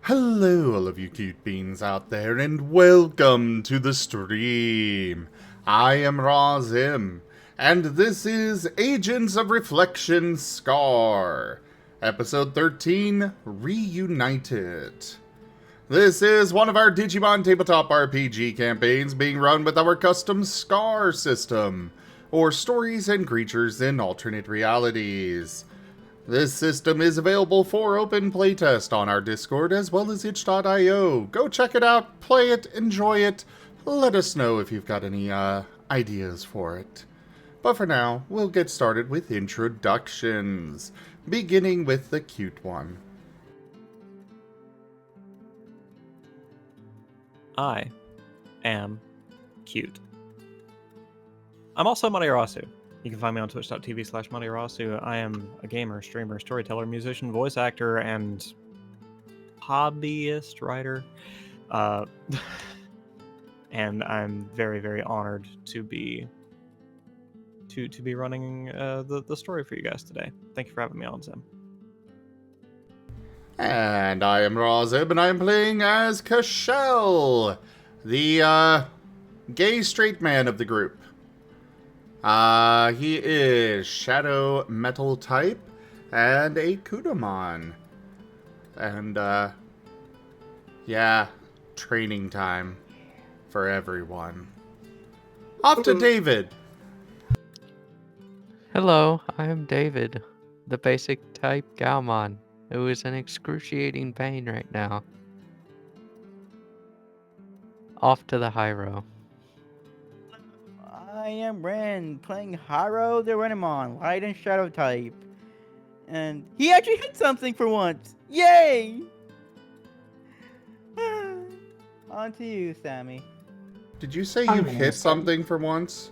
Hello, all of you cute beans out there, and welcome to the stream. I am Razim, and this is Agents of Reflection Scar, Episode 13, Reunited. This is one of our Digimon tabletop RPG campaigns being run with our custom Scar system, or Stories and Creatures in Alternate Realities. This system is available for open playtest on our Discord as well as itch.io. Go check it out, play it, enjoy it. Let us know if you've got any ideas for it. But for now, we'll get started with introductions, beginning with the cute one. I am cute. I'm also Materasu. You can find me on twitch.tv/Materasu. I am a gamer, streamer, storyteller, musician, voice actor, and hobbyist writer. And I'm very, very honored to be running the story for you guys today. Thank you for having me on, Zim. And I am Razib, and I'm playing as Kashel, the gay straight man of the group. He is Shadow Metal type and a Kudamon. And, yeah, training time for everyone. Off to David. Hello, I am David, the basic type Gaomon, who is in excruciating pain right now. Off to the Hyro. I am Ren, playing Haro the Renamon, Light and Shadow type. And he actually hit something for once! Yay! On to you, Sammy. Did you say you hit something for once?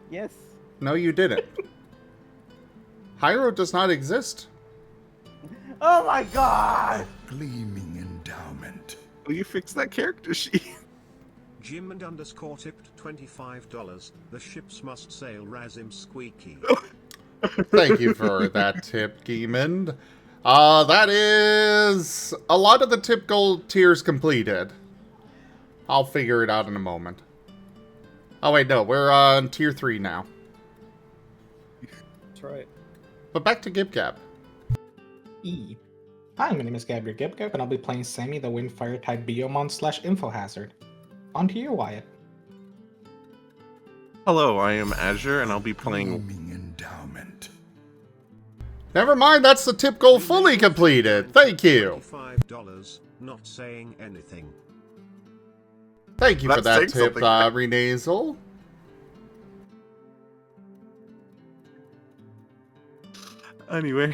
Yes. No, you didn't. Hyro does not exist. Oh my god! Gleaming endowment. Will you fix that character sheet? Jim and underscore tipped $25. The ships must sail Razim squeaky. Thank you for that tip, Geemond. That is a lot of the tip goal tiers completed. I'll figure it out in a moment. Oh wait, no, we're on tier 3 now. That's right. But back to GibGab. Hi, my name is Gabriel Gibgab, and I'll be playing Sammy, the Windfire type Biomon / Info Hazard. On to you, Wyatt. Hello, I am Azure, and I'll be playing... Gleaming endowment. Never mind, that's the tip goal fully completed. Thank you. $25, not saying anything. Thank you for That's that saying tip, something. Renasal. Anyway,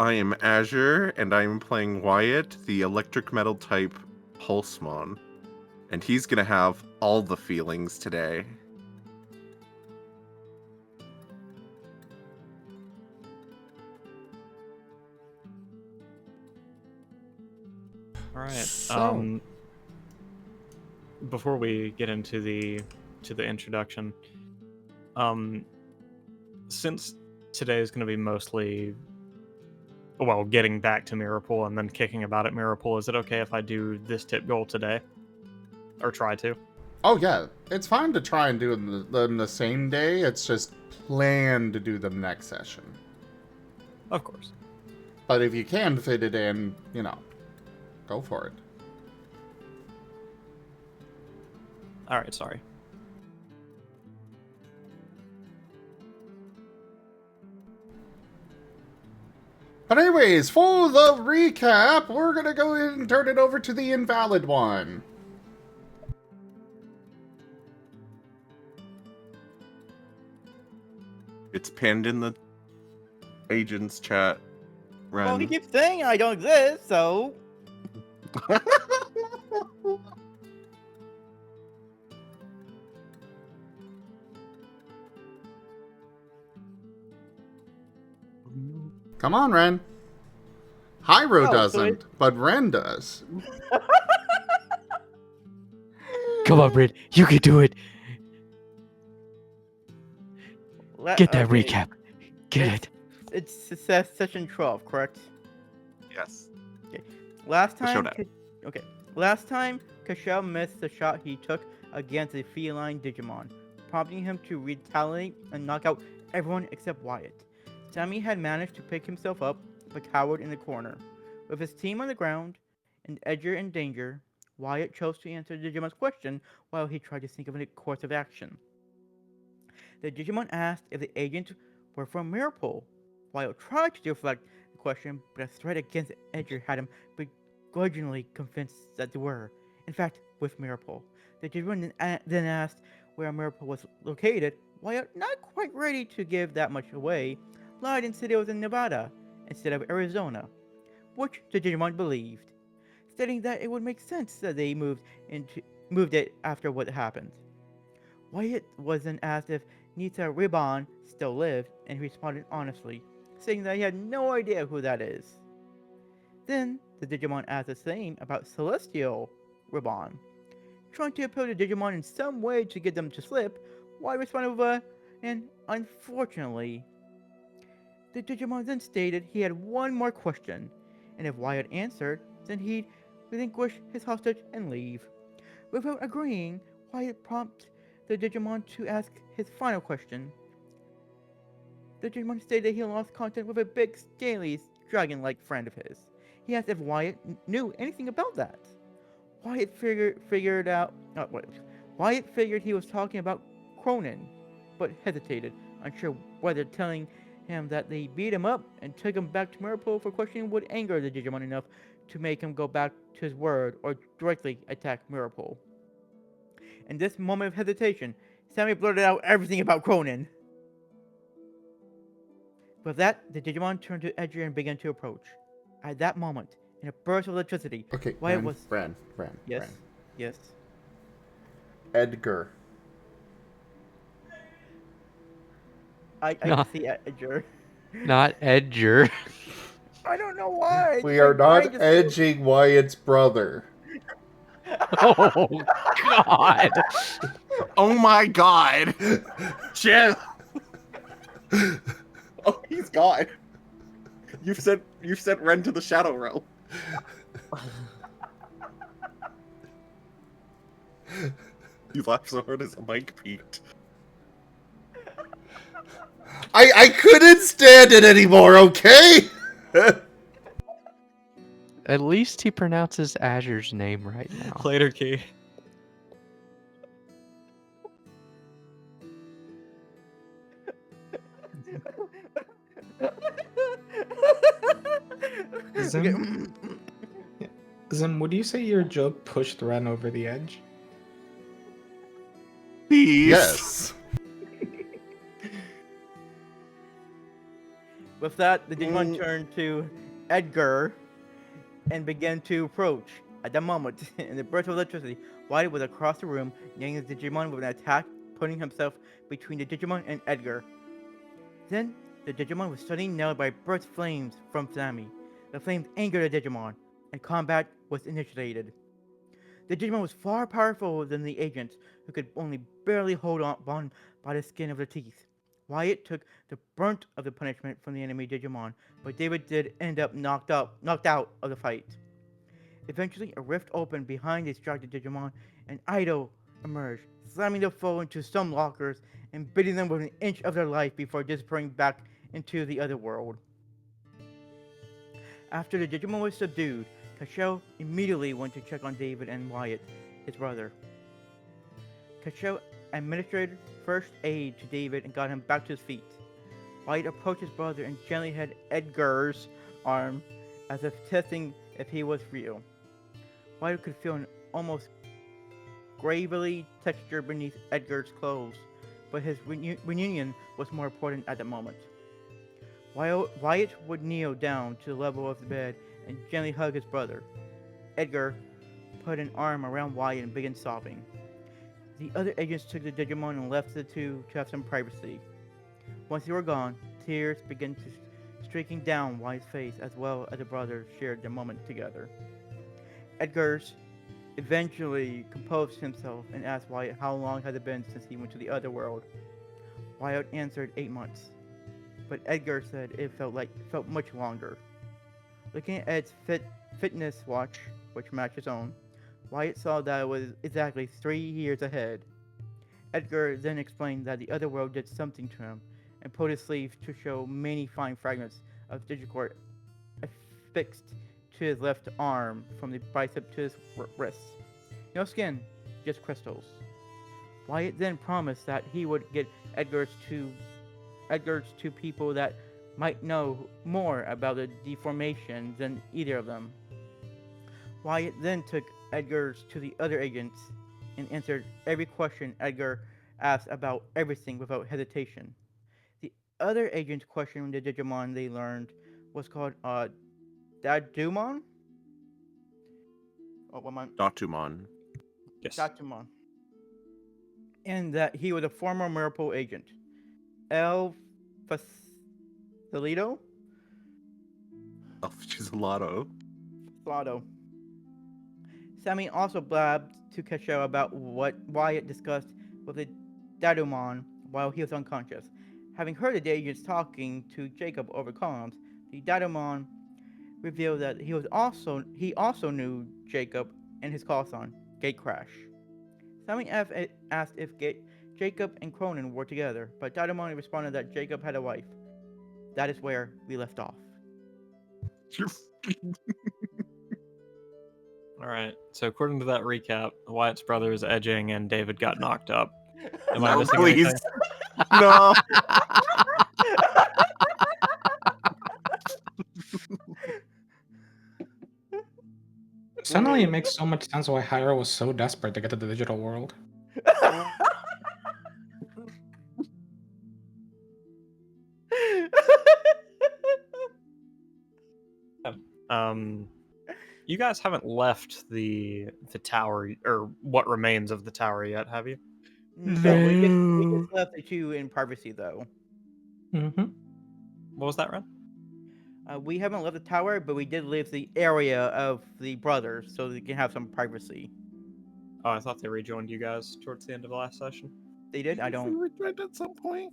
I am Azure, and I am playing Wyatt, the electric metal type Pulsemon. And he's gonna have all the feelings today. All right. So- Before we get into the introduction, since today is going to be mostly, well, getting back to Mirapool and then kicking about at Mirapool, is it okay if I do this tip goal today, or try to? Oh yeah, it's fine to try and do them the same day. It's just plan to do them next session. Of course. But if you can fit it in, go for it. All right. Sorry. But anyways, for the recap, we're gonna go ahead and turn it over to the invalid one. It's pinned in the agents chat. Well, he Ren. keeps saying I don't exist, so... Come on, Ren. Hyro Oh, so doesn't, but Ren does. Come on, Red, you can do it. Get that Okay, recap. Get it. It's success session 12, correct? Yes. Last The time, showdown. okay. Last time, Cashel missed the shot he took against the feline Digimon, prompting him to retaliate and knock out everyone except Wyatt. Sammy had managed to pick himself up, but cowered in the corner. With his team on the ground and Edgar in danger, Wyatt chose to answer Digimon's question while he tried to think of a course of action. The Digimon asked if the agents were from Merl. Wyatt tried to deflect the question, but a threat against Edgar had him begrudgingly convinced that they were, in fact, with Merl. The Digimon then asked where Merl was located. Wyatt, not quite ready to give that much away, lied and said it was in Nevada instead of Arizona, which the Digimon believed, stating that it would make sense that they moved it after what happened. Wyatt was then asked if Nita Ribbon still lived, and he responded honestly, saying that he had no idea who that is. Then the Digimon asked the same about Celestial Ribbon, trying to appeal to Digimon in some way to get them to slip. Wyatt responded with and unfortunately. The Digimon then stated he had one more question, and if Wyatt answered, then he'd relinquish his hostage and leave. Without agreeing, Wyatt prompted the Digimon to ask his final question. The Digimon stated he lost contact with a big, scaly, dragon-like friend of his. He asked if Wyatt knew anything about that. Wyatt figured he was talking about Cronin, but hesitated, unsure whether telling him that they beat him up and took him back to Merl for questioning would anger the Digimon enough to make him go back to his word or directly attack Merl. In this moment of hesitation, Sammy blurted out everything about Cronin. With that, the Digimon turned to Edgar and began to approach. At that moment, in a burst of electricity, Okay, Wyatt Ren, was... Ren. Yes. Edgar. I can see Edgar. Not Edger. I don't know why. We are not edging Wyatt's brother. Oh God! Oh my god! Chill! Oh, he's gone. You've sent Ren to the Shadow Realm. You laughed so hard his mic peaked. I couldn't stand it anymore, okay? At least he pronounces Azure's name right now. Later, Key. Zim, Zim, would you say your joke pushed Ren over the edge? Peace. Yes. With that, the Digimon turned to Edgar and began to approach. At that moment, in the burst of electricity, Wyatt was across the room, yanking the Digimon with an attack, putting himself between the Digimon and Edgar. Then, the Digimon was suddenly nailed by burst flames from Sammy. The flames angered the Digimon, and combat was initiated. The Digimon was far powerful than the agents, who could only barely hold on by the skin of their teeth. Wyatt took the brunt of the punishment from the enemy Digimon, but David did end up knocked out of the fight. Eventually, a rift opened behind the distracted Digimon, and Ido emerged, slamming the foe into some lockers and bidding them with an inch of their life before disappearing back into the other world. After the Digimon was subdued, Cashel immediately went to check on David and Wyatt, his brother. Cashel administered first aid to David and got him back to his feet. Wyatt approached his brother and gently had Edgar's arm, as if testing if he was real. Wyatt could feel an almost gravely texture beneath Edgar's clothes, but his reunion was more important at the moment. Wyatt would kneel down to the level of the bed and gently hug his brother. Edgar put an arm around Wyatt and began sobbing. The other agents took the Digimon and left the two to have some privacy. Once they were gone, tears began streaking down Wyatt's face as well as the brothers shared their moment together. Edgar's eventually composed himself and asked Wyatt how long had it been since he went to the other world. Wyatt answered 8 months, but Edgar said it felt much longer. Looking at Ed's fitness watch, which matched his own, Wyatt saw that it was exactly 3 years ahead. Edgar then explained that the other world did something to him and pulled his sleeve to show many fine fragments of Digicord affixed to his left arm from the bicep to his wrist. No skin, just crystals. Wyatt then promised that he would get Edgar's to people that might know more about the deformation than either of them. Wyatt then took Edgar's to the other agents and answered every question Edgar asked about everything without hesitation. The other agents questioning the Digimon they learned was called Dadumon? Oh, what am I? Datumon. Yes. Datumon. And that he was a former Merl agent. El Facilito? Oh, she's a lotto. Flotto. Sammy also blabbed to Cashel about what Wyatt discussed with the Dadumon while he was unconscious. Having heard the agents talking to Jacob over comms, the Dadumon revealed that he also knew Jacob and his call sign, Gatecrash. Sammy asked if Jacob and Cronin were together, but Dadumon responded that Jacob had a wife. That is where we left off. All right. So according to that recap, Wyatt's brother is edging and David got knocked up. Am I No, missing please. anything? No. Suddenly, it makes so much sense why Hyra was so desperate to get to the digital world. You guys haven't left the tower or what remains of the tower yet, have you? No, we just left the two in privacy though. Mm-hmm. What was that, Ren? We haven't left the tower, but we did leave the area of the brothers so they can have some privacy. Oh, I thought they rejoined you guys towards the end of the last session. They did? I We don't. rejoined at some point.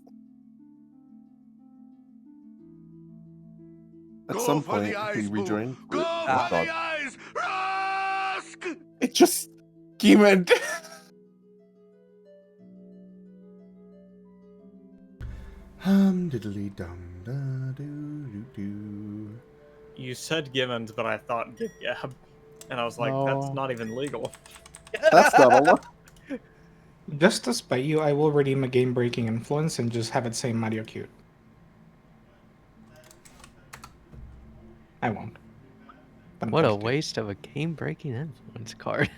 At Go some for the point, eyes, we boo. rejoined. Go Oh, for God. the eyes! Rask! It just came in. Diddly dum da doo doo doo. You said Gimmons, but I thought Gib-Gab. And I was like, that's No. not even legal. That's not a lot. Just to spite you, I will redeem a game-breaking influence and just have it say Mario Cute. I won't. But I'm What a going to. waste of a game-breaking influence card.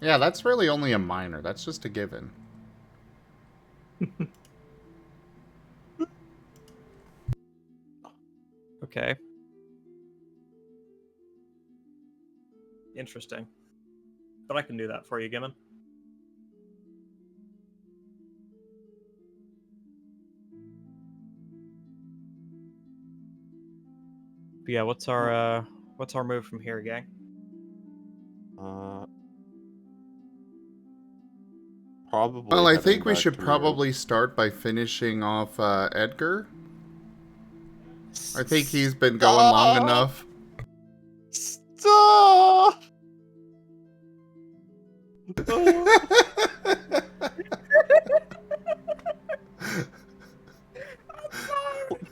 Yeah, that's really only a minor. That's just a given. Okay. Interesting. But I can do that for you, Gimmon. But yeah, what's our move from here, gang? Probably. Well, I heading think we back should to probably start by finishing off Edgar. I think he's been going long enough. Stop!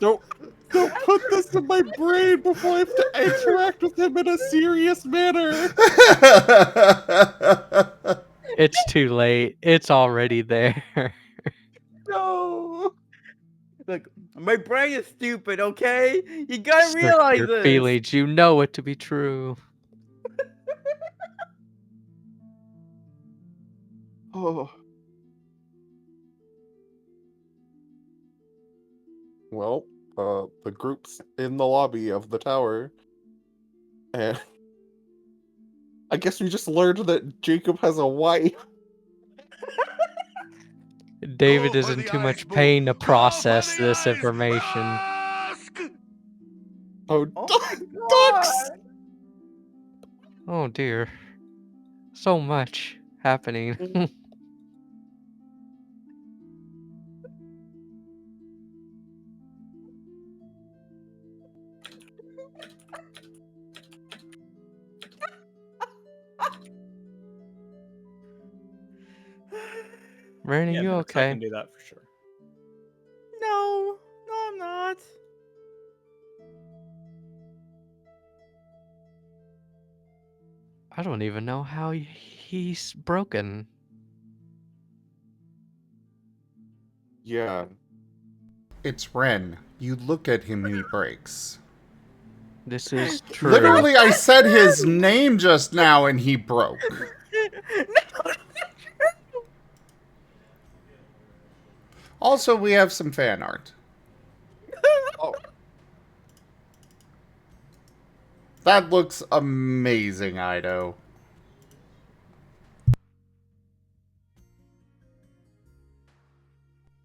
Don't put this in my brain before I have to interact with him in a serious manner. It's too late. It's already there. No. Look, my brain is stupid, okay? You gotta Search realize your this. feelings. You know it to be true. Oh. Well, the group's in the lobby of the tower. And I guess we just learned that Jacob has a wife. David Go is for in the too eyes, much boo. pain to Go for process the this eyes, information. Rask! Oh, Oh my ducks! god! Oh dear. So much happening. Ren, are Yeah, you I okay? can do that for sure. No, I'm not. I don't even know how he's broken. Yeah. It's Ren. You look at him and he breaks. This is true. Literally, I said his name just now and he broke. No. Also, we have some fan art. Oh, That looks amazing, Ido.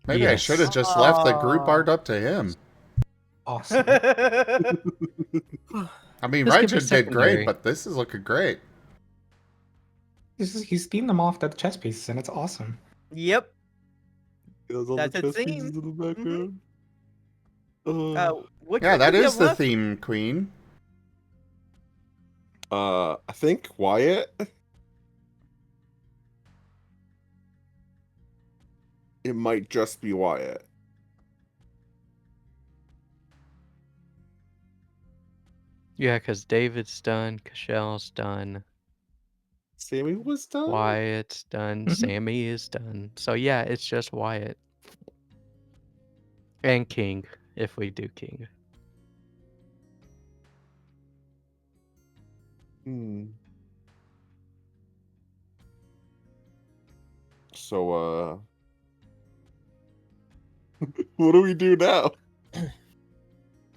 Maybe I Yes. should have just left the group art up to him. Awesome. I mean, Just give it Righteous did secondary. great, but this is looking great. He's themed them off the chess pieces, and it's awesome. Yep. there's all That's the a chess theme. pieces in the background. Which Yeah, one that do we is have the left? theme, Queen. I think Wyatt. It might just be Wyatt. Yeah, because David's done, Kashel's done, Sammy was done? Wyatt's done, Mhm. Sammy is done. So yeah, it's just Wyatt. And King, if we do King. Hmm. So, what do we do now?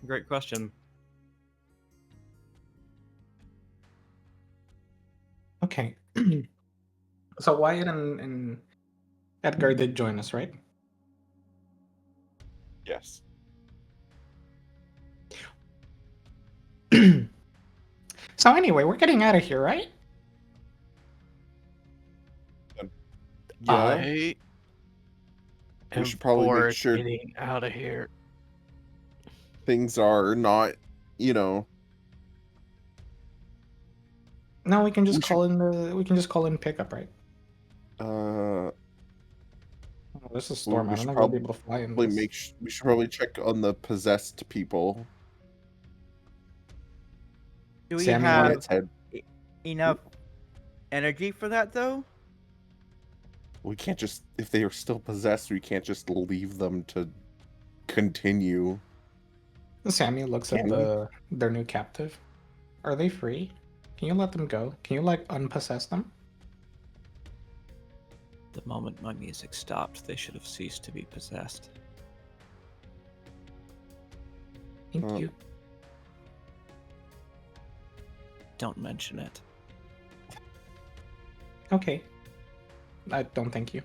Great question. Okay. So Wyatt and Edgar did join us, right? Yes. So anyway, we're getting out of here, right? Yeah. I am should probably make for sure- getting out of here. Things are not, you know. No, we can just We should- call in the. We can just call in pickup, right? Uh, Oh, this is we storm. I don't should think we'll be able to fly in probably this. we should probably check on the possessed people. Do we Sammy have Wyatt's head. enough energy for that though? We can't just, if they are still possessed, we can't just leave them to continue. Sammy looks at Can we? their new captive. Are they free? Can you let them go? Can you like unpossess them? The moment my music stopped, they should have ceased to be possessed. Thank you. Don't mention it. Okay. I don't thank you.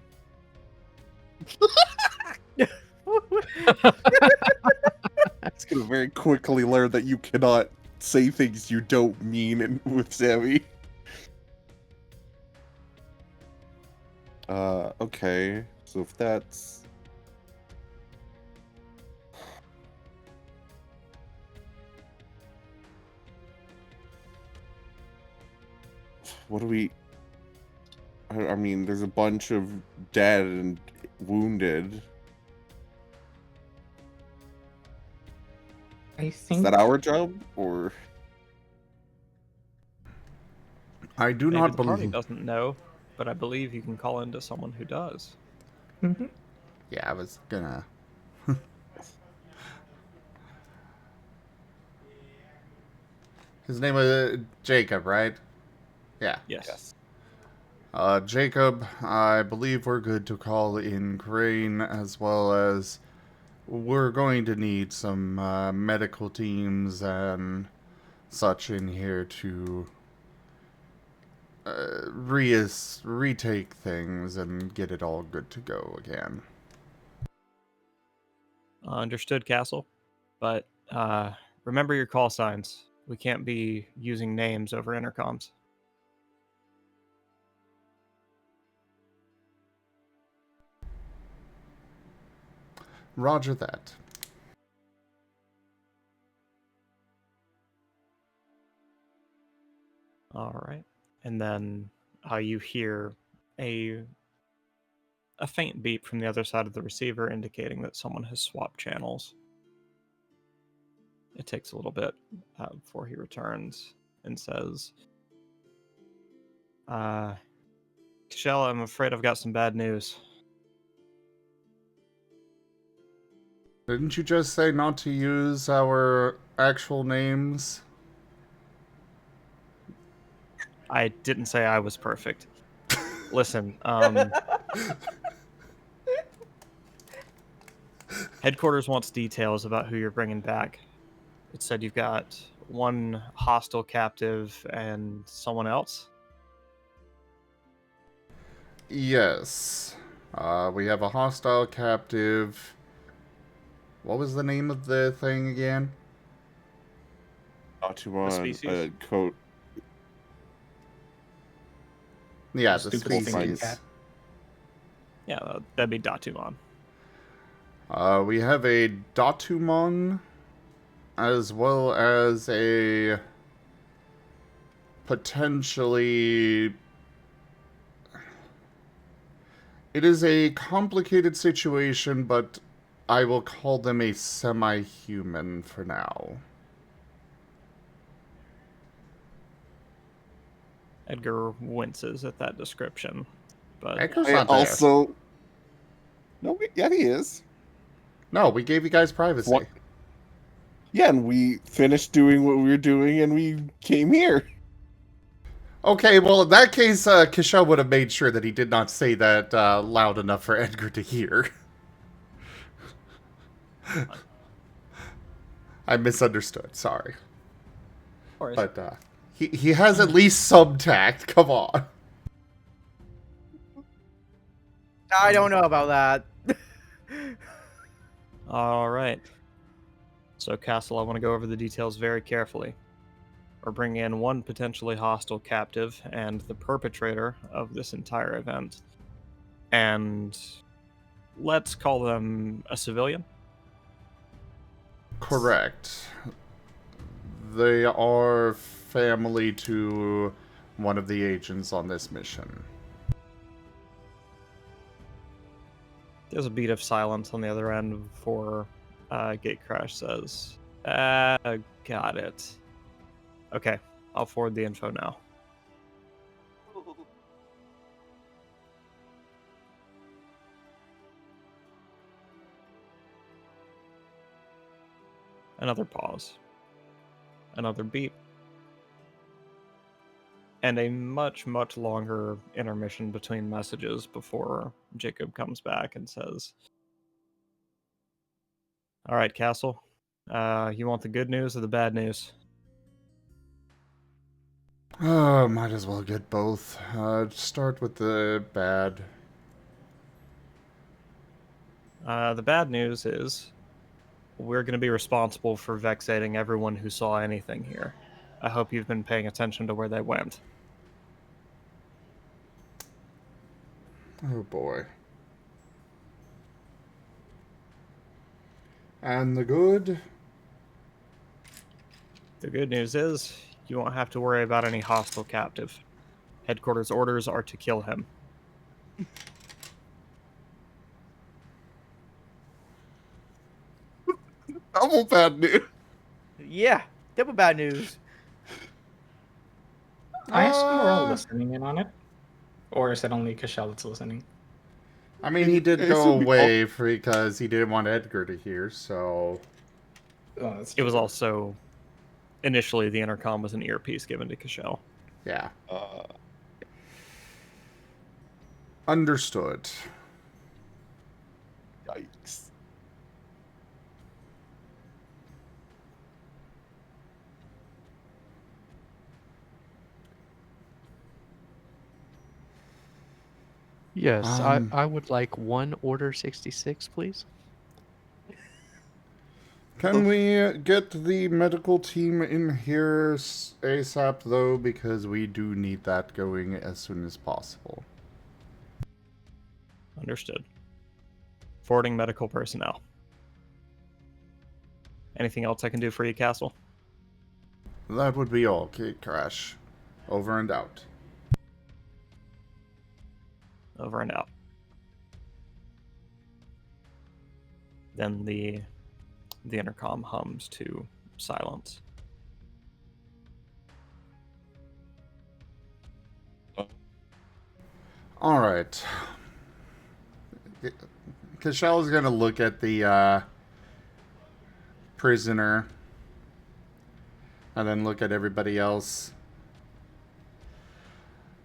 It's gonna very quickly learn that you cannot say things you don't mean with Sammy. Okay. So if that's... What do we... I mean, there's a bunch of dead and wounded. I Is think that our job, or... I do Maybe not the party believe. doesn't know, but I believe you can call into someone who does. Mhm. Yeah, I was gonna. His name was Jacob, right? Yeah. Yes. Jacob, I believe we're good to call in Crane, as well as we're going to need some medical teams and such in here to retake things and get it all good to go again. Understood, Castle. But remember your call signs. We can't be using names over intercoms. Roger that. All right. And then you hear a a faint beep from the other side of the receiver indicating that someone has swapped channels. It takes a little bit before he returns and says, Kashella, I'm afraid I've got some bad news. Didn't you just say not to use our actual names? I didn't say I was perfect. Listen, headquarters wants details about who you're bringing back. It said you've got one hostile captive and someone else. Yes. We have a hostile captive. What was the name of the thing again? Atuan, species? coat. Yeah, The the stupid stinking species. cat. Yeah, that'd be Datumon. We have a Datumon, as well as a potentially... It is a complicated situation, but I will call them a semi-human for now. Edgar winces at that description, but Edgar's I not there. also. No, yeah, he is. No, we gave you guys privacy. What? Yeah, and we finished doing what we were doing, and we came here. Okay, well, in that case, Kishel would have made sure that he did not say that loud enough for Edgar to hear. I misunderstood, sorry. of course. But he has at least some tact, come on. I don't know about that. All right. So, Castle, I want to go over the details very carefully. We're bringing in one potentially hostile captive and the perpetrator of this entire event. And let's call them a civilian. Correct. They are family to one of the agents on this mission. There's a beat of silence on the other end before Gatecrash says, got it. Okay, I'll forward the info now. Another pause. Another beep. And a much, much longer intermission between messages before Jacob comes back and says, all right, Castle, you want the good news or the bad news? Might as well get both. Start with the bad. The bad news is we're going to be responsible for vexating everyone who saw anything here. I hope you've been paying attention to where they went. Oh boy. And the good? The good news is you won't have to worry about any hostile captive. Headquarters orders are to kill him. Double bad news. Yeah, double bad news. I assume we're all listening in on it. Or is it only Kashel that's listening? I mean, he did It's go a big- away because he didn't want Edgar to hear, so... Oh, that's It was true. also initially the intercom was an earpiece given to Kashel. Yeah. Understood. Yikes. Yes, Um, I would like one Order 66, please. Can we get the medical team in here ASAP, though? Because we do need that going as soon as possible. Understood. Forwarding medical personnel. Anything else I can do for you, Castle? That would be all, Kate Crash. Over and out. Over and out. Then the intercom hums to silence. All right. Kashel's gonna look at the prisoner and then look at everybody else.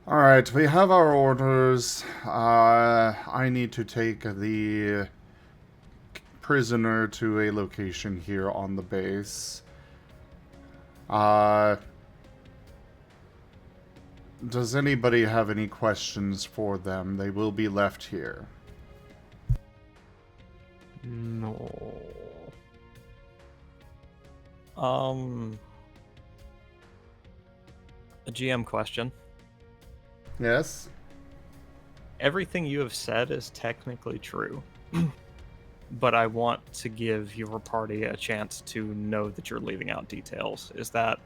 All right, we have our orders. I need to take the prisoner to a location here on the base. Does anybody have any questions for them? They will be left here. No. A GM question. Yes? Everything you have said is technically true. But I want to give your party a chance to know that you're leaving out details. Is that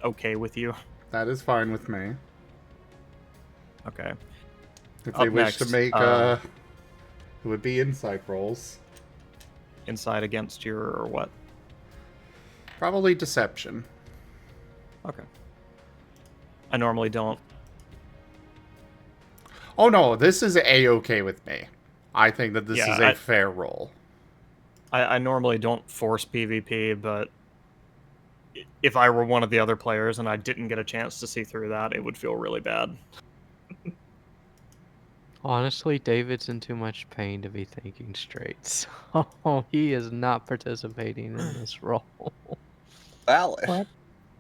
okay with you? That is fine with me. Okay. If Up they wish to next, make, it would be insight rolls. Insight against your or what? Probably deception. Okay. I normally don't. Oh no, this is A-okay with me. I think that this Yeah, is a fair roll. I normally don't force PvP, but if I were one of the other players and I didn't get a chance to see through that, it would feel really bad. Honestly, David's in too much pain to be thinking straight, so he is not participating in this role. Valid.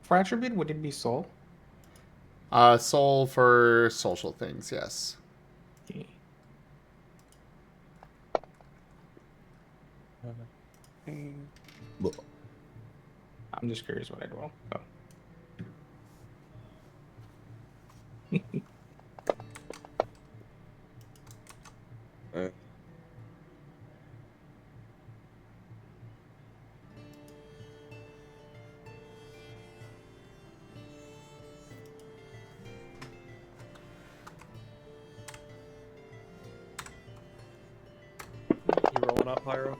For attribute, would it be soul? Soul for social things, yes. I'm just curious what I'd roll. Oh. You rolling up, Pyro?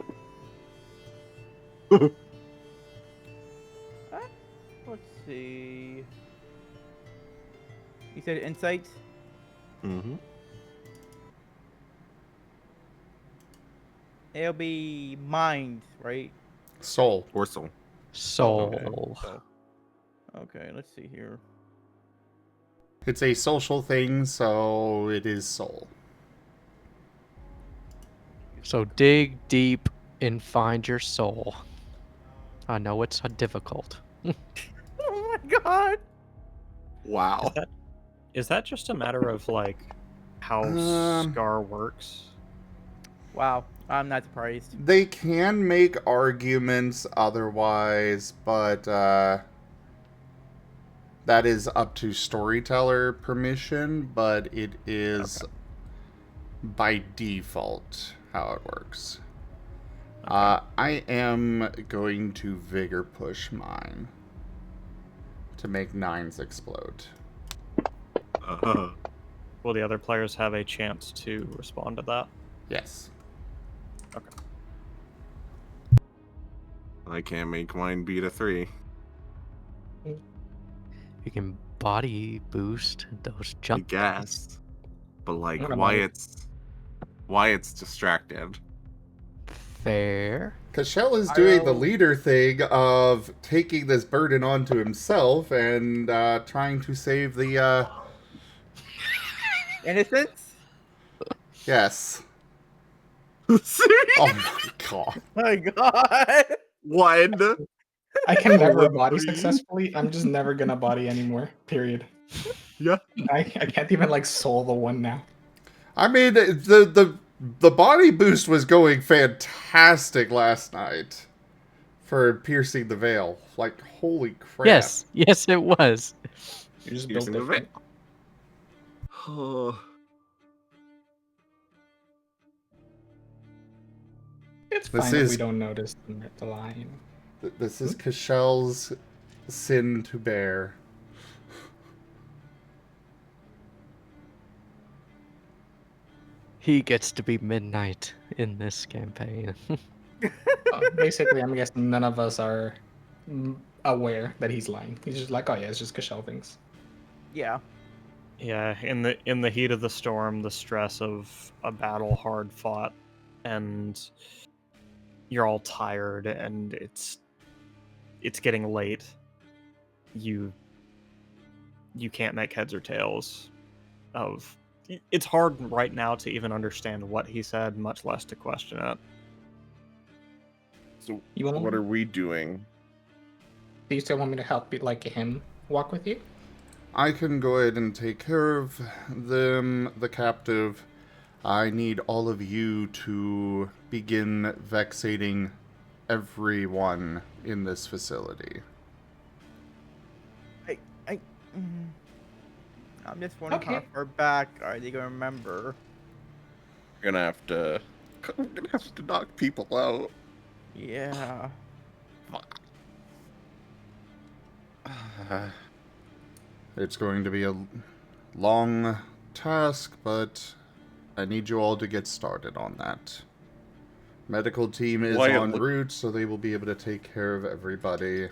Let's see. You said insight? Mm-hmm. It'll be mind, right? Soul. Or soul. Soul. Okay, let's see here. It's a social thing, so it is soul. So dig deep and find your soul. I know it's difficult. Oh my god! Wow. Is that just a matter of like how Scar works? Wow, I'm not surprised. They can make arguments otherwise, but that is up to storyteller permission, but it is by default how it works. I am going to vigor push mine to make 9s explode. Will the other players have a chance to respond to that? Yes. Okay. I can't make mine beat a 3. You can body boost those I jump. guess. But like What about it? Wyatt's distracted. Fair. Kashel is doing the I'll- leader thing of taking this burden onto himself and trying to save the, Innocence? yes. Serious? Oh my god. My god! One. I can never One body three. successfully. I'm just never gonna body anymore. Period. Yeah. I can't even like soul the one now. I mean, the body boost was going fantastic last night for piercing the veil. Like, holy crap. Yes, yes, it was. You just built Using the different. Oh. It's This fine if is- we don't notice the line. This is Kashel's sin to bear. He gets to be midnight in this campaign. Basically, I'm guessing none of us are aware that he's lying. He's just like, oh yeah, it's just Kashel things. Yeah. Yeah, in the heat of the storm, the stress of a battle hard fought, and you're all tired, and it's getting late. You can't make heads or tails of. It's hard right now to even understand what he said, much less to question it. So You want what are we doing? Do you still want me to help like him walk with you? I can go ahead and take care of them, the captive. I need all of you to begin vexating everyone in this facility. I'm just wondering how Okay. far back are they gonna remember? We're gonna have to knock people out. Yeah. It's going to be a long task, but I need you all to get started on that. Medical team is Wyatt, en route, so they will be able to take care of everybody.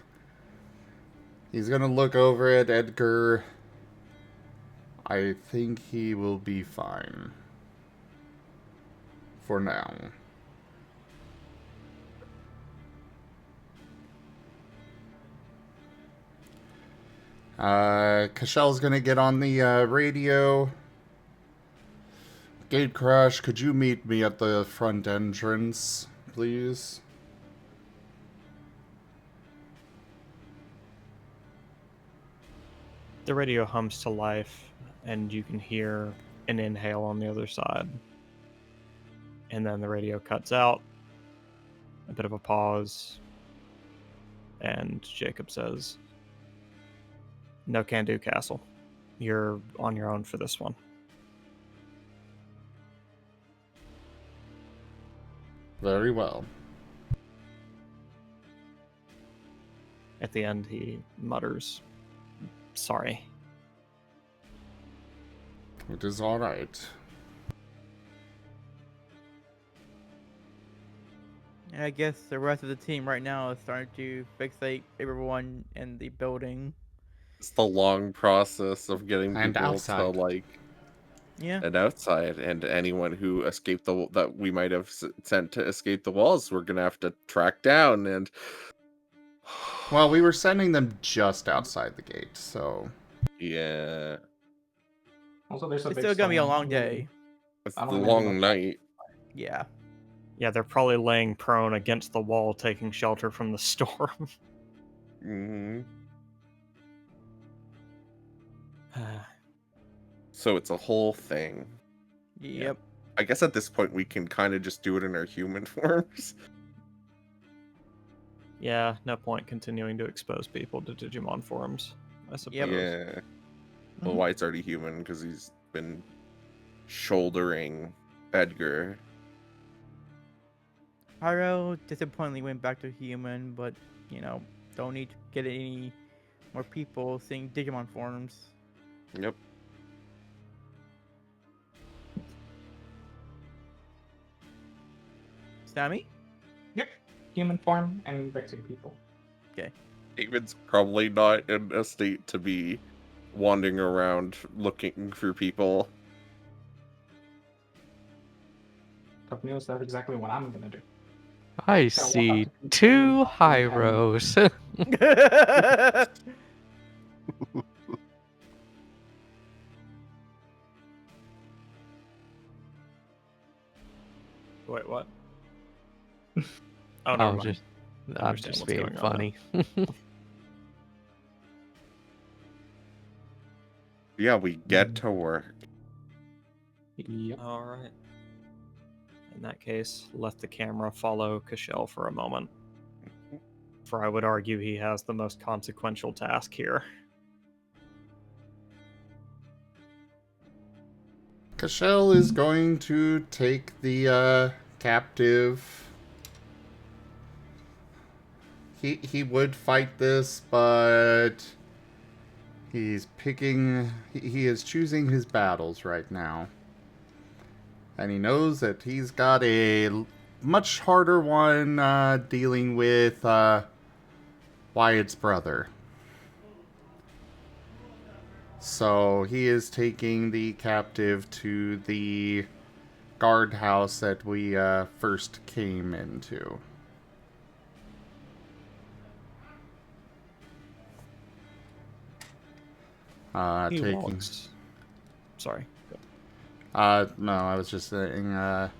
He's gonna look over at Edgar. I think he will be fine. For now. Kashel's gonna get on the radio. Gate Crash, could you meet me at the front entrance, please? The radio hums to life, and you can hear an inhale on the other side. And then the radio cuts out. A bit of a pause. And Jacob says, "No can do, Castle. You're on your own for this one." Very well. At the end, he mutters, "Sorry." It is alright. And I guess the rest of the team right now is starting to fixate everyone in the building. It's the long process of getting And people outside. to like Yeah. and outside, and anyone who escaped that we might have sent to escape the walls, we're gonna have to track down. And Well, we were sending them just outside the gate, so... yeah, Also, there's a It's big still gonna be a storm. long day. it's I the don't really long know. night. Yeah. Yeah, they're probably laying prone against the wall, taking shelter from the storm. hmm Uh, So it's a whole thing. Yep. I guess at this point we can kind of just do it in our human forms. yeah, no point continuing to expose people to Digimon forums, I suppose. Yep. Yeah. Well, Mhm. Wyatt's already human because he's been shouldering Edgar. Pyro disappointingly went back to human, but don't need to get any more people seeing Digimon forms. Yep. Sammy? Yep. Human form and vexing people. David's probably not in a state to be wandering around looking for people. Tough news, that's exactly what I'm gonna do. I So we'll see have to two continue Hyros. Wait, what? Oh, no, I'm mind. just, I I'm understand just what's being going on now. funny. Yeah, we get to work. Yep. All right. In that case, let the camera follow Kashel for a moment. For I would argue he has the most consequential task here. Kashel is going to take the captive. He would fight this, but he's picking. He is choosing his battles right now, and he knows that he's got a much harder one dealing with Wyatt's brother. So he is taking the captive to the guardhouse that we first came into. He Taking. walks. Sorry. No, I was just saying,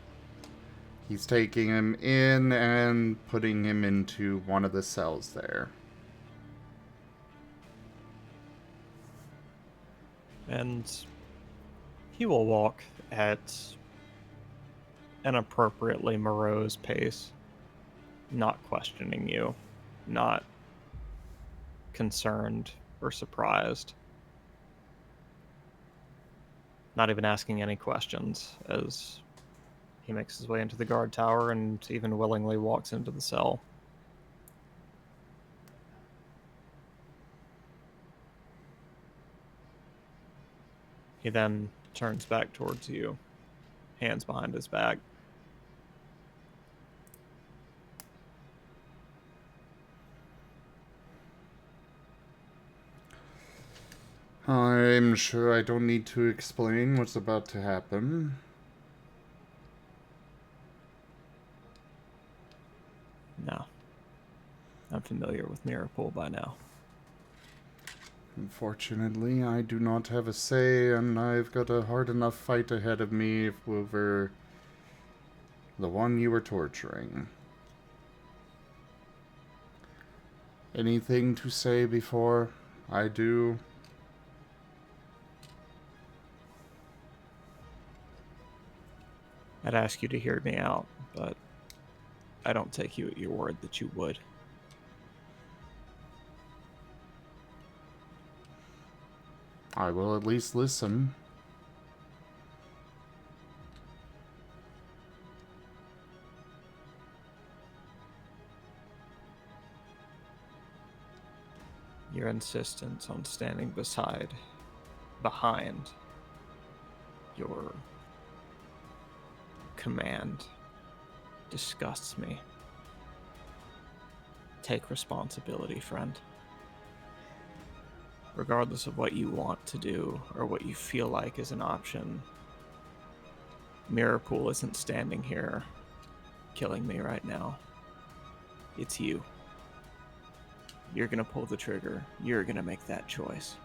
he's taking him in and putting him into one of the cells there. And he will walk at an appropriately morose pace, not questioning you, not concerned or surprised, not even asking any questions as he makes his way into the guard tower and even willingly walks into the cell. He then turns back towards you, hands behind his back. I'm sure I don't need to explain what's about to happen. No. I'm familiar with Mirapool by now. Unfortunately, I do not have a say, and I've got a hard enough fight ahead of me over the one you were torturing. Anything to say before I do? I'd ask you to hear me out, but I don't take you at your word that you would. I will at least listen. Your insistence on standing behind your command disgusts me. Take responsibility, friend. Regardless of what you want to do or what you feel like is an option, Mirapool isn't standing here killing me right now. It's you. You're gonna pull the trigger. You're gonna make that choice.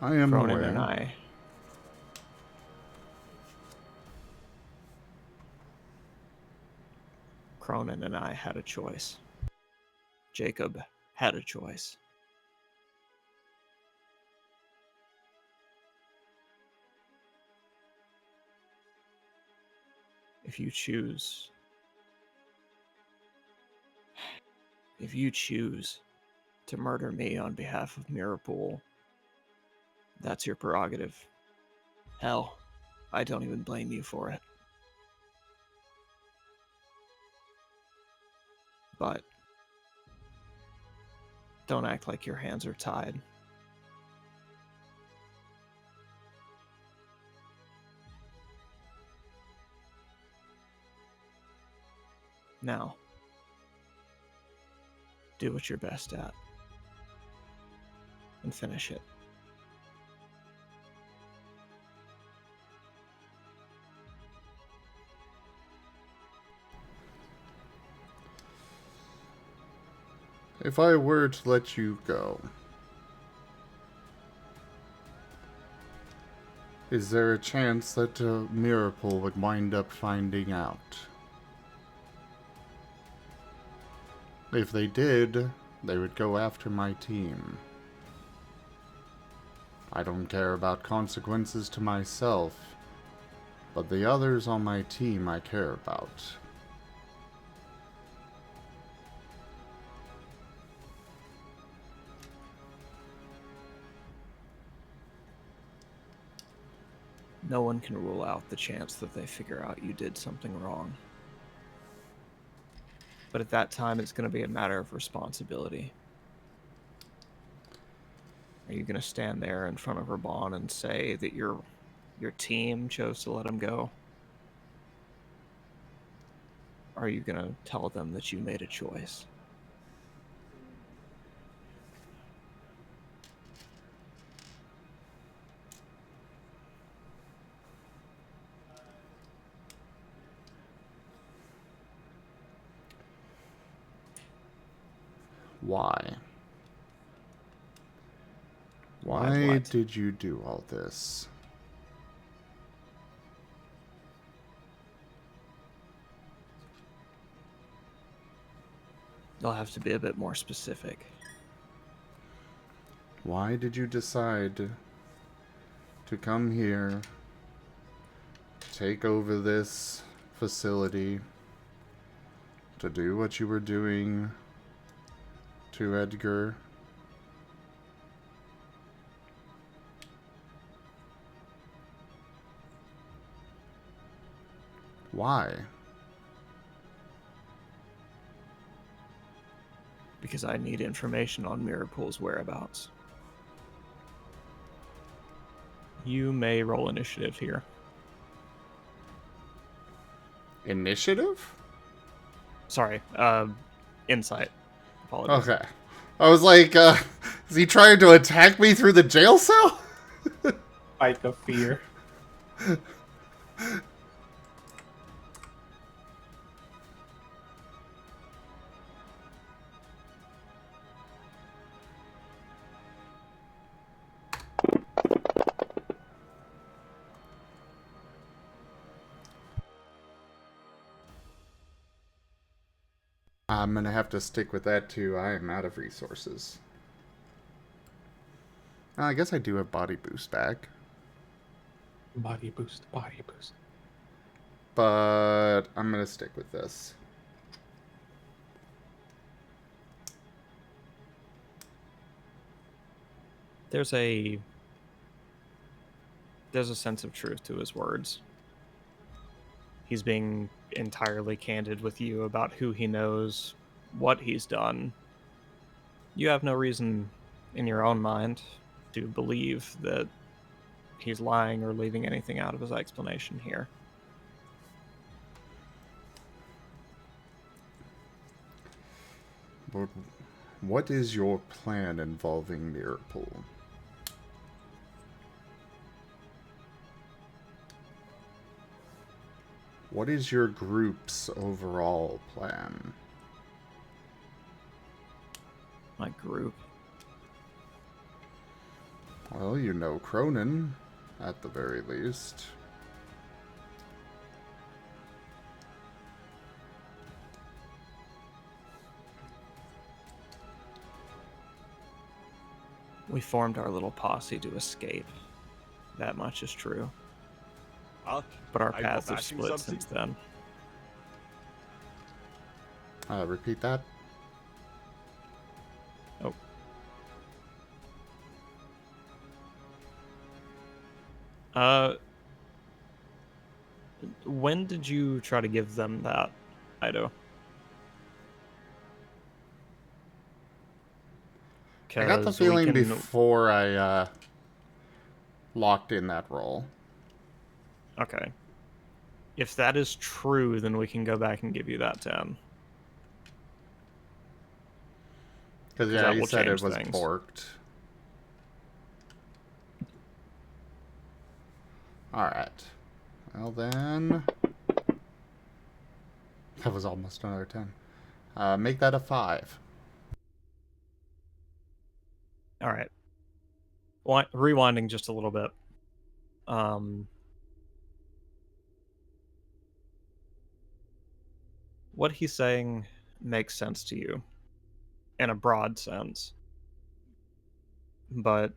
I am Cronin aware. and I had a choice. Jacob had a choice. If you choose to murder me on behalf of Mirapool, that's your prerogative. Hell, I don't even blame you for it. But don't act like your hands are tied. Now, do what you're best at and finish it. If I were to let you go, is there a chance that Mirapool would wind up finding out? If they did, they would go after my team. I don't care about consequences to myself, but the others on my team I care about. No one can rule out the chance that they figure out you did something wrong. But at that time, it's going to be a matter of responsibility. Are you going to stand there in front of Raban and say that you're your team chose to let him go? Are you going to tell them that you made a choice? Why? Why Why what? did you do all this? You'll have to be a bit more specific. Why did you decide to come here, take over this facility, to do what you were doing to Edgar? Why? Because I need information on Mirapool's whereabouts. You may roll initiative here. Initiative? Sorry, insight. Apologies. Okay. I was like, is he trying to attack me through the jail cell? Spike of fear. I'm gonna have to stick with that too. I am out of resources. I guess I do have body boost back. Body boost, body boost. But I'm gonna stick with this. There's a sense of truth to his words. He's being entirely candid with you about who he knows, what he's done. You have no reason in your own mind to believe that he's lying or leaving anything out of his explanation here. But what is your plan involving Mirapool? What is your group's overall plan? My group. Well, you know Cronin, at the very least. We formed our little posse to escape. That much is true. But our paths have split since then. Repeat that. Oh. When did you try to give them that, Ido? I got the feeling before I locked in that role. Okay. If that is true, then we can go back and give you that 10. Because, yeah, you said it was porked. Alright. Well, then... That was almost another 10. Make that a 5. Alright. Rewinding just a little bit. What he's saying makes sense to you in a broad sense. But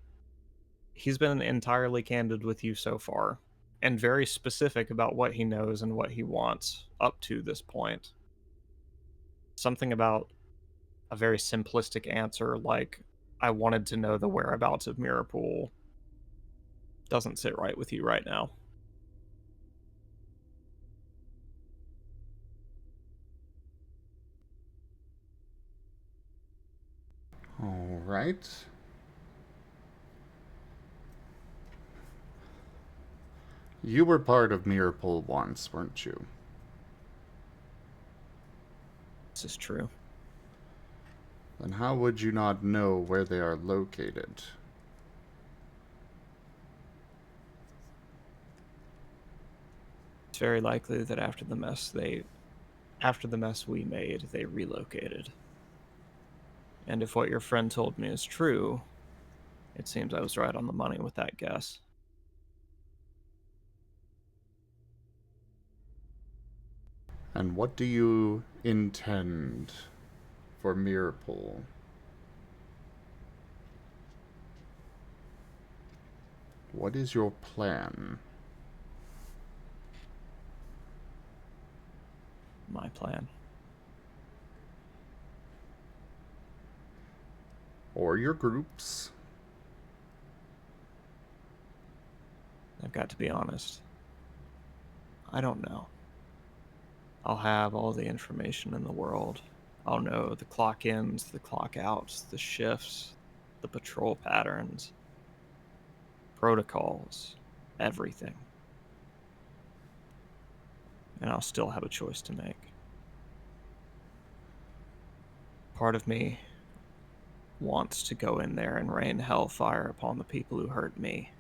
he's been entirely candid with you so far and very specific about what he knows and what he wants up to this point. Something about a very simplistic answer like, I wanted to know the whereabouts of Mirapool doesn't sit right with you right now. Alright. You were part of Mirapole once, weren't you? This is true. Then how would you not know where they are located? It's very likely that after the mess we made, they relocated. And if what your friend told me is true, it seems I was right on the money with that guess. And what do you intend for Mirapole? What is your plan? My plan. Or your groups? I've got to be honest. I don't know. I'll have all the information in the world. I'll know the clock ins, the clock outs, the shifts, the patrol patterns, protocols, everything. And I'll still have a choice to make. Part of me wants to go in there and rain hellfire upon the people who hurt me.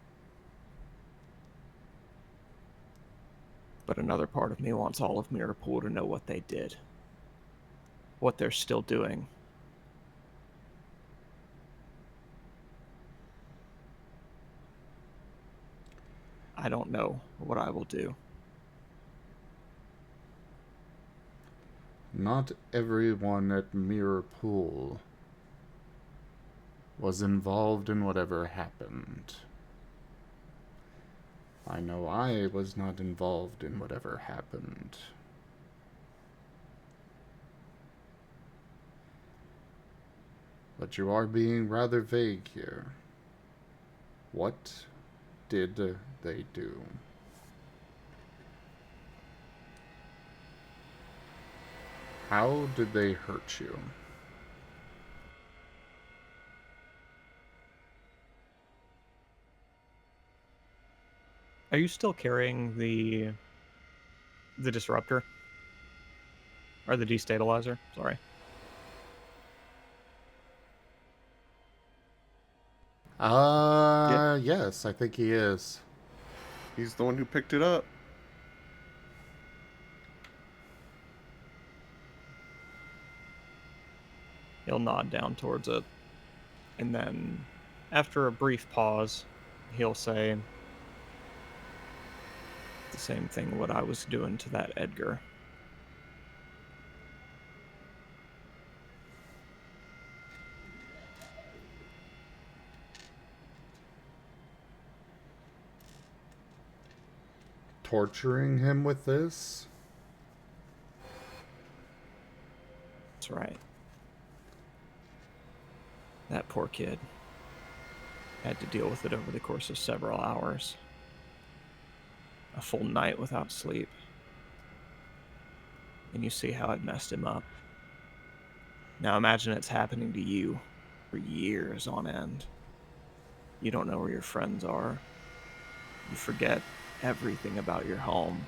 But another part of me wants all of Mirapole to know what they did. What they're still doing. I don't know what I will do. Not everyone at Mirapole was involved in whatever happened. I know I was not involved in whatever happened. But you are being rather vague here. What did they do? How did they hurt you? Are you still carrying the disruptor? Or the destabilizer? Sorry. Yes, I think he is. He's the one who picked it up. He'll nod down towards it. And then, after a brief pause, he'll say the same thing what I was doing to that Edgar. Torturing him with this? That's right. That poor kid had to deal with it over the course of several hours. A full night without sleep. And you see how it messed him up. Now imagine it's happening to you for years on end. You don't know where your friends are. You forget everything about your home.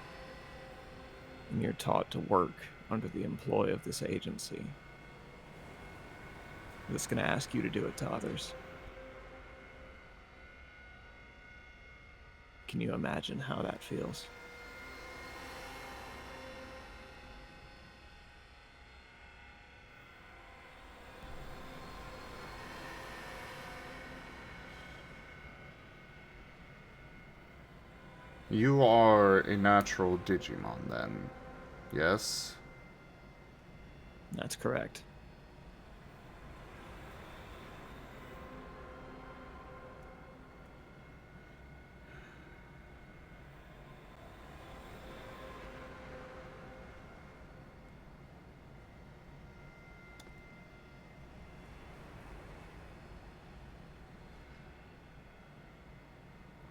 And you're taught to work under the employ of this agency that's going to ask you to do it to others. Can you imagine how that feels? You are a natural Digimon then, yes? That's correct.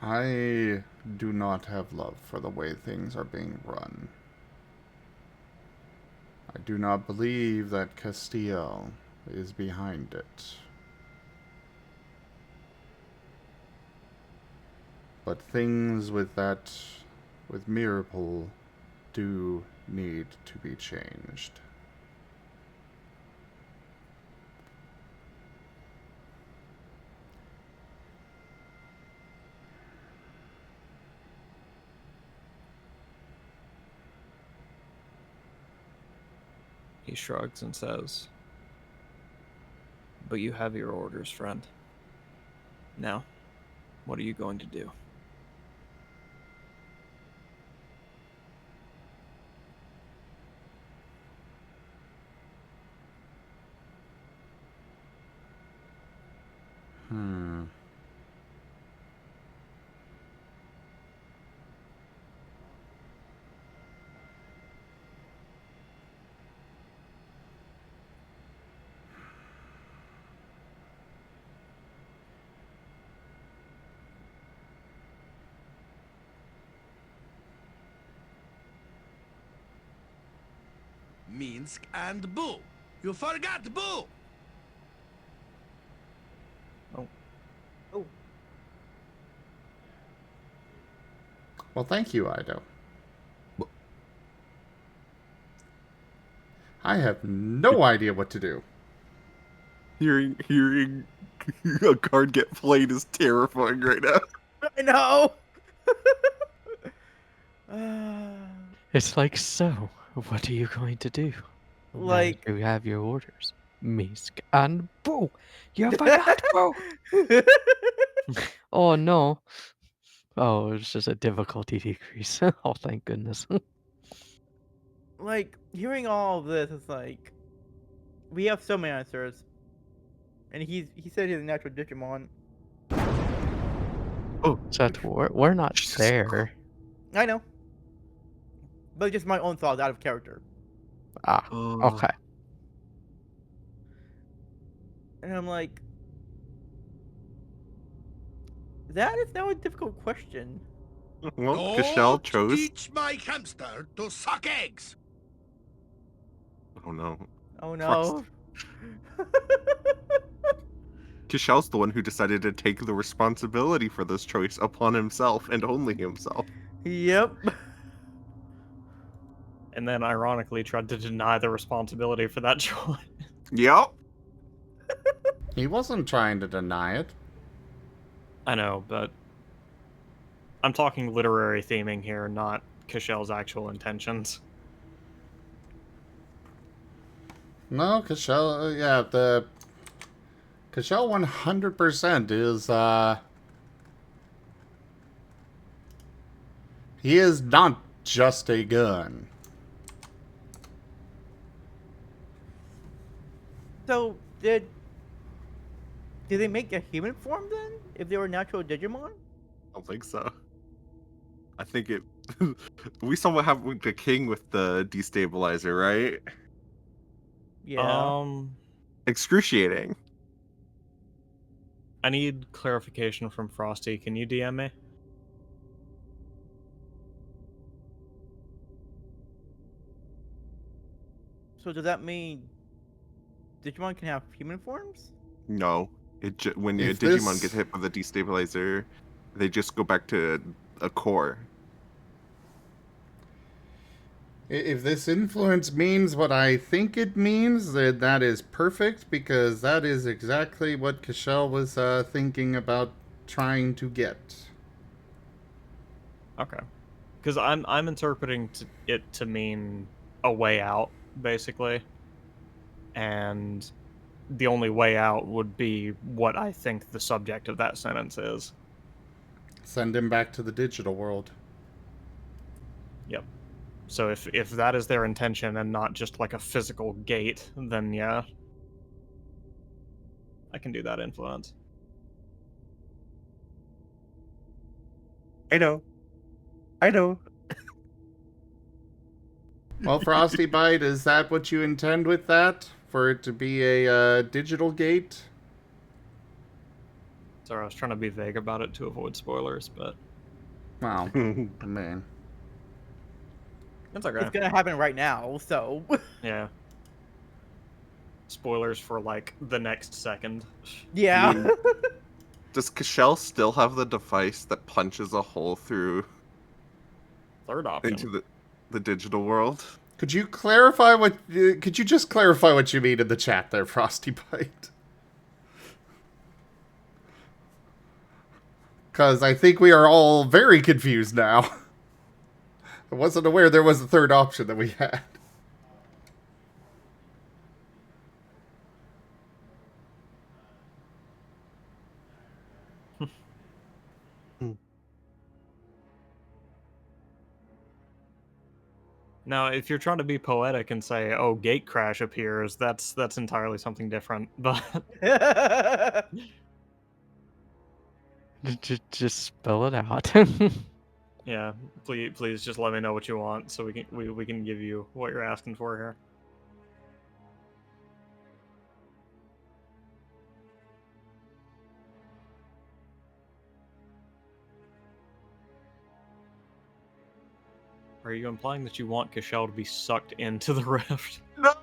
I do not have love for the way things are being run. I do not believe that Castillo is behind it. But things with that with mirror pull do need to be changed. He shrugs and says, "But you have your orders, friend. Now, what are you going to do?" Minsk and Boo. You forgot Boo. Oh, Well, thank you, Ido. I have no idea what to do. Hearing a card get played is terrifying right now. I know. Uh, It's like, so, what are you going to do? Like- Now you have your orders. Misk and Boo! You forgot Boo! Oh no. Oh, it's just a difficulty decrease. Oh, thank goodness. like hearing all of this is like, we have so many answers, and he said he's a natural Digimon. Oh, Seth, we're not Jesus. there. I know, but just my own thoughts out of character. Ah, Oh. okay. And I'm like, that is now a difficult question. Well, Kashel Don't chose. teach my hamster to suck eggs. Oh no. Oh no. Kashel's the one who decided to take the responsibility for this choice upon himself and only himself. Yep. And then ironically tried to deny the responsibility for that choice. Yep. He wasn't trying to deny it. I know, but I'm talking literary theming here, not Kashel's actual intentions. No, Kashel, yeah, the Kashel 100% is, he is not just a gun. So did they make a human form then? If they were natural Digimon? I don't think so. I think it. We saw what happened with the king with the destabilizer, right? Yeah. Excruciating. I need clarification from Frosty. Can you DM me? So does that mean Digimon can have human forms? No, when a If Digimon this- gets hit with a destabilizer, they just go back to a core. If this influence means what I think it means, then that is perfect, because that is exactly what Kashel was thinking about trying to get. Okay. Because I'm interpreting it to mean a way out, basically. And the only way out would be what I think the subject of that sentence is. Send him back to the digital world. Yep. So if that is their intention and not just like a physical gate, then yeah. I can do that influence. I know. Well, Frosty Bite, is that what you intend with that? For it to be a digital gate? Sorry, I was trying to be vague about it to avoid spoilers, but Wow. Man. it's okay. It's gonna happen right now, so Yeah. Spoilers for like the next second. yeah. mean- Does Kashel still have the device that punches a hole through third option. into the digital world. Could you clarify what? Could you just clarify what you mean in the chat there, Frosty Bite? Because I think we are all very confused now. I wasn't aware there was a third option that we had. Now, if you're trying to be poetic and say, "Oh, gate crash appears," that's entirely something different. But Just spell it out. yeah, please just let me know what you want so we can give you what you're asking for here. Are you implying that you want Cashel to be sucked into the rift? No.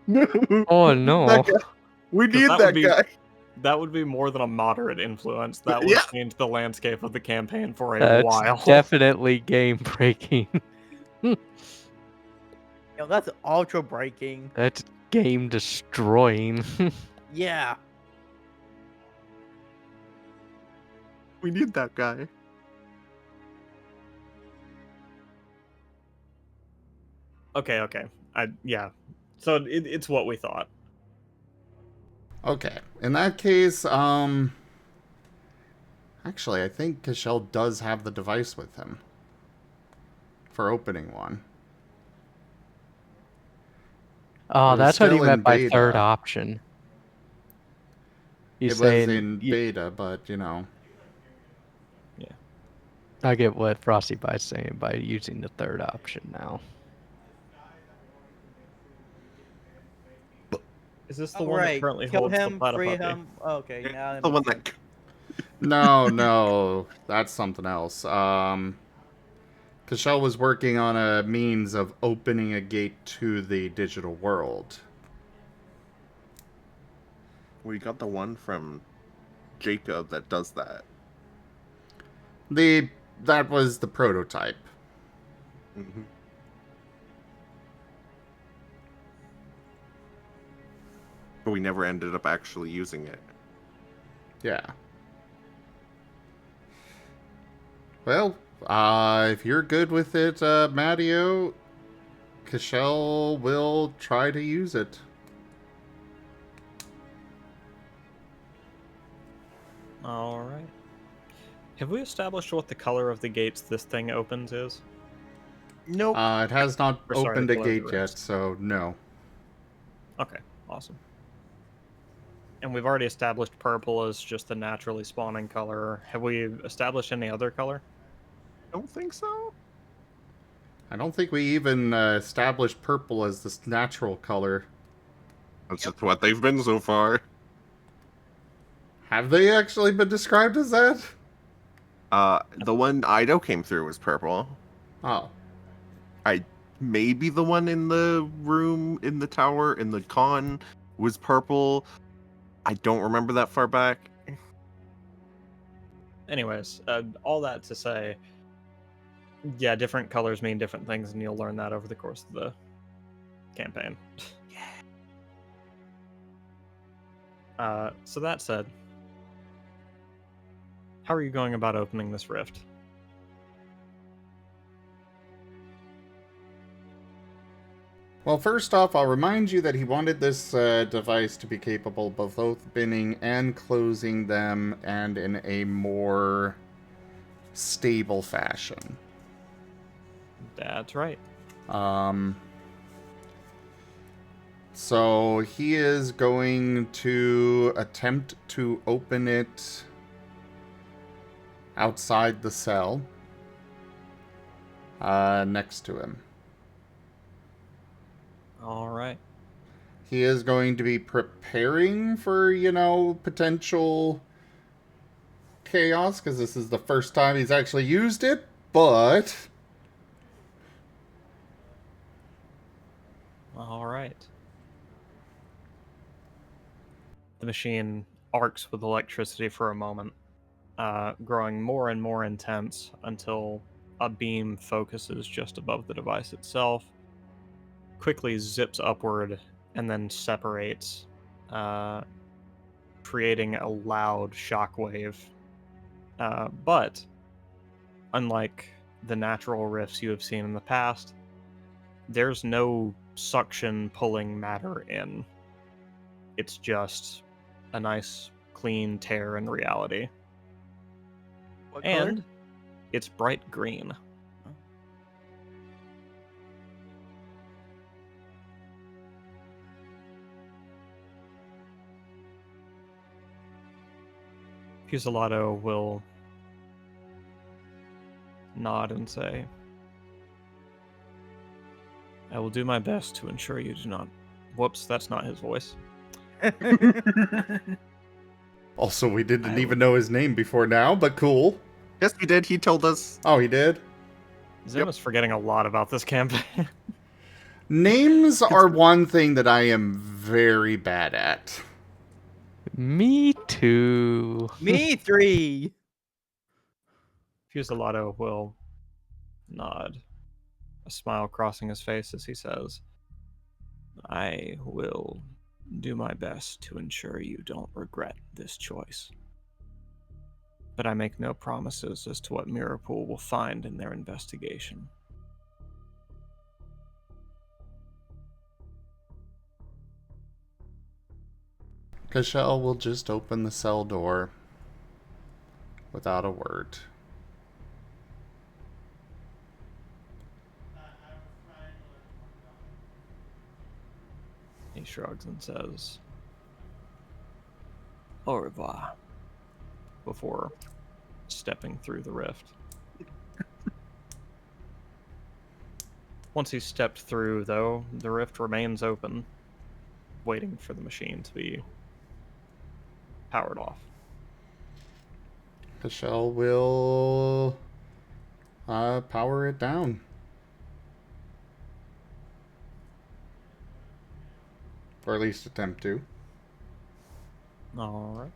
No. Oh no. That guy. We 'Cause need that that would be- guy. That would be more than a moderate influence. That would Yeah. change the landscape of the campaign for a That's while. definitely game breaking. Yo, that's ultra breaking. That's game destroying. Yeah. We need that guy. Okay. Yeah. So it's what we thought. Okay. In that case, actually, I think Cashel does have the device with him for opening one. Oh, It was that's what he still in meant by beta. third option. He's It was saying in beta, but you know. I get what Frosty Bite's saying by using the third option now. Is this the one that currently Kill holds him, the platypus? free him. Okay, now that The one makes sense. that. No, that's something else. Cashel was working on a means of opening a gate to the digital world. We got the one from Jacob that does that. That was the prototype. Mm-hmm. But we never ended up actually using it. Yeah. Well, if you're good with it, Matteo, Cashel will try to use it. All right. Have we established what the color of the gates this thing opens is? Nope. It has not Or sorry, opened the a color of the gate yet, rest. so no. Okay, awesome. And we've already established purple as just the naturally spawning color. Have we established any other color? Don't think so. I don't think we even established purple as this natural color. That's just what they've been so far. Have they actually been described as that? The one Ido came through was purple. Oh. Maybe the one in the room, in the tower, in the con was purple. I don't remember that far back. Anyways, all that to say, yeah, different colors mean different things, and you'll learn that over the course of the campaign. So that said, how are you going about opening this rift? Well, first off, I'll remind you that he wanted this device to be capable of both binning and closing them, and in a more stable fashion. That's right. So he is going to attempt to open it outside the cell next to him. All right. He is going to be preparing for, potential chaos, because this is the first time he's actually used it, but... All right. The machine arcs with electricity for a moment, growing more and more intense until a beam focuses just above the device itself, quickly zips upward, and then separates, creating a loud shockwave. But, unlike the natural rifts you have seen in the past, there's no suction pulling matter in. It's just a nice, clean tear in reality. What color? And it's bright green. Fusilado will nod and say, I will do my best to ensure you do not... Whoops, that's not his voice. Also, we didn't even know his name before now, but cool. Yes, he did. He told us. Oh, he did? Zim is forgetting a lot about this campaign. Names are one thing that I am very bad at. Me too. Me 3. Fusilado will nod, a smile crossing his face as he says, I will do my best to ensure you don't regret this choice. But I make no promises as to what Mirapool will find in their investigation. Cashel will just open the cell door without a word. He shrugs and says, Au revoir, before stepping through the rift. Once he's stepped through, though, the rift remains open, waiting for the machine to be powered off. Cashel will power it down. Or at least attempt to. Alright.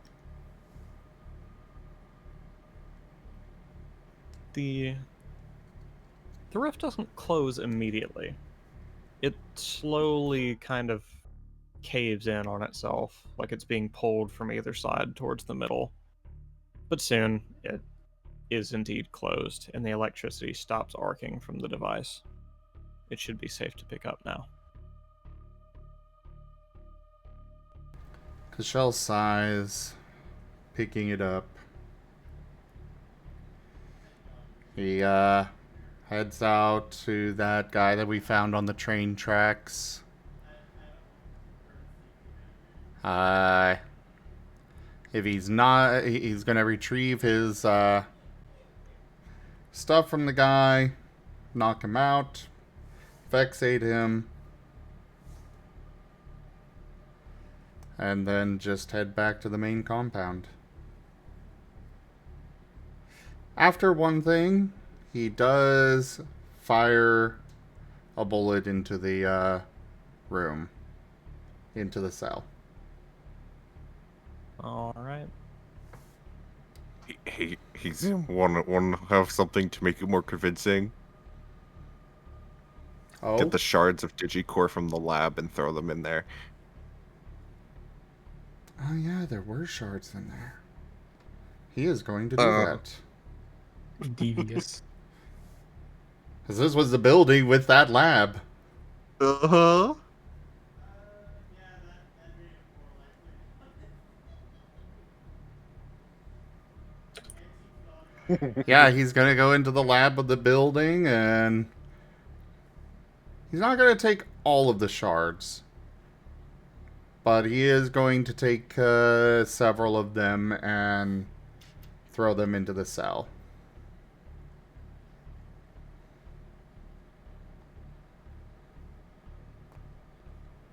The rift doesn't close immediately. It slowly kind of caves in on itself, like it's being pulled from either side towards the middle. But soon, it is indeed closed, and the electricity stops arcing from the device. It should be safe to pick up now. Cashel sighs, picking it up. He heads out to that guy that we found on the train tracks. If he's not, he's gonna retrieve his stuff from the guy, knock him out, vexate him, and then just head back to the main compound. After one thing, he does fire a bullet into the room, into the cell. Alright. He's want to have something to make it more convincing. Oh, Get the shards of Digicore from the lab and throw them in there. oh yeah, there were shards in there. He is going to do that. Devious. Because this was the building with that lab. Uh-huh. Yeah, he's going to go into the lab of the building, and he's not going to take all of the shards. But he is going to take several of them and throw them into the cell.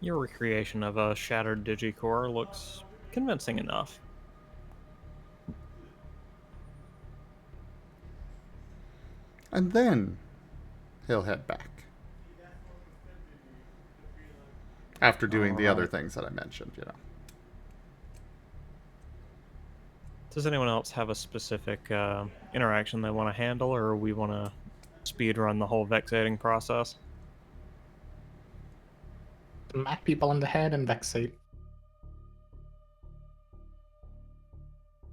Your recreation of a shattered Digicore looks convincing enough. And then he'll head back. After doing the other things that I mentioned, you know. Does anyone else have a specific interaction they want to handle, or we want to speed run the whole vexating process. Smack people in the head and vexate.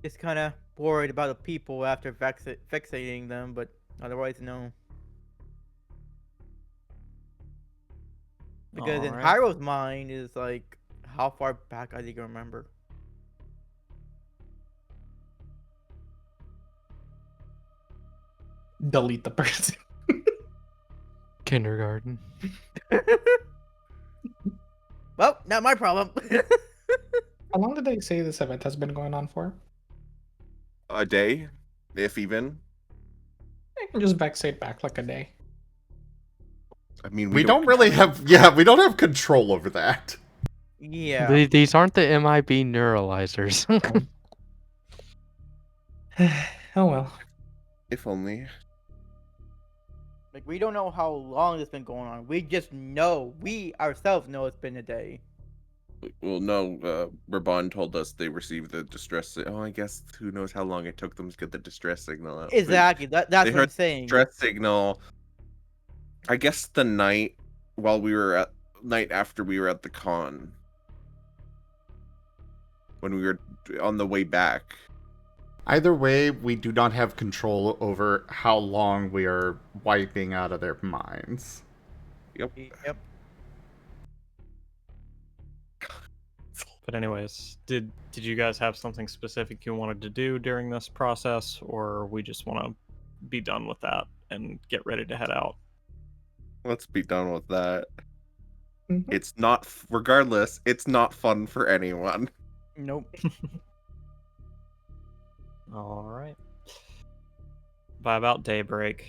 Just kind of worried about the people after fixating them, but otherwise, no. Because in Alright. Hyro's mind is like, how far back I think I remember. Delete the person. Kindergarten. Well, not my problem. How long did they say this event has been going on for? A day, if even. I can just vexate back like a day. I mean, We don't really have, we don't have control over that. Yeah. These aren't the MIB neuralizers. Oh well. If only. Like, we don't know how long it's been going on. We just know, we ourselves know it's been a day. Well, no, Raban told us they received the distress. Oh, I guess who knows how long it took them to get the distress signal out. But Exactly. That's they what I'm heard saying. distress signal. I guess the night after we were at the con, when we were on the way back. Either way, we do not have control over how long we are wiping out of their minds. Yep. Yep. But anyways, did you guys have something specific you wanted to do during this process, or we just want to be done with that and get ready to head out? Let's be done with that. Mhm. It's not, regardless, it's not fun for anyone. Nope. Alright. By about daybreak,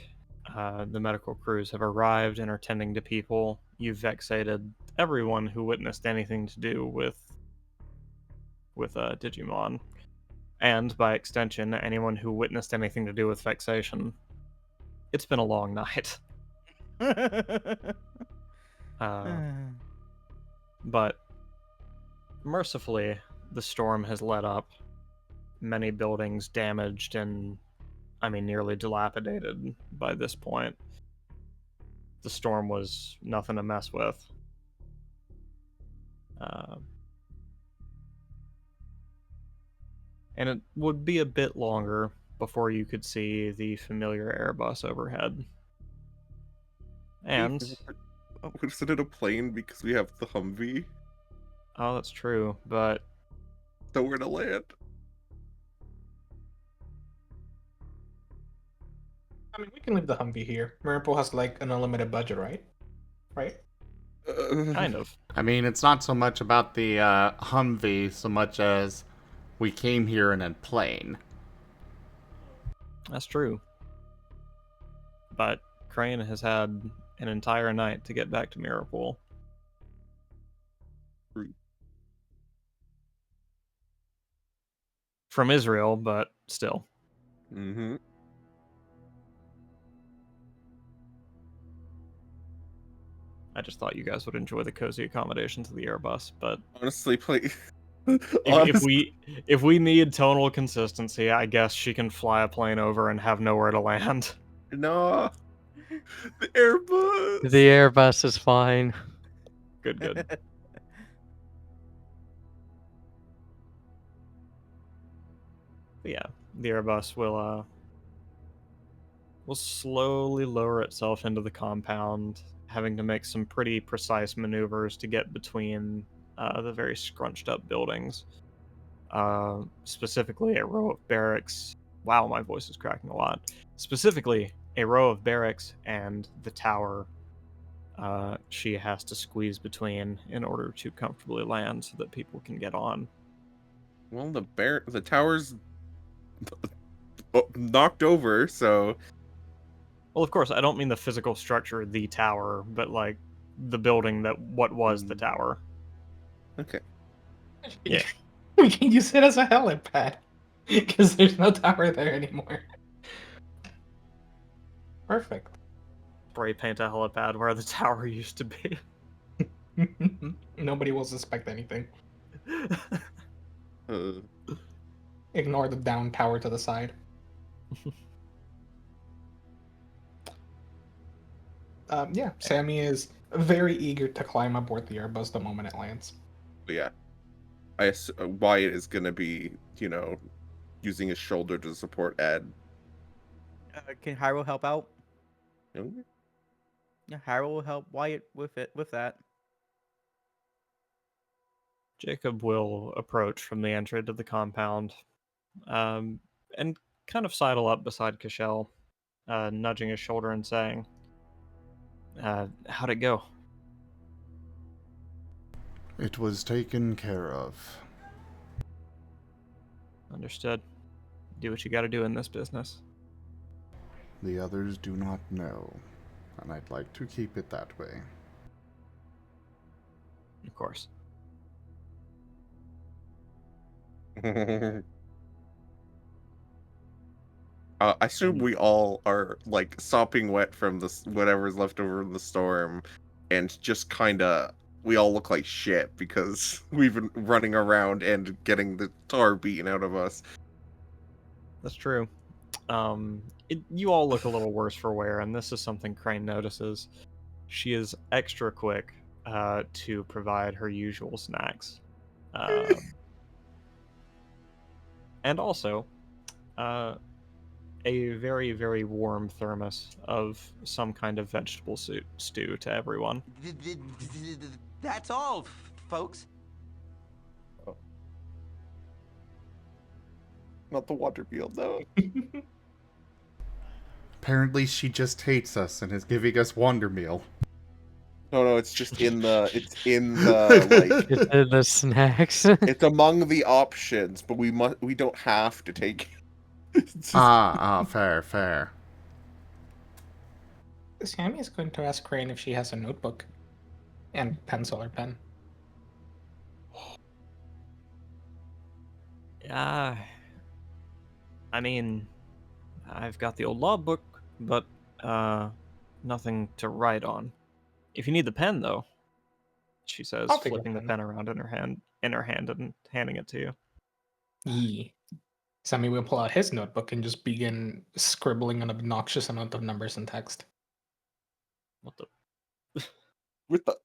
the medical crews have arrived and are tending to people. You've vexated everyone who witnessed anything to do with Digimon. And, by extension, anyone who witnessed anything to do with vexation. It's been a long night. But, mercifully, the storm has let up. Many buildings damaged and, nearly dilapidated by this point. The storm was nothing to mess with. And it would be a bit longer before you could see the familiar Airbus overhead. And... Isn't it a plane because we have the Humvee? Oh, that's true, but... Nowhere to land. I mean, we can leave the Humvee here. Merl has like an unlimited budget, right? Right? Kind of. I mean, it's not so much about the Humvee so much as we came here in a plane. That's true. But Crane has had an entire night to get back to Mirapool. From Israel, but still. Mm-hmm. I just thought you guys would enjoy the cozy accommodations of the Airbus, but Honestly, if we need tonal consistency, I guess she can fly a plane over and have nowhere to land. No. The Airbus. The Airbus is fine. Good. But yeah, the Airbus will slowly lower itself into the compound, having to make some pretty precise maneuvers to get between the very scrunched up buildings. Specifically, a row of barracks. Wow, my voice is cracking a lot. Specifically, a row of barracks and the tower she has to squeeze between in order to comfortably land so that people can get on. Well, the tower's knocked over, so... Well, of course, I don't mean the physical structure, the tower, but like the building what was the tower. Okay. Yeah. We can use it as a helipad. Because there's no tower there anymore. Perfect. Spray paint a helipad where the tower used to be. Nobody will suspect anything. Uh, Ignore the down tower to the side. Yeah, Sammy is very eager to climb aboard the Airbus the moment it lands. But yeah, Wyatt is gonna be, using his shoulder to support Ed. Can Hyrule help out? Okay. Yeah, Hyrule will help Wyatt with that. Jacob will approach from the entry to the compound, and kind of sidle up beside Cashel, nudging his shoulder and saying, how'd it go? It was taken care of. Understood. Do what you gotta do in this business. The others do not know, and I'd like to keep it that way. Of course. I assume we all are like sopping wet from this whatever's left over in the storm, and just we all look like shit because we've been running around and getting the tar beaten out of us. That's true. You all look a little worse for wear, and this is something Crane notices. She is extra quick to provide her usual snacks. And also, a very, very warm thermos of some kind of vegetable stew to everyone. That's all, folks. Not the water field, though. Apparently she just hates us and is giving us Wonder Meal. No, it's just it's in the It's in the snacks. it's among the options, but we don't have to take it. Fair. Sammy is going to ask Crane if she has a notebook and pencil or pen. I mean, I've got the old law book, but nothing to write on. If you need the pen, though, she says, I'll take a flipping the pen. pen around in her hand and handing it to you. Yeah. Sammy will pull out his notebook and just begin scribbling an obnoxious amount of numbers and text. What the? With the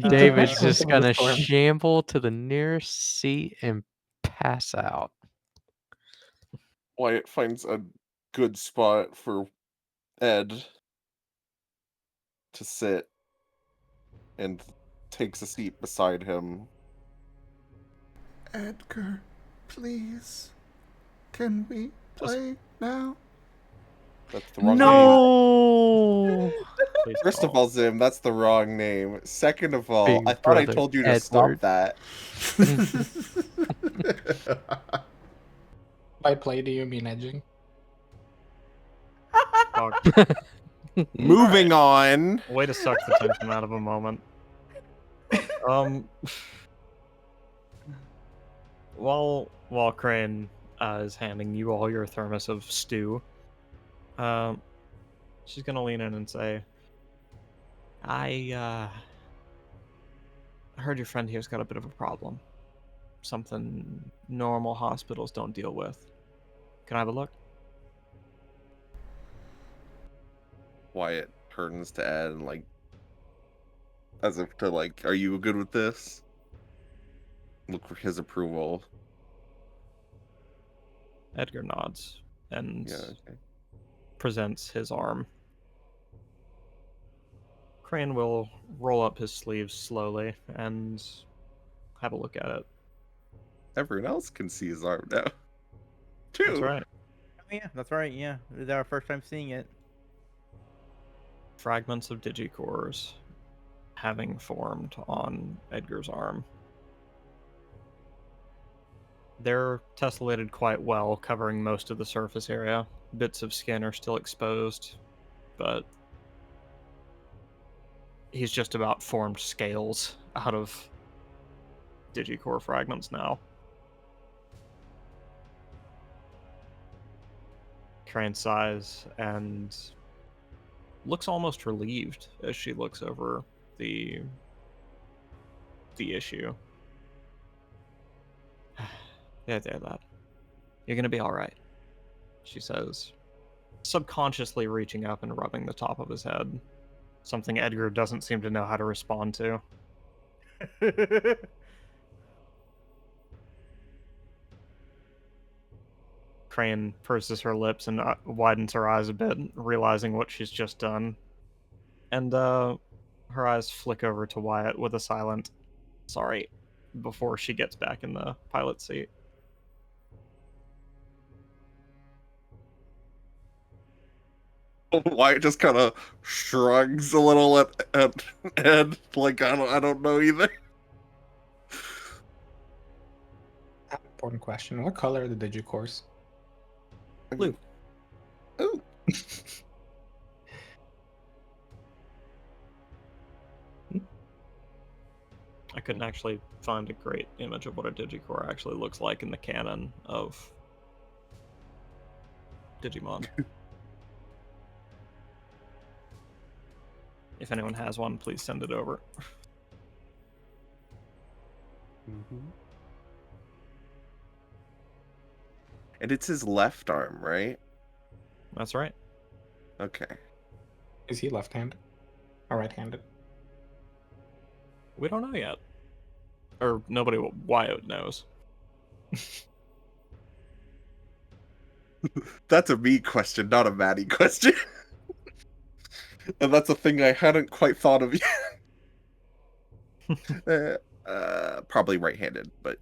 David's Professional just from the gonna storm. shamble to the nearest seat and pass out. Wyatt finds a good spot for Ed to sit and takes a seat beside him. Edgar, please. Can we play now? That's the wrong name. No. Please First of don't. all, Zim, that's the wrong name. Second of all, Big I thought I brother told you to stop Edward. that. By play, do you mean edging? Dog. Moving on. Way to suck the tension out of a moment. While Crane is handing you all your thermos of stew, she's gonna lean in and say, I heard your friend here's got a bit of a problem. Something normal hospitals don't deal with. Can I have a look? Wyatt turns to Ed and as if to are you good with this? Look for his approval. Edgar nods and Yeah, okay. presents his arm. Crane will roll up his sleeves slowly and have a look at it. Everyone else can see his arm now. Too. That's right. Oh, yeah, that's right. Yeah, this is our first time seeing it. Fragments of digicores having formed on Edgar's arm. They're tessellated quite well, covering most of the surface area. Bits of skin are still exposed, but he's just about formed scales out of digicore fragments now. Crane sighs and looks almost relieved as she looks over the issue. There, lad. You're gonna be all right, she says, subconsciously reaching up and rubbing the top of his head. Something Edgar doesn't seem to know how to respond to. Crane purses her lips and widens her eyes a bit, realizing what she's just done. And her eyes flick over to Wyatt with a silent sorry before she gets back in the pilot seat. Wyatt just kind of shrugs a little at Ed, like I don't know either. Important question. What color are the digicores? Blue. Ooh. I couldn't actually find a great image of what a Digicore actually looks like in the canon of Digimon. If anyone has one, please send it over. And it's his left arm, right? That's right. Okay. Is he left-handed or right-handed? We don't know yet. Or nobody Wyatt knows. That's a me question, not a Maddie question. And that's a thing I hadn't quite thought of yet. Probably right-handed, but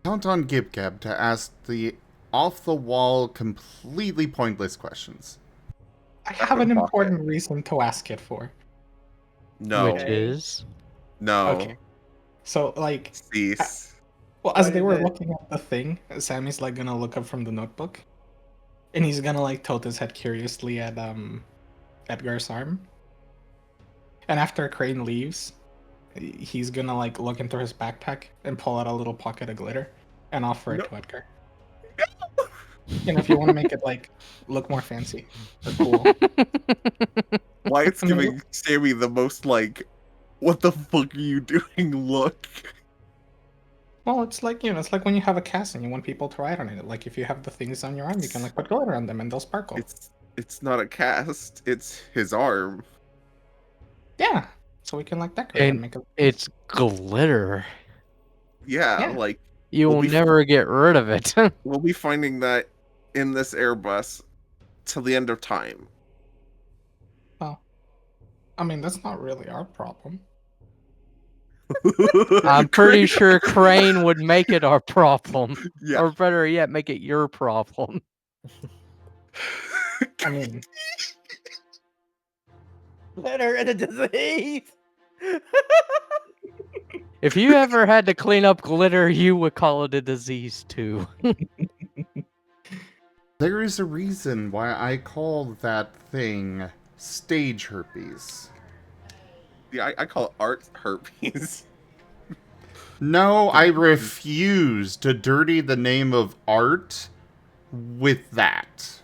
Count on Gibgab to ask the off-the-wall, completely pointless questions. I have an important reason to ask it for. no, Which is? no. Okay. So, like, Cease. well, as What they is were it? looking at the thing, Sammy's like gonna look up from the notebook, and he's gonna like tilt his head curiously at Edgar's arm. And after Crane leaves, he's gonna like look into his backpack and pull out a little pocket of glitter and offer it to Edgar. You know, if you want to make it like look more fancy or cool. Wyatt's I mean, giving Sammy the most like, what the fuck are you doing look. Well, it's like, you know, it's like when you have a cast and you want people to write on it. Like if you have the things on your arm, you can like put glitter on them and they'll sparkle. It's not a cast, it's his arm. Yeah. So we can like decorate and And make it. it's glitter. Yeah, Yeah. like You We'll will be- never get rid of it. we'll be finding that in this Airbus till the end of time. Well, I mean, that's not really our problem. I'm pretty sure Crane would make it our problem. Yeah. Or better yet, make it your problem. I mean, Glitter and a disease. If you ever had to clean up glitter, you would call it a disease too. There is a reason why I call that thing stage herpes. Yeah, I call it art herpes. No, I refuse to dirty the name of art with that.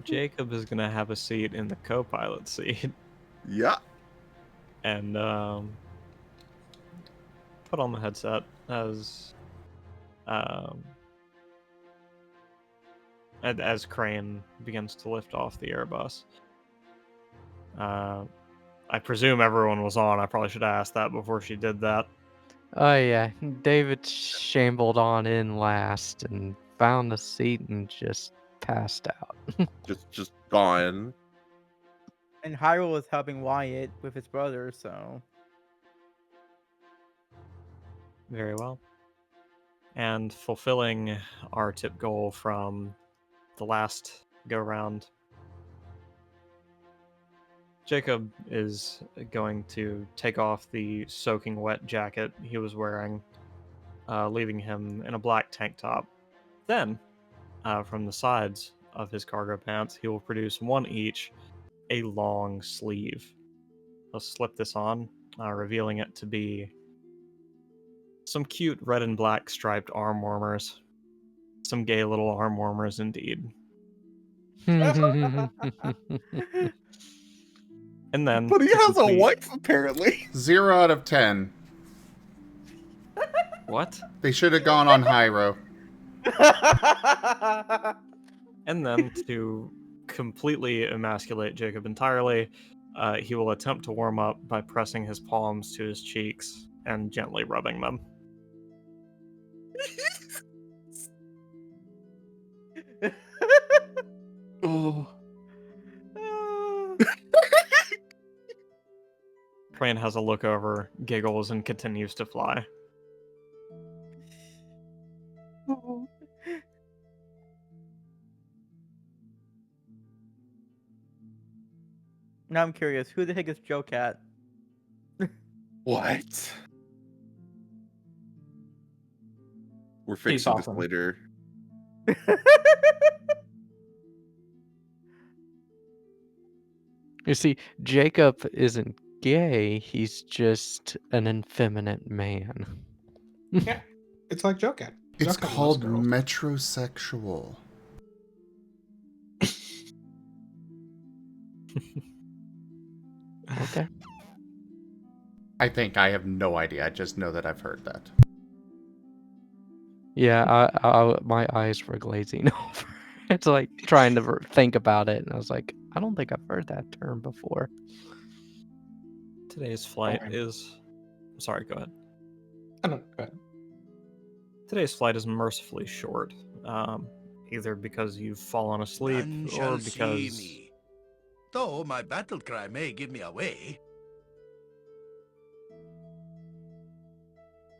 Jacob is gonna have a seat in the co-pilot seat Yeah. and put on the headset as Crane begins to lift off the Airbus. I presume everyone was on. I probably should have asked that before she did that. Oh yeah, David shambled on in last and found a seat and just passed out. Just gone. And Hyrule was helping Wyatt with his brother, so. Very well. And fulfilling our tip goal from the last go-round, Jacob is going to take off the soaking wet jacket he was wearing, leaving him in a black tank top. Then, from the sides of his cargo pants, he will produce one each, a long sleeve. He'll slip this on, revealing it to be some cute red and black striped arm warmers. Some gay little arm warmers indeed. And then, But he has a complete- wife, apparently. 0 out of 10. What? They should have gone on Hyro. And then to completely emasculate Jacob entirely, he will attempt to warm up by pressing his palms to his cheeks and gently rubbing them. Oh. Crane has a look over, giggles, and continues to fly. Now I'm curious, who the heck is Joe Cat? What? We're He's fixing this awesome. later. You see, Jacob isn't gay, he's just an effeminate man. Yeah, it's like Joe Cat. It's Joe Cat loves called girls. metrosexual. Okay. I think. I have no idea. I just know that I've heard that. Yeah, my eyes were glazing over. It's like trying to think about it, and I was like, I don't think I've heard that term before. Today's flight Fine. is... Sorry, go ahead. I don't know. Today's flight is mercifully short. Either because you've fallen asleep, None or shall see because... me. Though my battle cry may give me away.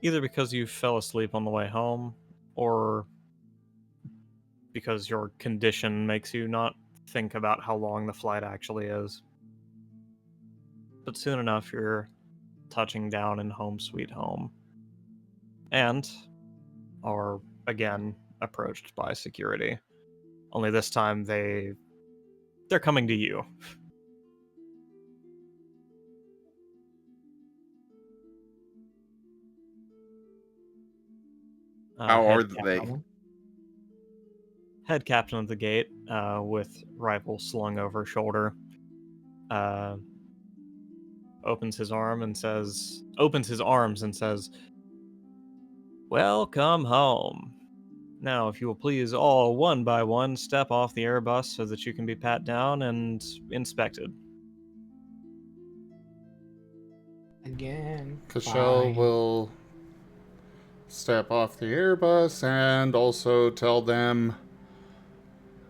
Either because you fell asleep on the way home, or because your condition makes you not think about how long the flight actually is. But soon enough, you're touching down in home sweet home. And are, again, approached by security. Only this time they're coming to you. How head are they? Head captain of the gate, with rifle slung over shoulder, opens his arms and says, "Welcome home. Now, if you will please all, one by one, step off the Airbus so that you can be pat down and inspected." Again. Cashel fine. will step off the Airbus and also tell them,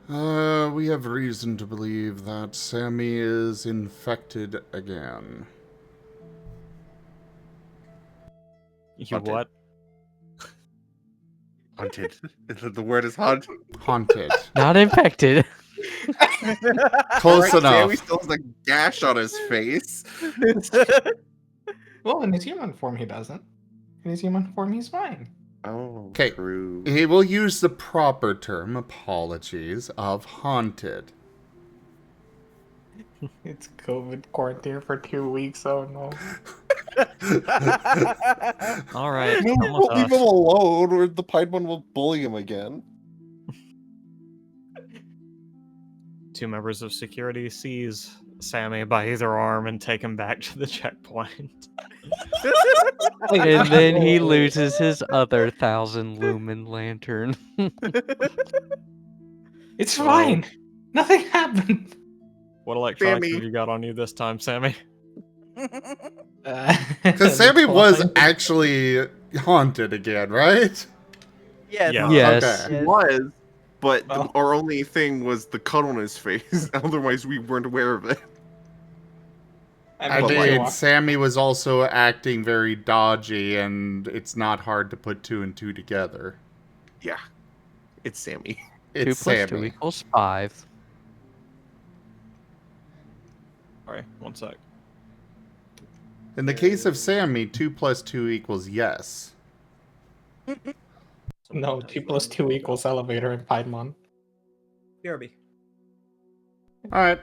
we have reason to believe that Sammy is infected again. You Hunted. what? Haunted. The word is haunted. Haunted. Not infected. Close Right, enough. Sammy still has a gash on his face. Well, in his human form, he doesn't. In his human form, he's fine. Oh, 'Kay. true. He will use the proper term, apologies, of haunted. It's COVID quarantine for 2 weeks. Oh no. All right, No, come with leave us. him alone, or the Piedmon will bully him again. Two members of security seize Sammy by either arm and take him back to the checkpoint. And then he loses his other 1,000 lumen lantern. It's fine. Nothing happened. What electronics Sammy. have you got on you this time, Sammy? Because Sammy was actually haunted again, right? Yes. Yeah. Yes. He was, but Oh. our only thing was the cut on his face. Otherwise, we weren't aware of it. I But mean, like- Sammy was also acting very dodgy, and it's not hard to put 2 and 2 together. Yeah, it's Sammy. 2 It's plus 2 Sammy. equals 5. Sorry, one sec. In the case of Sammy, 2 plus 2 equals yes. No, 2 plus 2 equals elevator in Piedmon. BRB. Alright.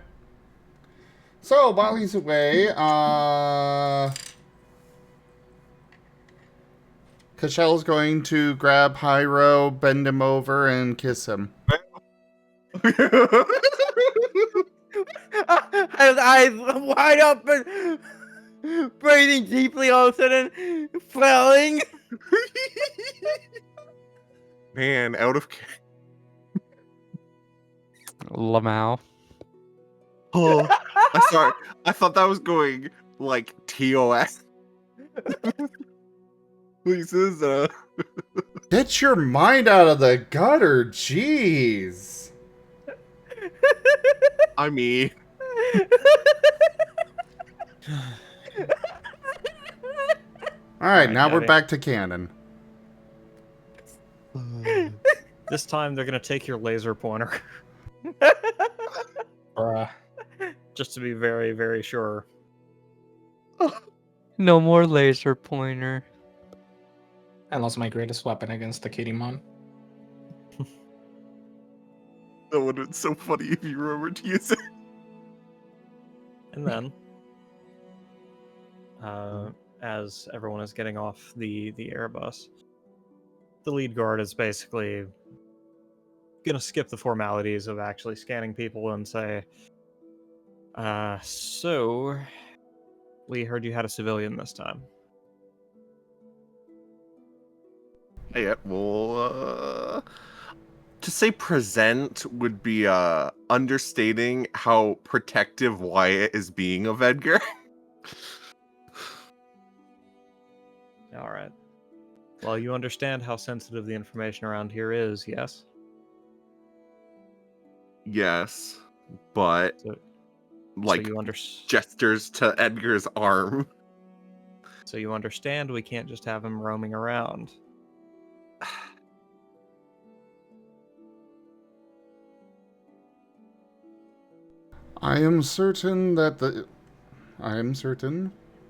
So, while he's away, Cachel's going to grab Hyro, bend him over, and kiss him. His eyes wide open, breathing deeply, all of a sudden, flailing. Man, out of Lamau. oh, I thought that was going like TOS. Please, Get your mind out of the gutter, jeez. I mean, All right, Alright, now we're Daddy. back to canon. This time they're gonna take your laser pointer, Bruh. just to be very, very sure. No more laser pointer. I lost my greatest weapon against the Digimon. that would have been so funny if you remembered to use it. And then, as everyone is getting off the Airbus, the lead guard is basically gonna skip the formalities of actually scanning people and say, so we heard you had a civilian this time. Yeah, well, to say present would be understating how protective Wyatt is being of Edgar. All right. Well, you understand how sensitive the information around here is, yes? Yes, but So, like so you gestures to Edgar's arm. So you understand we can't just have him roaming around. I am certain that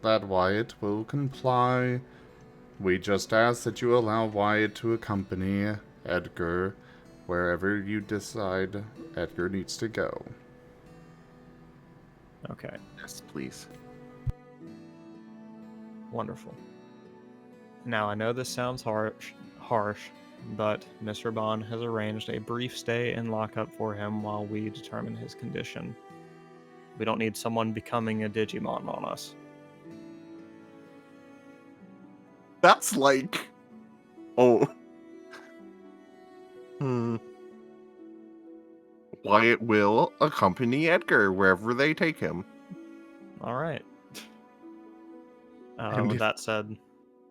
Wyatt will comply. We just ask that you allow Wyatt to accompany Edgar wherever you decide Edgar needs to go. Okay, Yes, please. wonderful. Now, I know this sounds harsh, but Mr. Bond has arranged a brief stay in lockup for him while we determine his condition. We don't need someone becoming a Digimon on us. That's like, oh, Wyatt will accompany Edgar wherever they take him. All right. And With if- that said,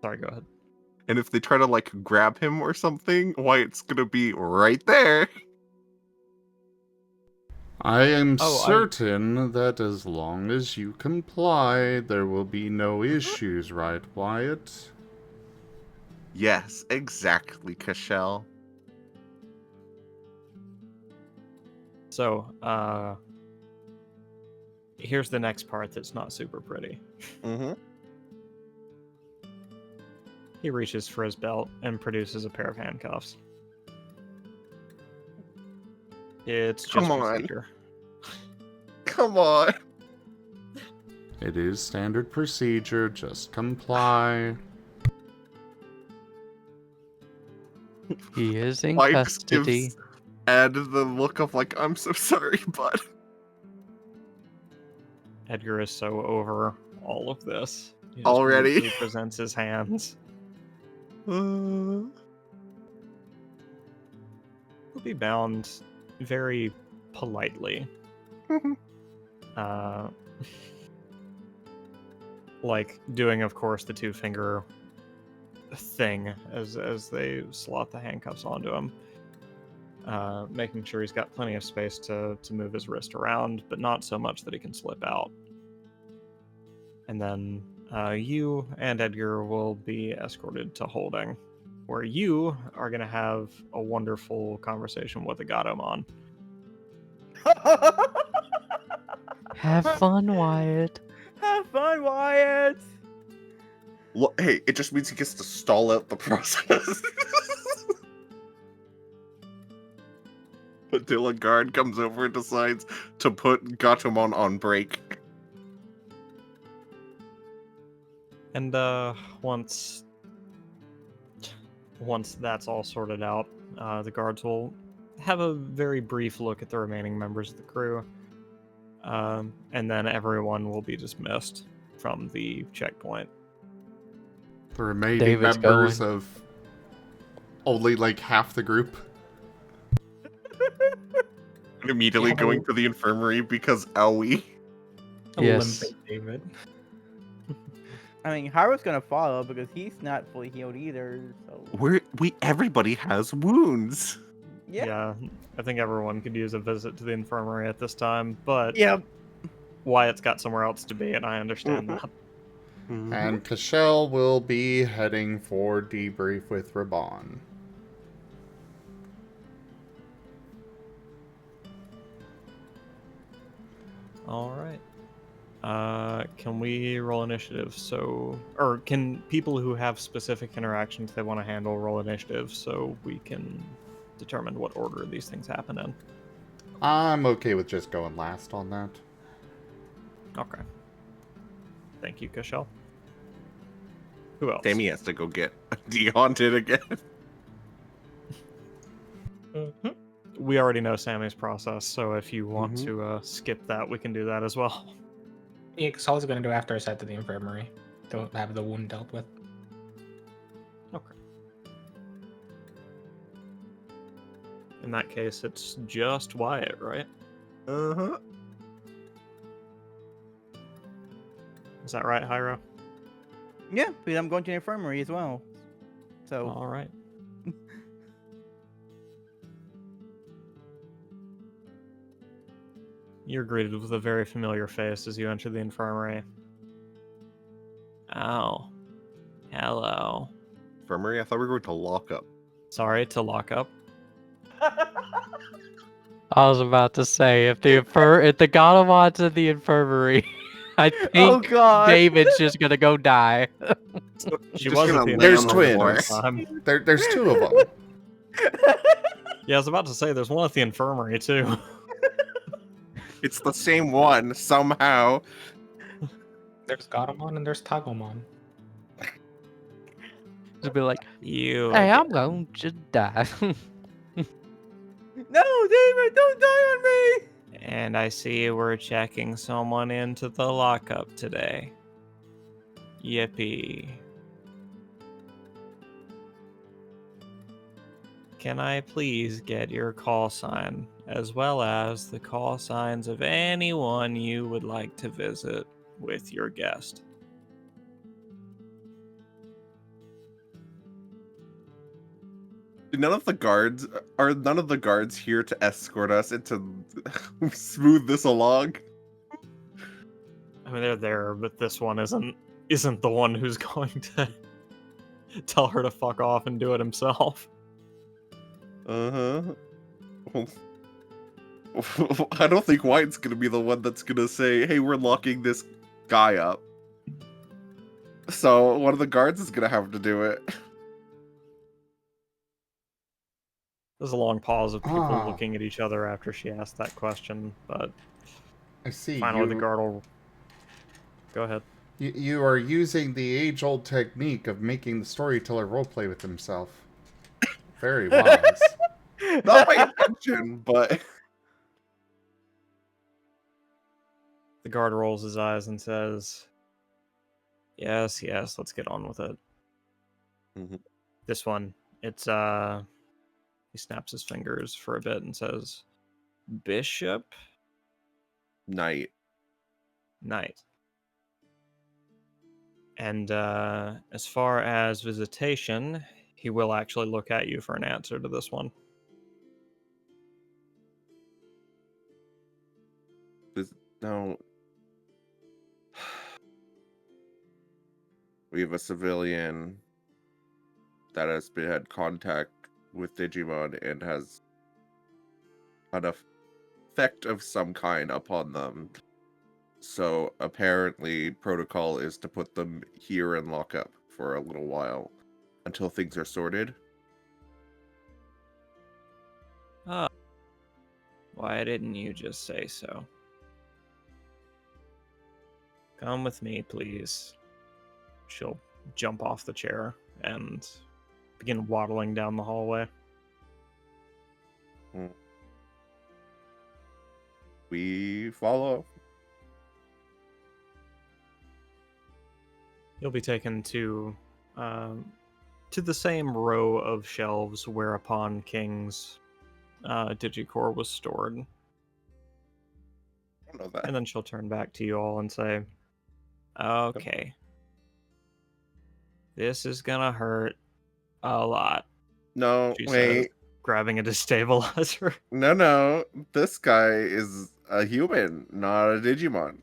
sorry, go ahead. And if they try to like grab him or something, Wyatt's gonna be right there. I am Oh, certain that as long as you comply, there will be no issues, right, Wyatt? Yes, exactly, Cashel. So, here's the next part that's not super pretty. Mm-hmm. He reaches for his belt and produces a pair of handcuffs. It's just Come on. procedure. Come on. It is standard procedure, just comply. He is in Mike custody. gives Ed the look of like, I'm so sorry, bud. Edgar is so over all of this. He just Already? meekly presents his hands. He'll be bound very politely. Like doing, of course, the two-finger thing as they slot the handcuffs onto him. Making sure he's got plenty of space to move his wrist around, but not so much that he can slip out. And then you and Edgar will be escorted to holding, where you are going to have a wonderful conversation with the Gatomon. Have fun, Wyatt. Have fun, Wyatt! Hey, it just means he gets to stall out the process. Until a guard comes over and decides to put Gatomon on break. And once that's all sorted out, the guards will have a very brief look at the remaining members of the crew, and then everyone will be dismissed from the checkpoint. The remaining David's members going. of only like half the group. And immediately going to the infirmary because owie. Yes. Limping David. I mean, Haru's gonna follow because he's not fully healed either. So Everybody has wounds. yeah. I think everyone could use a visit to the infirmary at this time, but Yep. Wyatt's got somewhere else to be, and I understand that. And Cashel will be heading for debrief with Raban. All right. Can we roll initiative? Or can people who have specific interactions they want to handle roll initiative so we can determine what order these things happen in? I'm okay with just going last on that. Okay. Thank you, Cashel. Who else? Sammy has to go get dehaunted again. We already know Sammy's process, so if you want to skip that, we can do that as well. Yeah, because all he's gonna do after is head to the infirmary to have the wound dealt with. Okay. In that case, it's just Wyatt, right? Is that right, Hyro? Yeah, because I'm going to the infirmary as well. So All right. You're greeted with a very familiar face as you enter the infirmary. Oh. Hello. Infirmary? I thought we were going to lock up. Sorry to lock up. I was about to say, if the Godamon's in the infirmary, I think Oh, God. David's just gonna go die. She Just was gonna at the lay There's on the infirmary floor. last twins. time. There's two of them. Yeah, I was about to say there's one at the infirmary too. It's the same one, somehow. There's Garamon and there's Tagomon. Just be like, You. hey, I'm going to die. no, David, don't die on me. And I see we're checking someone into the lockup today. Yippee. Can I please get your call sign, as well as the call signs of anyone you would like to visit with your guest? None of the guards here to escort us and to smooth this along? I mean, they're there, but this one isn't the one who's going to tell her to fuck off and do it himself. I don't think Wyatt's gonna be the one that's gonna say, hey, we're locking this guy up. So one of the guards is gonna have to do it. There's a long pause of people Ah. looking at each other after she asked that question, but I see. finally the guard will... Go ahead. You are using the age-old technique of making the storyteller roleplay with himself. Very wise. Not my intention, but... The guard rolls his eyes and says, yes, let's get on with it. Mhm. This one, it's, he snaps his fingers for a bit and says, Bishop Knight. Knight. And as far as visitation, he will actually look at you for an answer to this one. No. We have a civilian that has had contact with Digimon and has an effect of some kind upon them. So apparently protocol is to put them here in lockup for a little while until things are sorted. Why didn't you just say so? Come with me, please. She'll jump off the chair and begin waddling down the hallway. We follow. You'll be taken to to the same row of shelves whereupon King's Digicore was stored. I don't know that. And then she'll turn back to you all and say, okay. This is gonna hurt a lot. No, She wait. says, grabbing a destabilizer. No. This guy is a human, not a Digimon.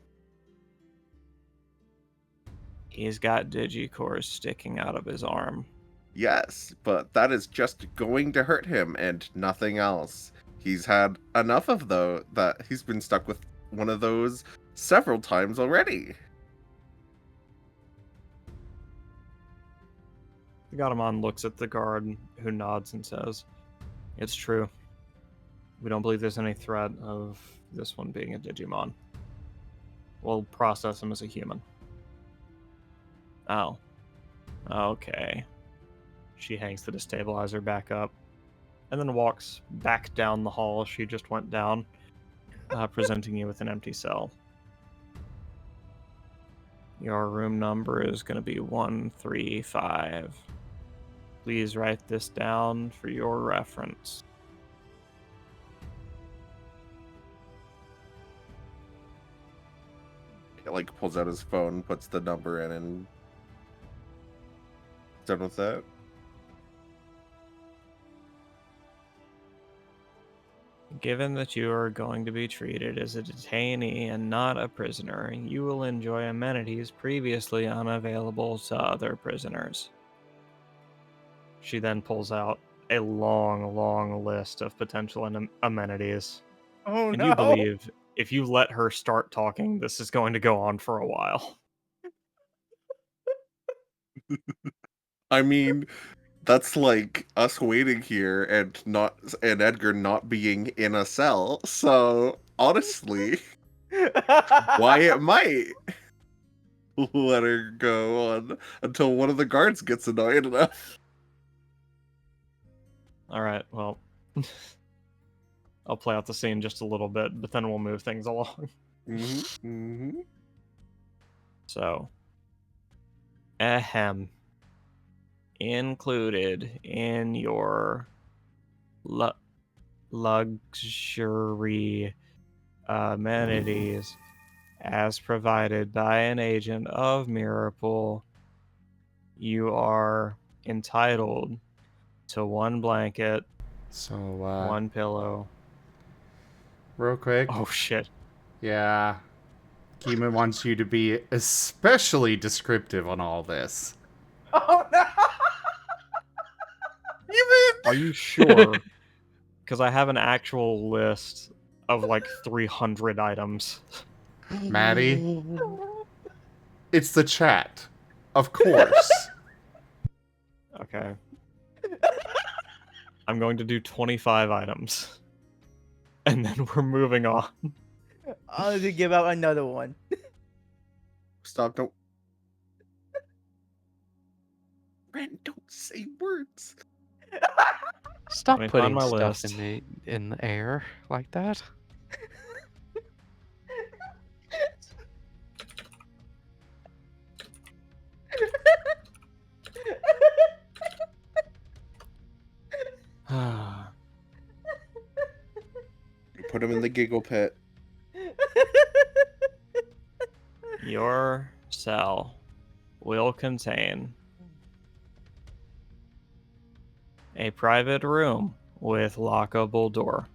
He's got Digicores sticking out of his arm. Yes, but that is just going to hurt him and nothing else. He's had enough of that he's been stuck with one of those several times already. The Gatamon looks at the guard, who nods and says, it's true. We don't believe there's any threat of this one being a Digimon. We'll process him as a human. Oh. Okay. She hangs the destabilizer back up, and then walks back down the hall she just went down, presenting you with an empty cell. Your room number is going to be 135. Please write this down for your reference. He like pulls out his phone, puts the number in, and done with that. Given that you are going to be treated as a detainee and not a prisoner, you will enjoy amenities previously unavailable to other prisoners. She then pulls out a long list of potential amenities. Oh And no! you believe if you let her start talking, this is going to go on for a while. I mean, that's like us waiting here and Edgar not being in a cell. So honestly, Wyatt might let her go on until one of the guards gets annoyed enough. All right, well, I'll play out the scene just a little bit, but then we'll move things along. So, included in your luxury amenities as provided by an agent of Mirapool, you are entitled to one blanket, So, one pillow. real quick. Oh shit. Yeah. Kima wants you to be especially descriptive on all this. Oh no! Are you sure? Because I have an actual list of like 300 items. Maddie? It's the chat. Of course. Okay. I'm going to do 25 items. And then we're moving on. I'll just give out another one. Stop! Don't. Ren, don't say words. Stop Let me find putting my stuff list. in the air like that. Put him in the giggle pit. Your cell will contain a private room with lockable door,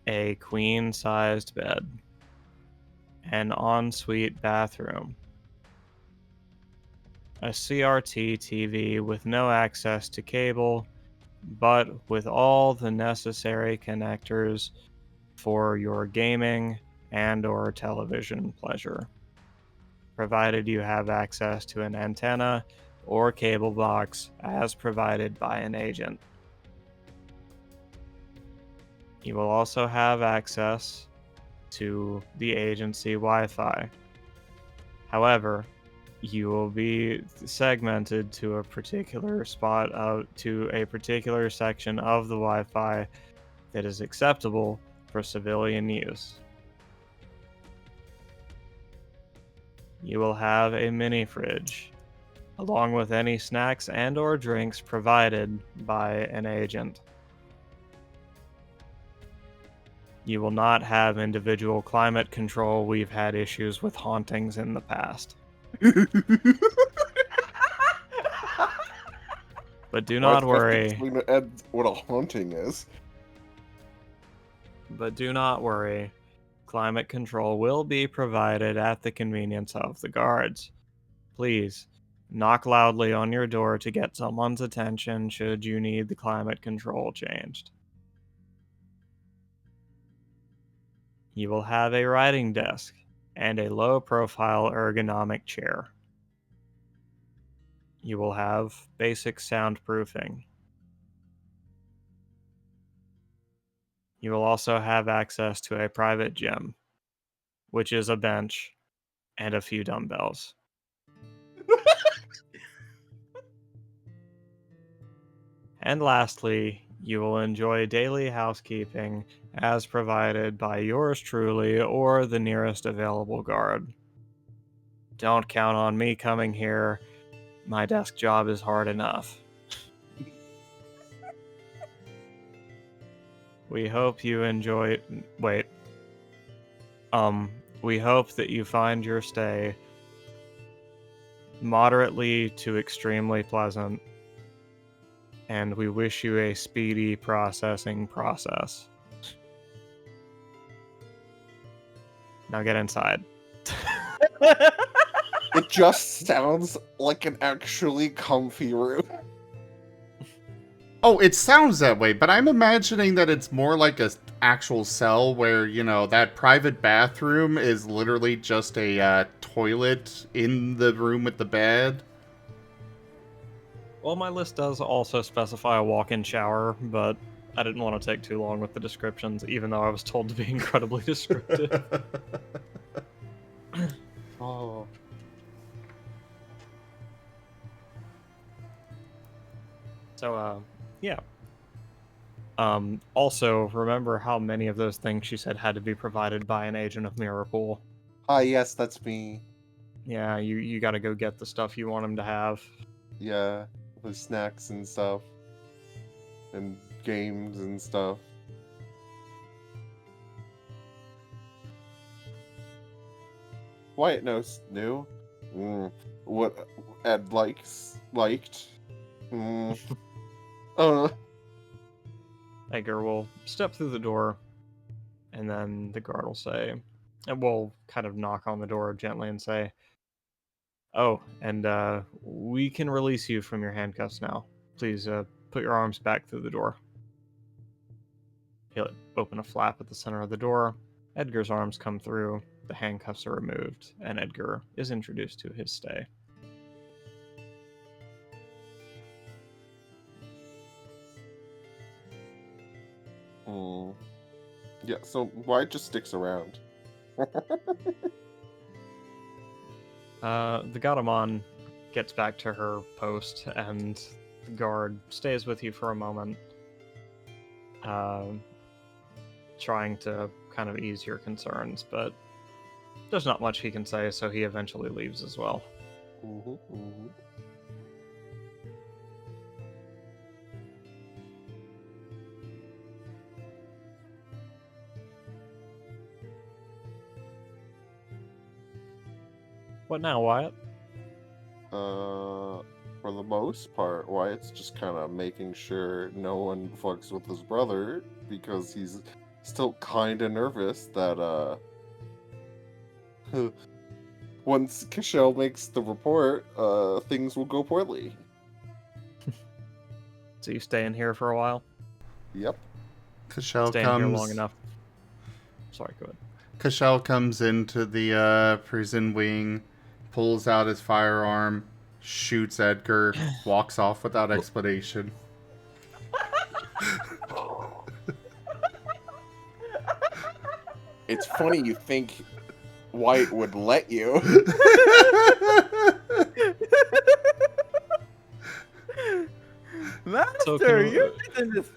a queen-sized bed, an ensuite bathroom, a CRT TV with no access to cable, but with all the necessary connectors for your gaming and/or television pleasure, provided you have access to an antenna or cable box as provided by an agent. You will also have access to the agency Wi-Fi. However, you will be segmented to a particular to a particular section of the Wi-Fi that is acceptable for civilian use. You will have a mini fridge along with any snacks and or drinks provided by an agent. You will not have individual climate control. We've had issues with hauntings in the past. But do not worry. Explain to Ed what a haunting is. But do not worry. Climate control will be provided at the convenience of the guards. Please, knock loudly on your door to get someone's attention should you need the climate control changed. You will have a writing desk and a low-profile ergonomic chair. You will have basic soundproofing. You will also have access to a private gym, which is a bench and a few dumbbells. And lastly, you will enjoy daily housekeeping as provided by yours truly or the nearest available guard. Don't count on me coming here. My desk job is hard enough. We hope you enjoy... Wait. We hope that you find your stay moderately to extremely pleasant, and we wish you a speedy processing process. Now get inside. It just sounds like an actually comfy room. Oh, it sounds that way, but I'm imagining that it's more like a actual cell where, you know, that private bathroom is literally just a toilet in the room with the bed. Well, my list does also specify a walk-in shower, but I didn't want to take too long with the descriptions, even though I was told to be incredibly descriptive. Oh. So, yeah. Also, remember how many of those things she said had to be provided by an agent of Miracle? Ah, yes, that's me. Yeah, you gotta go get the stuff you want him to have. Yeah, with snacks and stuff. And games and stuff. Wyatt knows new. What Ed liked. Edgar will step through the door, and then the guard will say, and we'll kind of knock on the door gently and say, "Oh, and we can release you from your handcuffs now. Please put your arms back through the door." He'll open a flap at the center of the door. Edgar's arms come through, the handcuffs are removed, and Edgar is introduced to his stay. Yeah, so Wyatt just sticks around. The Garamon gets back to her post, and the guard stays with you for a moment, trying to kind of ease your concerns, but there's not much he can say, so he eventually leaves as well. What now, Wyatt? For the most part, Wyatt's just kind of making sure no one fucks with his brother, because he's still kind of nervous that, once Kishel makes the report, things will go poorly. So you stay in here for a while? Yep. Kashel Stay in here long enough. Sorry, go ahead. Kashel comes into the prison wing, pulls out his firearm, shoots Edgar, walks off without explanation. It's funny you think Wyatt would let you. Master, So can we- you're in this.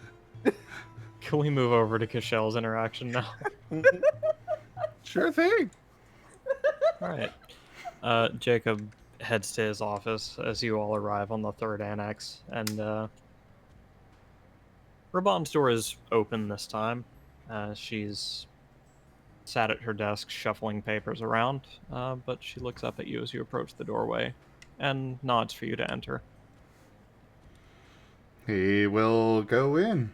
Can we move over to Kashel's interaction now? Sure thing. Alright. Jacob, heads to his office as you all arrive on the third annex, and Raban's door is open this time. She's sat at her desk shuffling papers around, but she looks up at you as you approach the doorway and nods for you to enter. He will go in.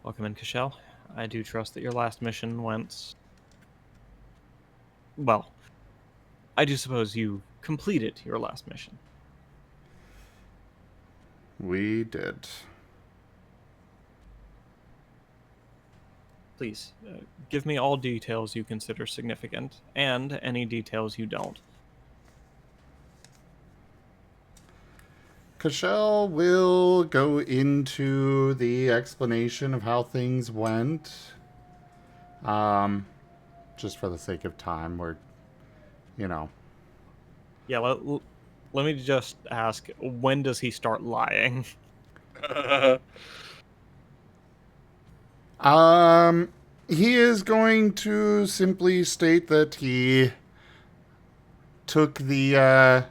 Welcome in, Cashel. I do trust that your last mission went... Well, I do suppose you completed your last mission. We did. Please, give me all details you consider significant, and any details you don't. Cashel will go into the explanation of how things went. Just for the sake of time, we're, you know. Yeah, let me just ask, when does he start lying? He is going to simply state that he took the,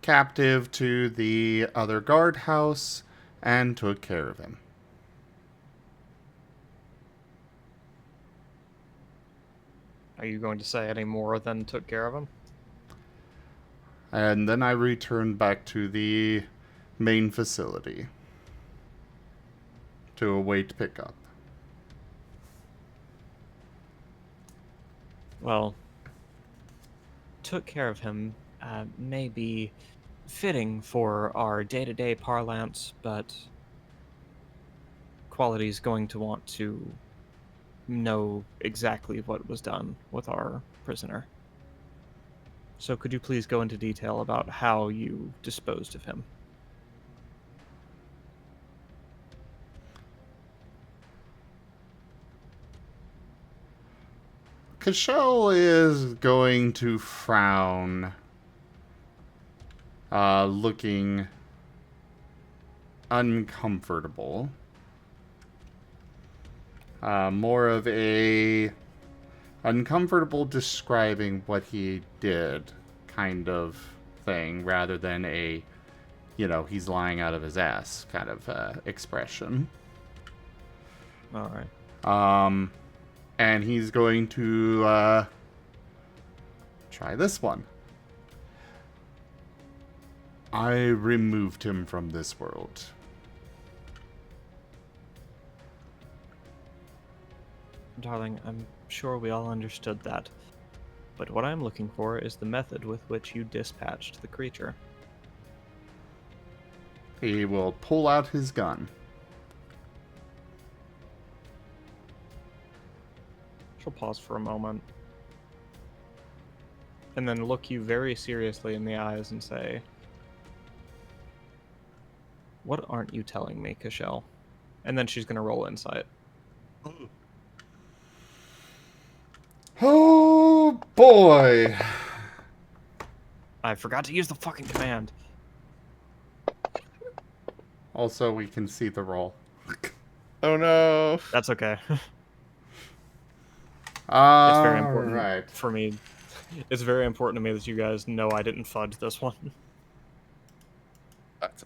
captive to the other guardhouse and took care of him. Are you going to say any more than took care of him? And then I returned back to the main facility to await pickup. Well, took care of him may be fitting for our day-to-day parlance, but Quality's going to want to know exactly what was done with our prisoner. So could you please go into detail about how you disposed of him? Cashel is going to frown, looking uncomfortable. More of a uncomfortable describing what he did kind of thing, rather than a, you know, he's lying out of his ass kind of expression. All right. And he's going to try this one. I removed him from this world. Darling, I'm sure we all understood that. But what I'm looking for is the method with which you dispatched the creature. He will pull out his gun. She'll pause for a moment. And then look you very seriously in the eyes and say, "What aren't you telling me, Cashel?" And then she's going to roll insight. Oh, boy. I forgot to use the fucking command. Also, we can see the roll. Oh no. That's okay. It's very important Right. for me. It's very important to me that you guys know I didn't fudge this one. That's a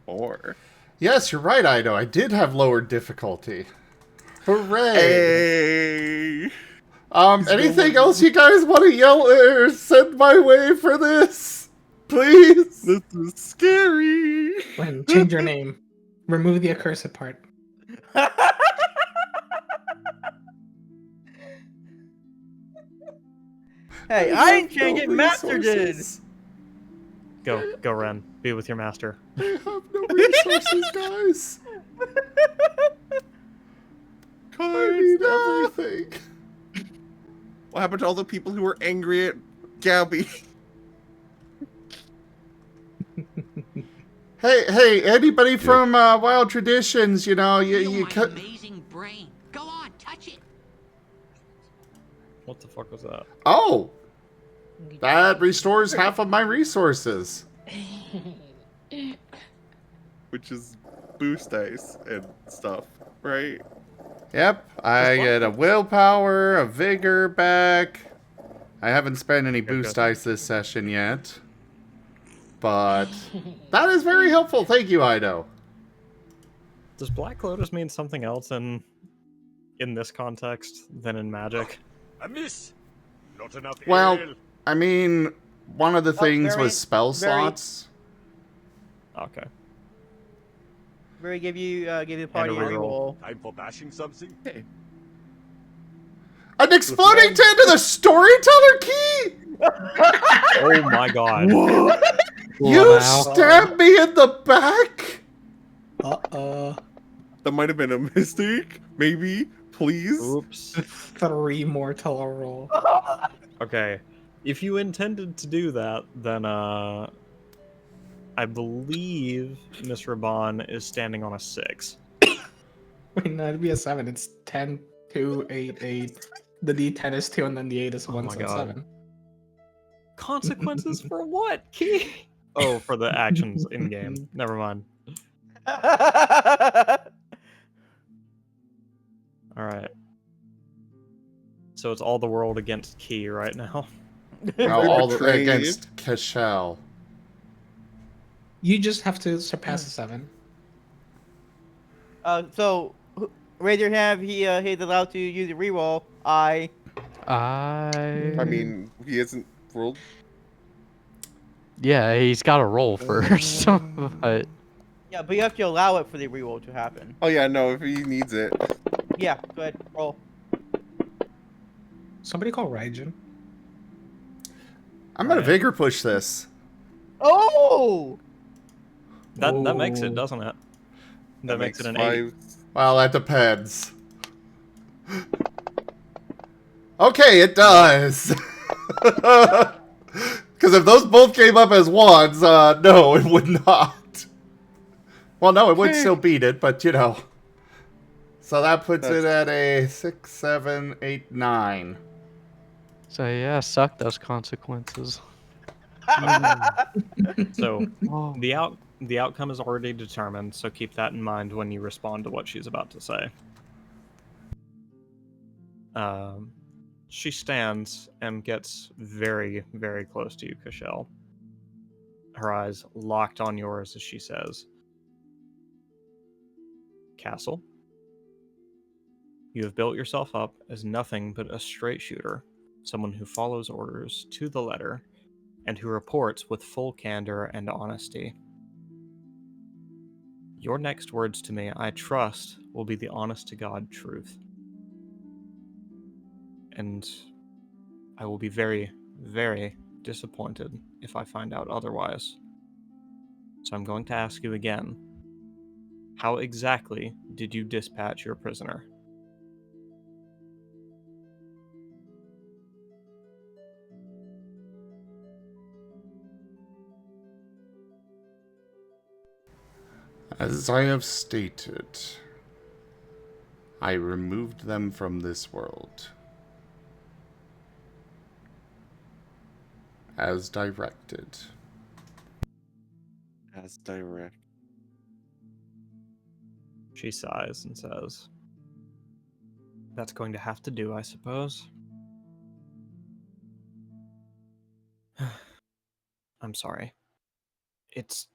4. Yes, you're right, Ido. I did have lower difficulty. Hooray! Hey. Anything else you guys want to yell or send my way for this? Please? This is scary. When change your name. Remove the accursed part. Hey, I didn't change it. Master did. Go, Ren. Be with your master. I have no resources, guys. I need everything. What happened to all the people who were angry at Gabby? Hey, anybody from Wild Traditions, you know, you my cut. amazing brain. Go on, touch it. What the fuck was that? Oh, that restores half of my resources. Which is boost dice and stuff, right? Yep, I get a willpower, a vigor back. I haven't spent any boost dice this session yet. But that is very helpful. Thank you, Ido. Does Black Lotus mean something else in this context than in Magic? A miss. Not enough Well, ale. I mean, one of the things very- was spell very- slots. Okay. Very give you the party a reroll. reroll. Time for bashing something. An exploding 10 to the storyteller key? Oh my god. You Wow. stabbed me in the back? That might have been a mistake. Maybe. Please. Oops. 3 more to roll. Okay. If you intended to do that, then I believe Miss Raban is standing on a 6. Wait, no, it'd be a 7. It's 10, 2, 8, 8. The D10 is 2, and then the 8 is 1, my so it's God. 7. Consequences for what, Key? Oh, for the actions in game. Never mind. Alright. So it's all the world against Key right now. No, all betrayed. against Cashel. You just have to surpass a 7. So raise your hand. He's allowed to use a reroll. I I mean, he hasn't rolled. Yeah, he's got to roll first. But Yeah, but you have to allow it for the reroll to happen. Oh yeah, no, if he needs it. Yeah, go ahead, roll. Somebody call Raijin. I'm gonna vigor push this. Oh! That makes it, Ooh. doesn't it? That makes it an 8. 5. Well, that depends. Okay, it does. Because if those both came up as 1s, no, it would not. Well, no, it would still beat it, but you know. So that puts it at a 6, 7, 8, 9. so yeah, suck those consequences. So Oh. the outcome is already determined, so keep that in mind when you respond to what she's about to say. She stands and gets very, very close to you, Cashel. Her eyes locked on yours as she says, Castle, you have built yourself up as nothing but a straight shooter, someone who follows orders to the letter, and who reports with full candor and honesty. Your next words to me, I trust, will be the honest-to-God truth. And I will be very, very disappointed if I find out otherwise. So I'm going to ask you again. How exactly did you dispatch your prisoner? As I have stated, I removed them from this world. As directed. As direct. She sighs and says, That's going to have to do, I suppose. I'm sorry. It's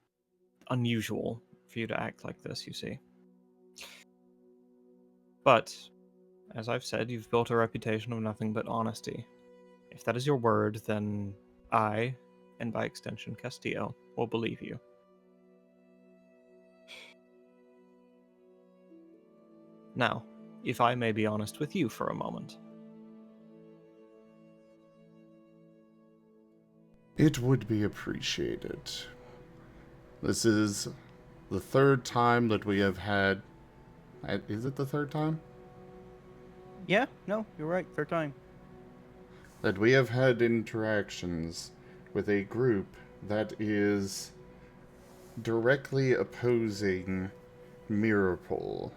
unusual for you to act like this, you see. But, as I've said, you've built a reputation of nothing but honesty. If that is your word, then I, and by extension Castillo, will believe you. Now, if I may be honest with you for a moment. It would be appreciated. This is the 3rd time that we have had... Is it the 3rd time? Yeah, no, you're right. 3rd time. That we have had interactions with a group that is directly opposing Mirapole.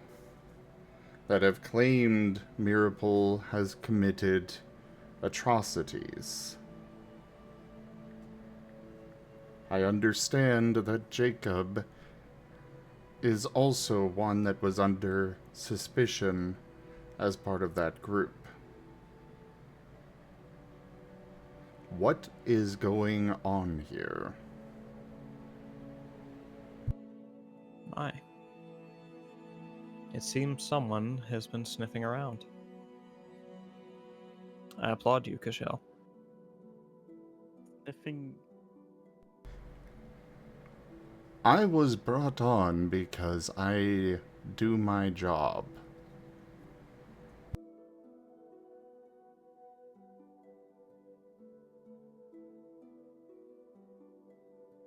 That have claimed Mirapole has committed atrocities. I understand that Jacob is also one that was under suspicion as part of that group. What is going on here? My. It seems someone has been sniffing around. I applaud you, Kashel. Sniffing. I was brought on because I do my job.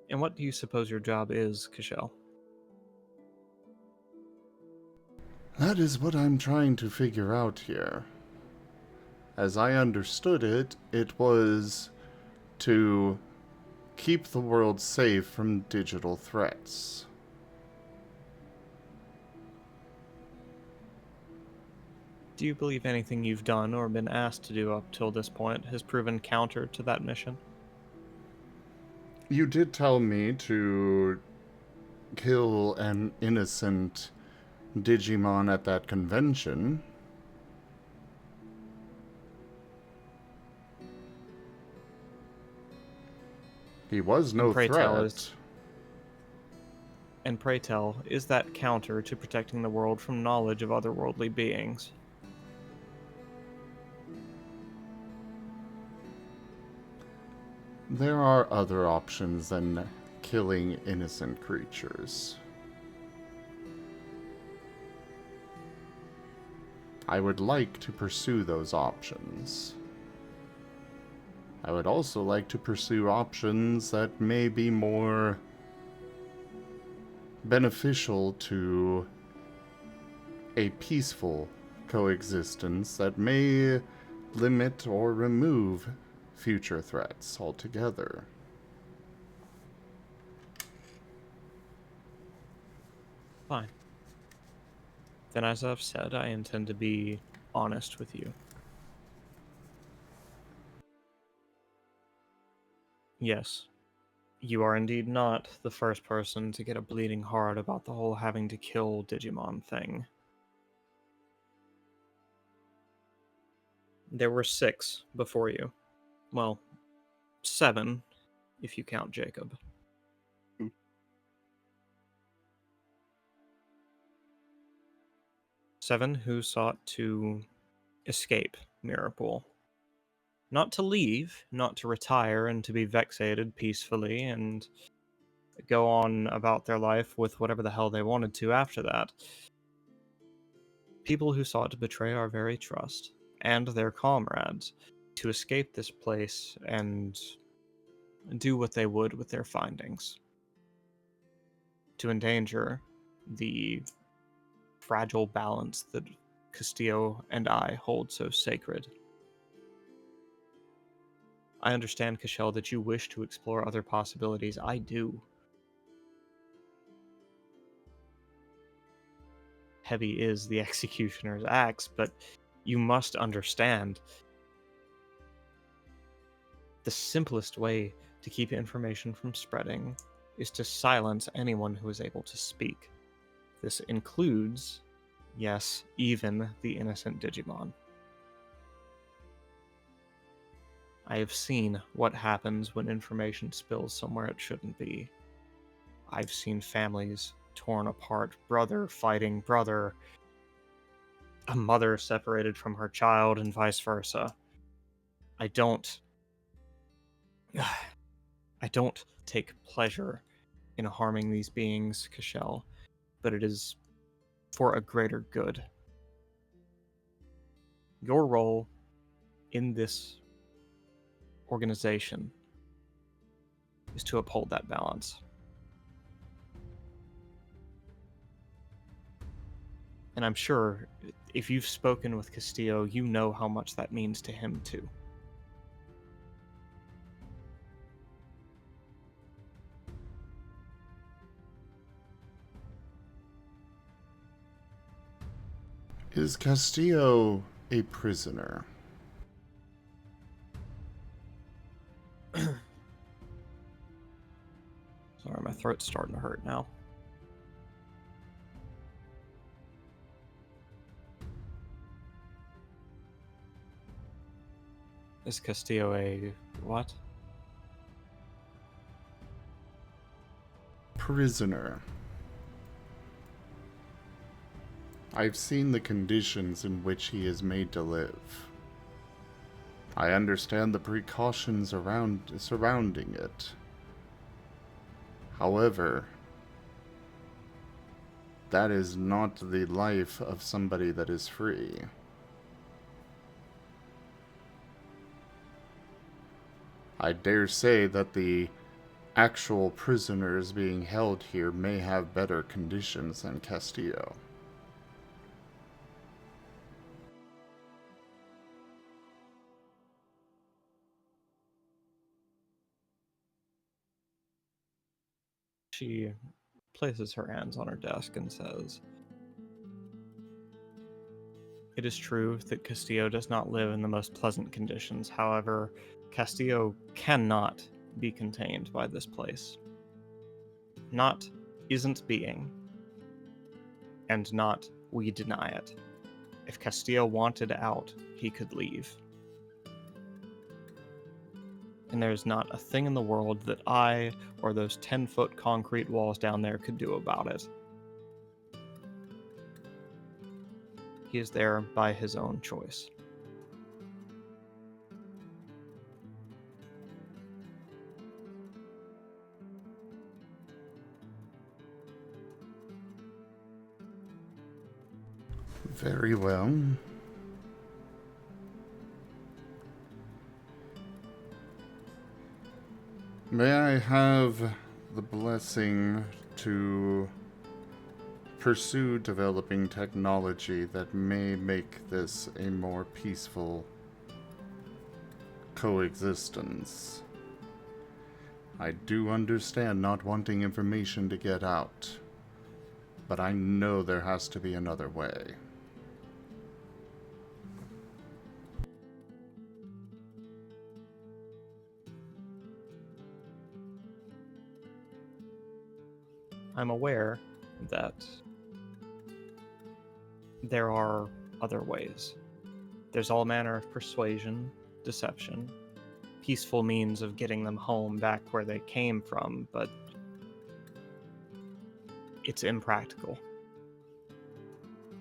And what do you suppose your job is, Kashel? That is what I'm trying to figure out here. As I understood it, it was to keep the world safe from digital threats. Do you believe anything you've done or been asked to do up till this point has proven counter to that mission? You did tell me to kill an innocent Digimon at that convention. He was no pray threat. Pray tell, is that counter to protecting the world from knowledge of otherworldly beings? There are other options than killing innocent creatures. I would like to pursue those options. I would also like to pursue options that may be more beneficial to a peaceful coexistence that may limit or remove future threats altogether. Fine. Then, as I've said, I intend to be honest with you. Yes, you are indeed not the first person to get a bleeding heart about the whole having to kill Digimon thing. There were 6 before you. Well, 7, if you count Jacob. 7 who sought to escape Mirrorpool. Not to leave, not to retire and to be vexated peacefully and go on about their life with whatever the hell they wanted to after that. People who sought to betray our very trust and their comrades to escape this place and do what they would with their findings. To endanger the fragile balance that Castillo and I hold so sacred. I understand, Kashel, that you wish to explore other possibilities. I do. Heavy is the executioner's axe, but you must understand the simplest way to keep information from spreading is to silence anyone who is able to speak. This includes, yes, even the innocent Digimon. I have seen what happens when information spills somewhere it shouldn't be. I've seen families torn apart, brother fighting brother, a mother separated from her child, and vice versa. I don't take pleasure in harming these beings, Kashel, but it is for a greater good. Your role in this organization is to uphold that balance. And I'm sure if you've spoken with Castillo, you know how much that means to him too. Is Castillo a prisoner? Sorry, my throat's starting to hurt now. Is Castillo a what? Prisoner. I've seen the conditions in which he is made to live. I understand the precautions surrounding it. However, that is not the life of somebody that is free. I dare say that the actual prisoners being held here may have better conditions than Castillo. She places her hands on her desk and says, "It is true that Castillo does not live in the most pleasant conditions. However, Castillo cannot be contained by this place. Not isn't being, and not we deny it. If Castillo wanted out, he could leave. And there's not a thing in the world that I or those 10-foot concrete walls down there could do about it. He is there by his own choice." Very well. May I have the blessing to pursue developing technology that may make this a more peaceful coexistence? I do understand not wanting information to get out, but I know there has to be another way. I'm aware that there are other ways. There's all manner of persuasion, deception, peaceful means of getting them home back where they came from, but it's impractical.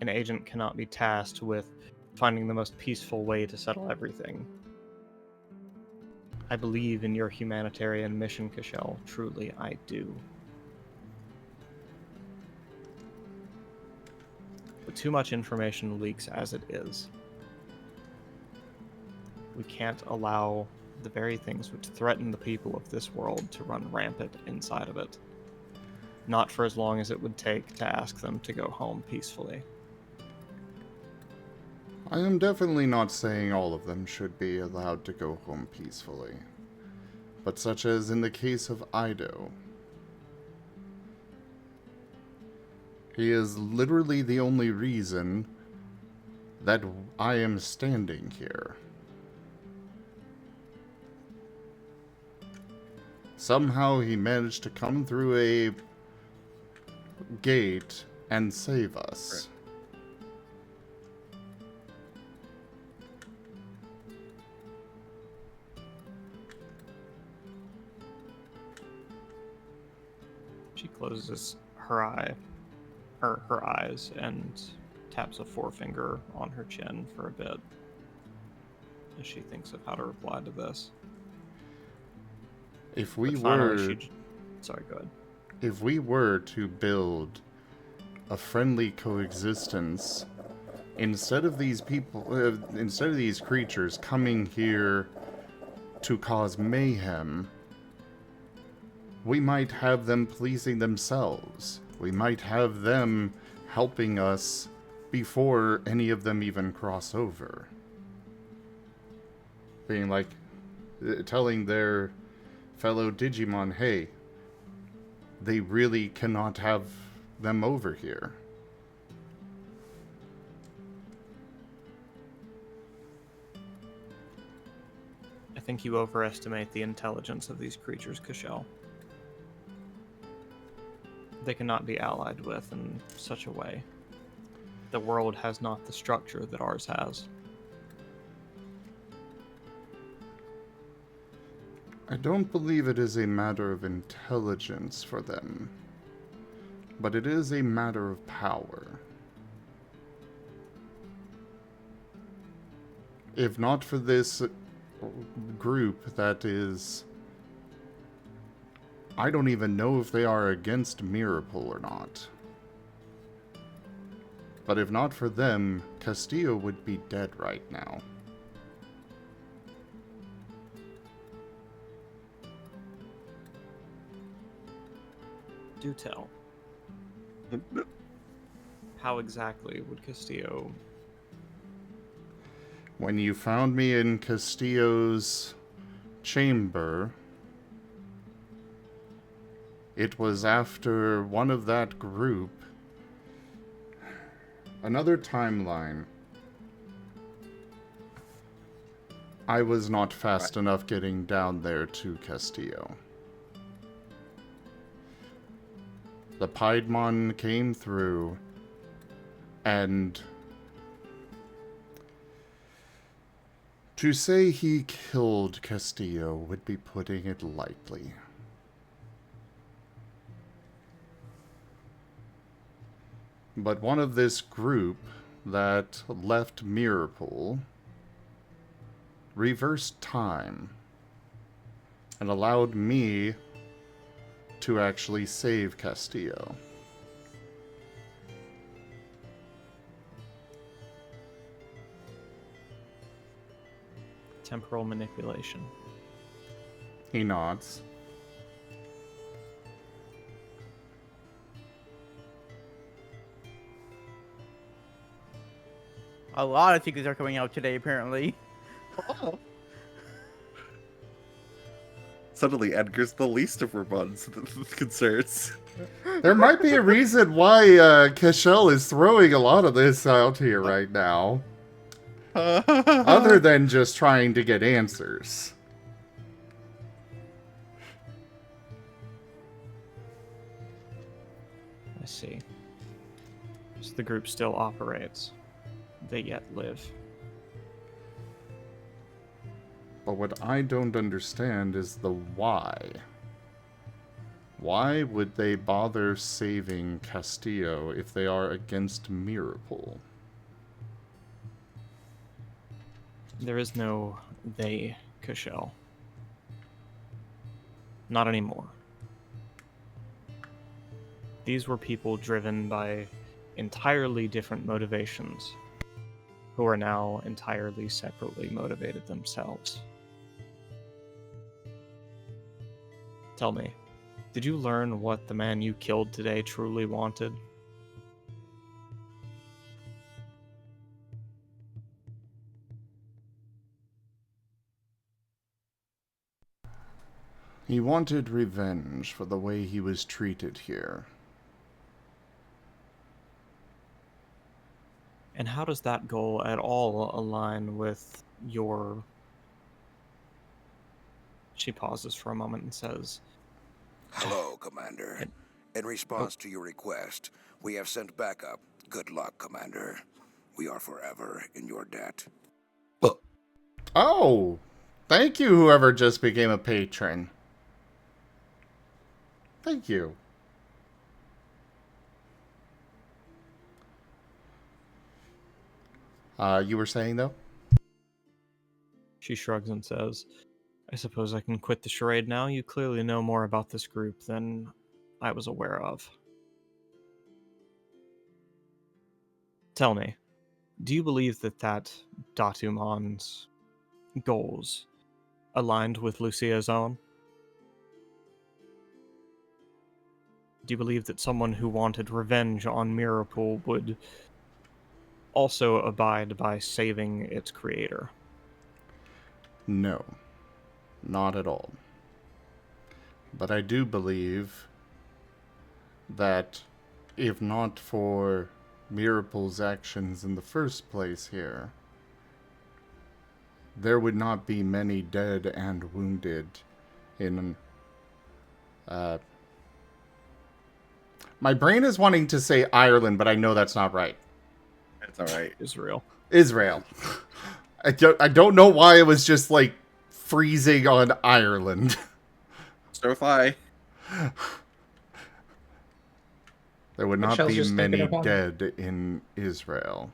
An agent cannot be tasked with finding the most peaceful way to settle everything. I believe in your humanitarian mission, Cashel. Truly, I do. But too much information leaks as it is. We can't allow the very things which threaten the people of this world to run rampant inside of it. Not for as long as it would take to ask them to go home peacefully. I am definitely not saying all of them should be allowed to go home peacefully, but such as in the case of Ido, he is literally the only reason that I am standing here. Somehow he managed to come through a gate and save us. She closes her eyes and taps a forefinger on her chin for a bit as she thinks of how to reply to this. If we But finally, were... Sorry, go ahead. If we were to build a friendly coexistence, instead of these creatures coming here to cause mayhem, we might have them pleasing themselves. We might have them helping us before any of them even cross over. Being like, telling their fellow Digimon, hey, they really cannot have them over here. I think you overestimate the intelligence of these creatures, Cashel. They cannot be allied with in such a way. The world has not the structure that ours has. I don't believe it is a matter of intelligence for them, but it is a matter of power. If not for this group that is... I don't even know if they are against Miracle or not. But if not for them, Castillo would be dead right now. Do tell. How exactly would Castillo... When you found me in Castillo's chamber, it was after one of that group. Another timeline. I was not fast enough getting down there to Castillo. The Piedmon came through, and to say he killed Castillo would be putting it lightly. But one of this group that left Mirrorpool reversed time and allowed me to actually save Castillo. Temporal manipulation. He nods. A lot of secrets are coming out today, apparently. Suddenly, Edgar's the least of Ramon's concerns. There might be a reason why Cashel is throwing a lot of this out here right now. Other than just trying to get answers. I see. So the group still operates. They yet live. But what I don't understand is the why. Why would they bother saving Castillo if they are against Mirrorpool? There is no they, Cashel. Not anymore. These were people driven by entirely different motivations, who are now entirely separately motivated themselves. Tell me, did you learn what the man you killed today truly wanted? He wanted revenge for the way he was treated here. And how does that goal at all align with your... She pauses for a moment and says, "Hello, Commander. In response to your request, we have sent backup. Good luck, Commander. We are forever in your debt." Oh! Thank you, whoever just became a patron. Thank you. You were saying, though? She shrugs and says, "I suppose I can quit the charade now. You clearly know more about this group than I was aware of. Tell me, do you believe that Datumon's goals aligned with Lucia's own? Do you believe that someone who wanted revenge on Mirrorpool would also abide by saving its creator?" No. Not at all. But I do believe that if not for Mirrorpool's actions in the first place here, there would not be many dead and wounded in... My brain is wanting to say Ireland, but I know that's not right. That's alright. Israel. Israel. I don't know why it was just like freezing on Ireland. So if I. There would not Michelle's be just thinking many of home. dead in Israel.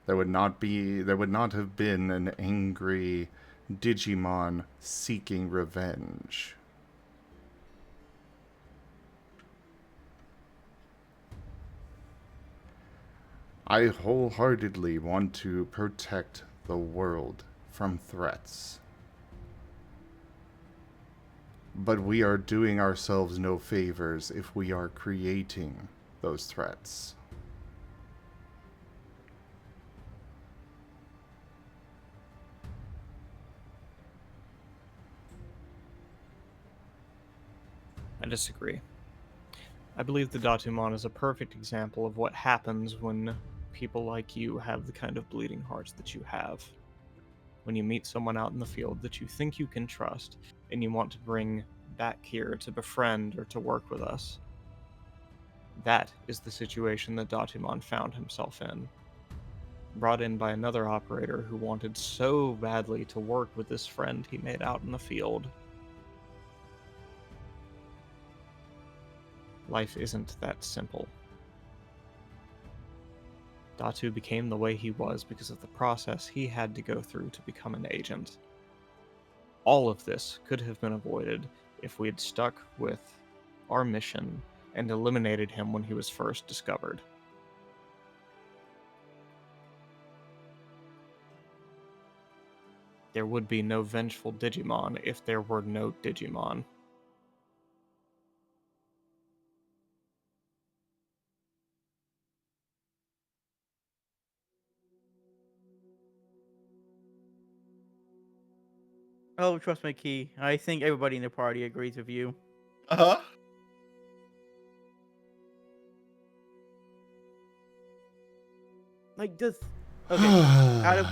There would not have been an angry Digimon seeking revenge. I wholeheartedly want to protect the world from threats. But we are doing ourselves no favors if we are creating those threats. I disagree. I believe the Datumon is a perfect example of what happens when people like you have the kind of bleeding hearts that you have. When you meet someone out in the field that you think you can trust, and you want to bring back here to befriend or to work with us. That is the situation that Datumon found himself in. Brought in by another operator who wanted so badly to work with this friend he made out in the field. Life isn't that simple. Datu became the way he was because of the process he had to go through to become an agent. All of this could have been avoided if we had stuck with our mission and eliminated him when he was first discovered. There would be no vengeful Digimon if there were no Digimon. Oh, trust me, Key. I think everybody in the party agrees with you. Uh-huh. Like, does... Okay, out of...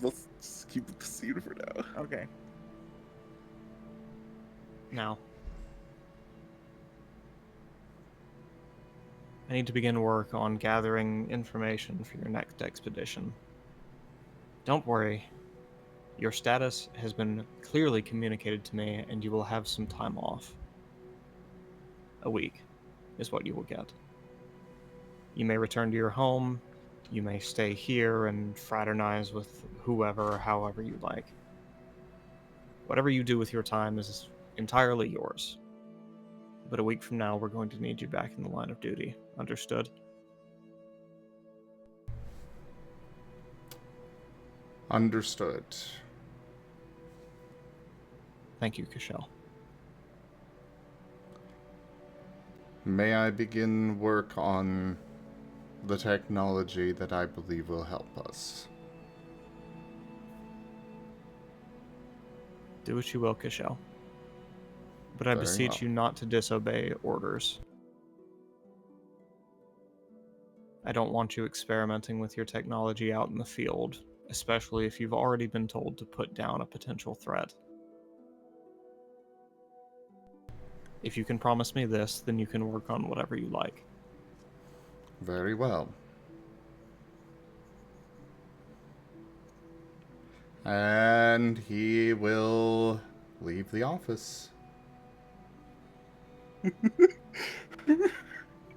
Let's just keep it the scene for now. Okay. Now, I need to begin work on gathering information for your next expedition. Don't worry. Your status has been clearly communicated to me, and you will have some time off. A week is what you will get. You may return to your home, you may stay here and fraternize with whoever or however you like. Whatever you do with your time is entirely yours. But a week from now, we're going to need you back in the line of duty. Understood? Understood. Thank you, Cashel. May I begin work on the technology that I believe will help us? Do what you will, Cashel. But I Very beseech well. you not to disobey orders. I don't want you experimenting with your technology out in the field, especially if you've already been told to put down a potential threat. If you can promise me this, then you can work on whatever you like. Very well. And he will leave the office.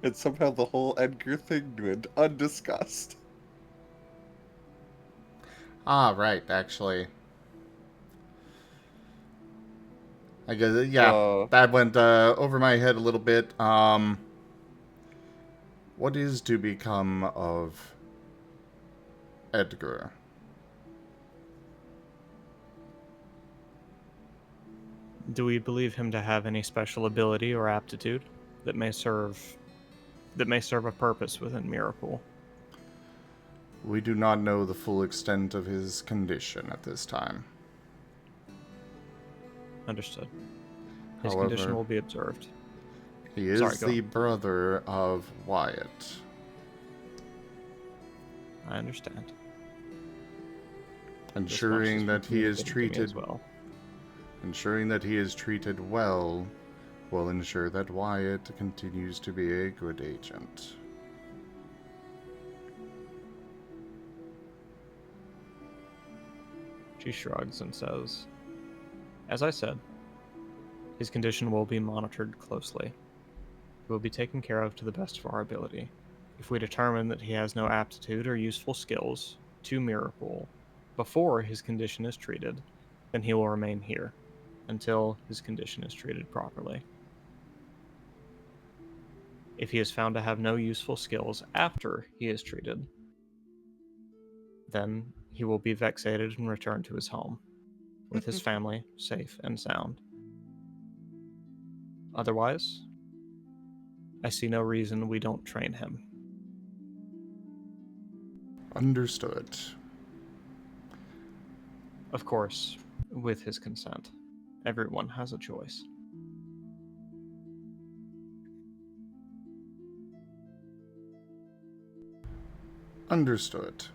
And somehow the whole Edgar thing went undiscussed. Ah, right, actually. I guess, yeah, that went over my head a little bit. What is to become of Edgar? Do we believe him to have any special ability or aptitude that may serve a purpose within Miracle? We do not know the full extent of his condition at this time. Understood. His However, condition will be observed. He is Sorry, go the on. brother of Wyatt. I understand. Ensuring that he is communicated to me as treated well. Ensuring that he is treated well will ensure that Wyatt continues to be a good agent. She shrugs and says, "As I said, his condition will be monitored closely. He will be taken care of to the best of our ability. If we determine that he has no aptitude or useful skills to mirror pool before his condition is treated, then he will remain here until his condition is treated properly. If he is found to have no useful skills after he is treated, then he will be vexated and returned to his home, with his family safe and sound. Otherwise, I see no reason we don't train him." Understood. Of course, with his consent. Everyone has a choice. Understood.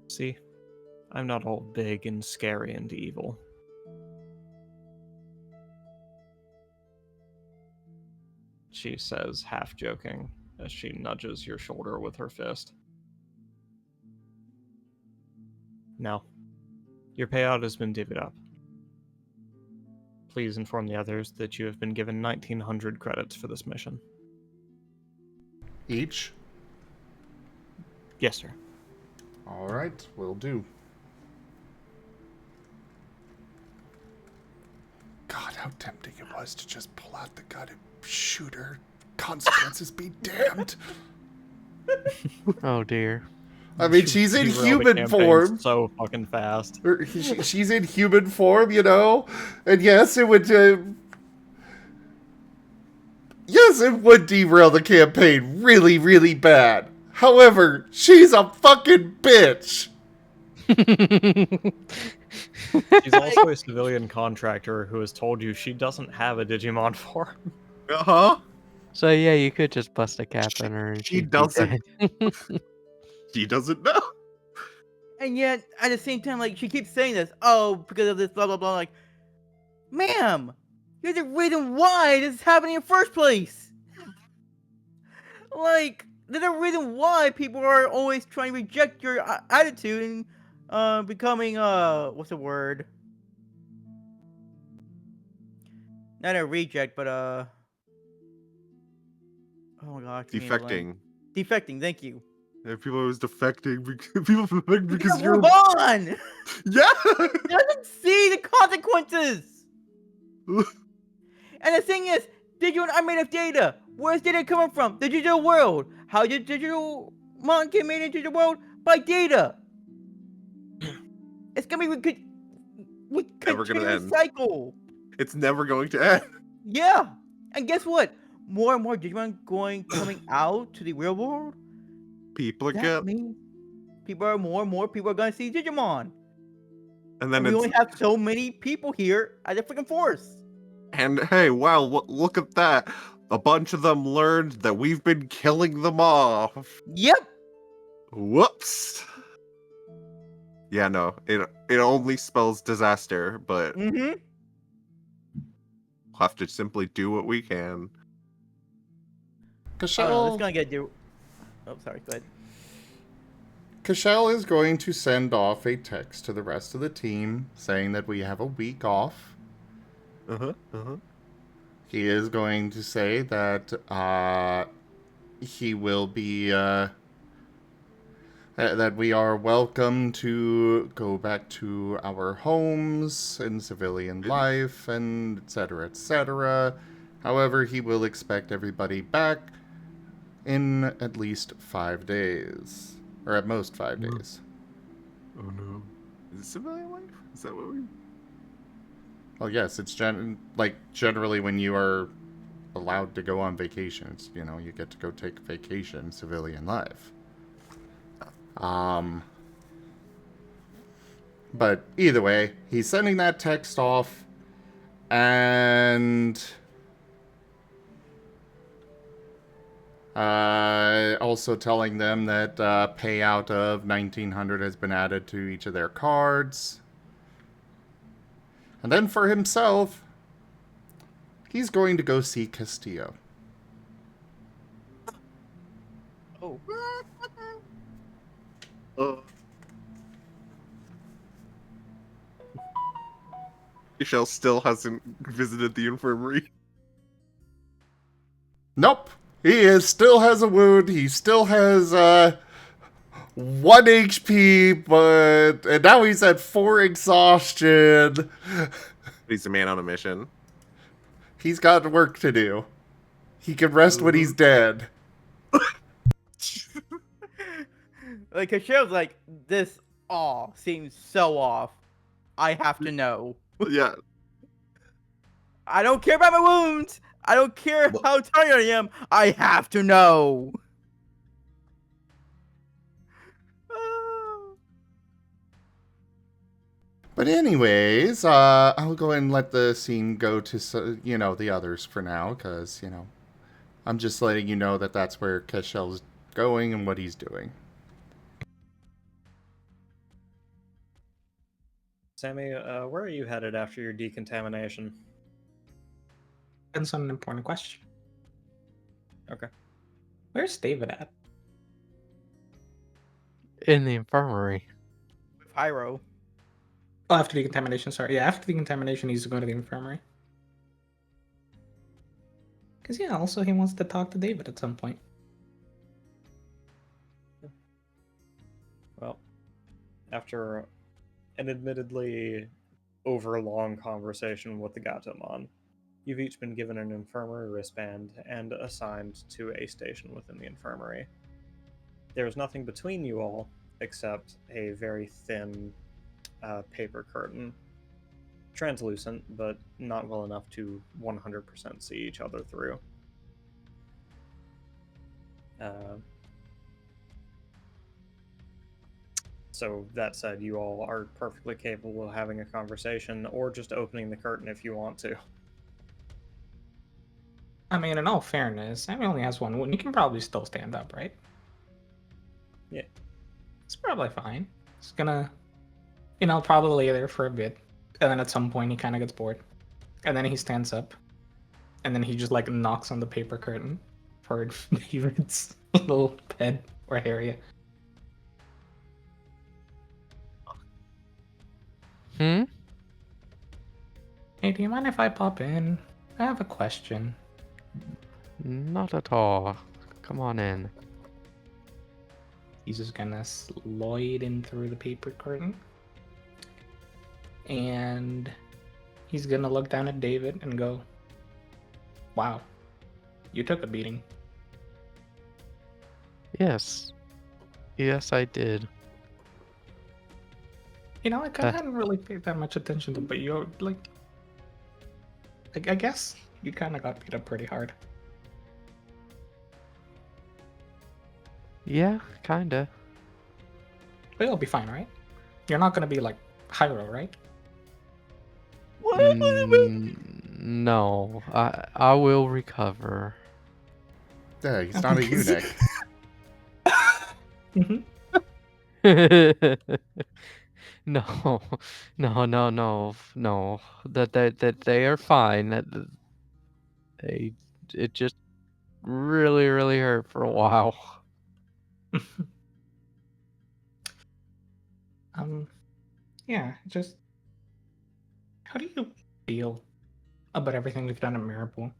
See, I'm not all big and scary and evil. She says, half joking, as she nudges your shoulder with her fist. Now, your payout has been divvied up. Please inform the others that you have been given 1,900 credits for this mission. Each? Yes, sir. Alright, will do. God, how tempting it was to just pull out the gun and shoot her. Consequences be damned. Oh dear. I mean, she's in Derailed the human campaign form. so fucking fast. She's in human form, you know? And yes, it would... yes, it would derail the campaign really, really bad. However, she's a fucking bitch. She's also a civilian contractor who has told you she doesn't have a Digimon form. Uh-huh. So yeah, you could just bust a cap in her and She she'd be doesn't. dead. She doesn't know. And yet, at the same time, like, she keeps saying this, oh, because of this, blah, blah, blah. Like, ma'am, you're the reason why this is happening in the first place. Like, there's a reason why people are always trying to reject your attitude and becoming, what's the word? Not a reject, but, oh my gosh. Defecting. Defecting, thank you. Yeah, people always defecting because you're you're... on! Yeah! He doesn't see the consequences! And the thing is, Digimon are made of data. Where's data coming from? The digital world. How did Digimon get made into the world? By data. It's gonna be Never gonna continuous end. cycle. It's never going to end. Yeah. And guess what? More and more Digimon coming out to the real world. People are That good. means more and more people are gonna see Digimon. And then we only have so many people here at the freaking force. And hey, wow, look at that. A bunch of them learned that we've been killing them off. Yep. Whoops. Yeah, no, it only spells disaster, but Mm-hmm. we'll have to simply do what we can. It's Cashel gonna get do. Oh, sorry. Go ahead. is going to send off a text to the rest of the team saying that we have a week off. He is going to say that he will be that we are welcome to go back to our homes and civilian life and etc. etc. However, he will expect everybody back in at least 5 days, or at most 5 days. Oh no. Is it civilian life? Is that what we... Well, yes, it's generally when you are allowed to go on vacations, you know, you get to go take a vacation, civilian life. But either way, he's sending that text off, and also telling them that payout of 1,900 has been added to each of their cards. And then for himself, he's going to go see Castillo. Oh. Michelle still hasn't visited the infirmary. Nope. Still has a wound. He still has 1 HP, and now he's at 4 exhaustion. He's a man on a mission. He's got work to do. He can rest when he's dead. Like, Kashel's like, this all seems so off. I have to know. Yeah. I don't care about my wounds. I don't care how tired I am. I have to know. But anyways, I'll go and let the scene go to, the others for now, because, I'm just letting you know that that's where Keshel's going and what he's doing. Sammy, where are you headed after your decontamination? That's an important question. Okay. Where's David at? In the infirmary. With Hyro. Oh, after decontamination, sorry. Yeah, after decontamination, he's going to the infirmary. Because, yeah, also he wants to talk to David at some point. Well, after an admittedly overlong conversation with the Gatomon, you've each been given an infirmary wristband and assigned to a station within the infirmary. There is nothing between you all except a very thin paper curtain. Translucent, but not well enough to 100% see each other through. So that said, you all are perfectly capable of having a conversation or just opening the curtain if you want to. I mean, in all fairness, Sammy only has one wound. He can probably still stand up, right? Yeah. It's probably fine. It's gonna, probably lay there for a bit. And then at some point he kind of gets bored. And then he stands up. And then he just, knocks on the paper curtain for David's little bed or area. Hmm? Hey, do you mind if I pop in? I have a question. Not at all. Come on in. He's just gonna slide in through the paper curtain. And he's gonna look down at David and go, "Wow, you took a beating." Yes. Yes, I did. I kind of hadn't really paid that much attention to, but you're I guess you kind of got beat up pretty hard. Yeah, kinda. But you'll be fine, right? You're not gonna be like Hyro, right? No, I will recover. Yeah, he's not a eunuch. No, no. That they are fine. It just really hurt for a while. Yeah, just how do you feel about everything we've done at Mirapool?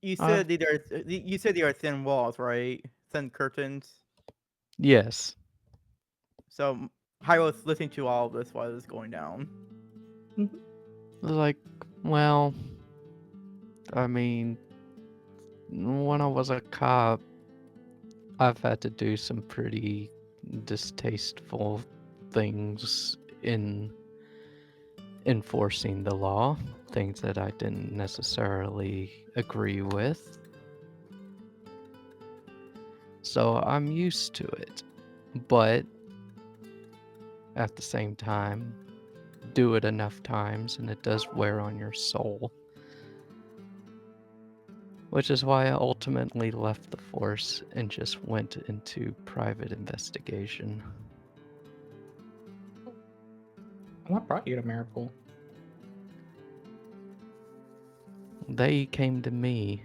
You said there are thin walls, right? Thin curtains. Yes. So Hyro's listening to all of this while it's going down. Well, I mean, when I was a cop, I've had to do some pretty distasteful things in enforcing the law, things that I didn't necessarily agree with. So I'm used to it, but at the same time, do it enough times and it does wear on your soul. Which is why I ultimately left the force and just went into private investigation. What brought you to Mirapool? they came to me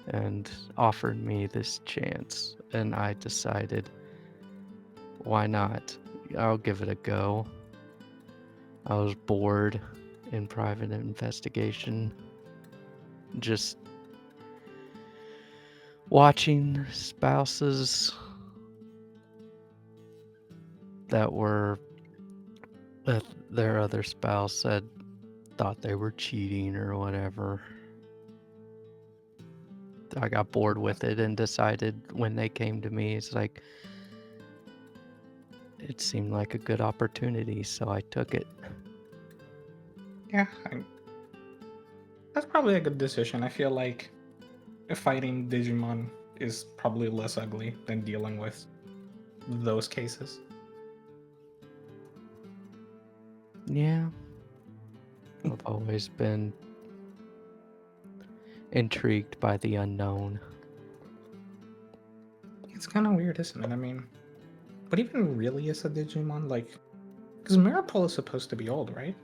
and offered me this chance, and I decided, why not? I'll give it a go. I was bored in private investigation, just watching spouses that were that their other spouse said thought they were cheating or whatever. I got bored with it and decided when they came to me, it's like it seemed like a good opportunity, so I took it. Yeah, that's probably a good decision. I feel like fighting Digimon is probably less ugly than dealing with those cases. Yeah. I've always been intrigued by the unknown. It's kind of weird, isn't it? I mean, what even really is a Digimon? Like, because Maripol is supposed to be old, right?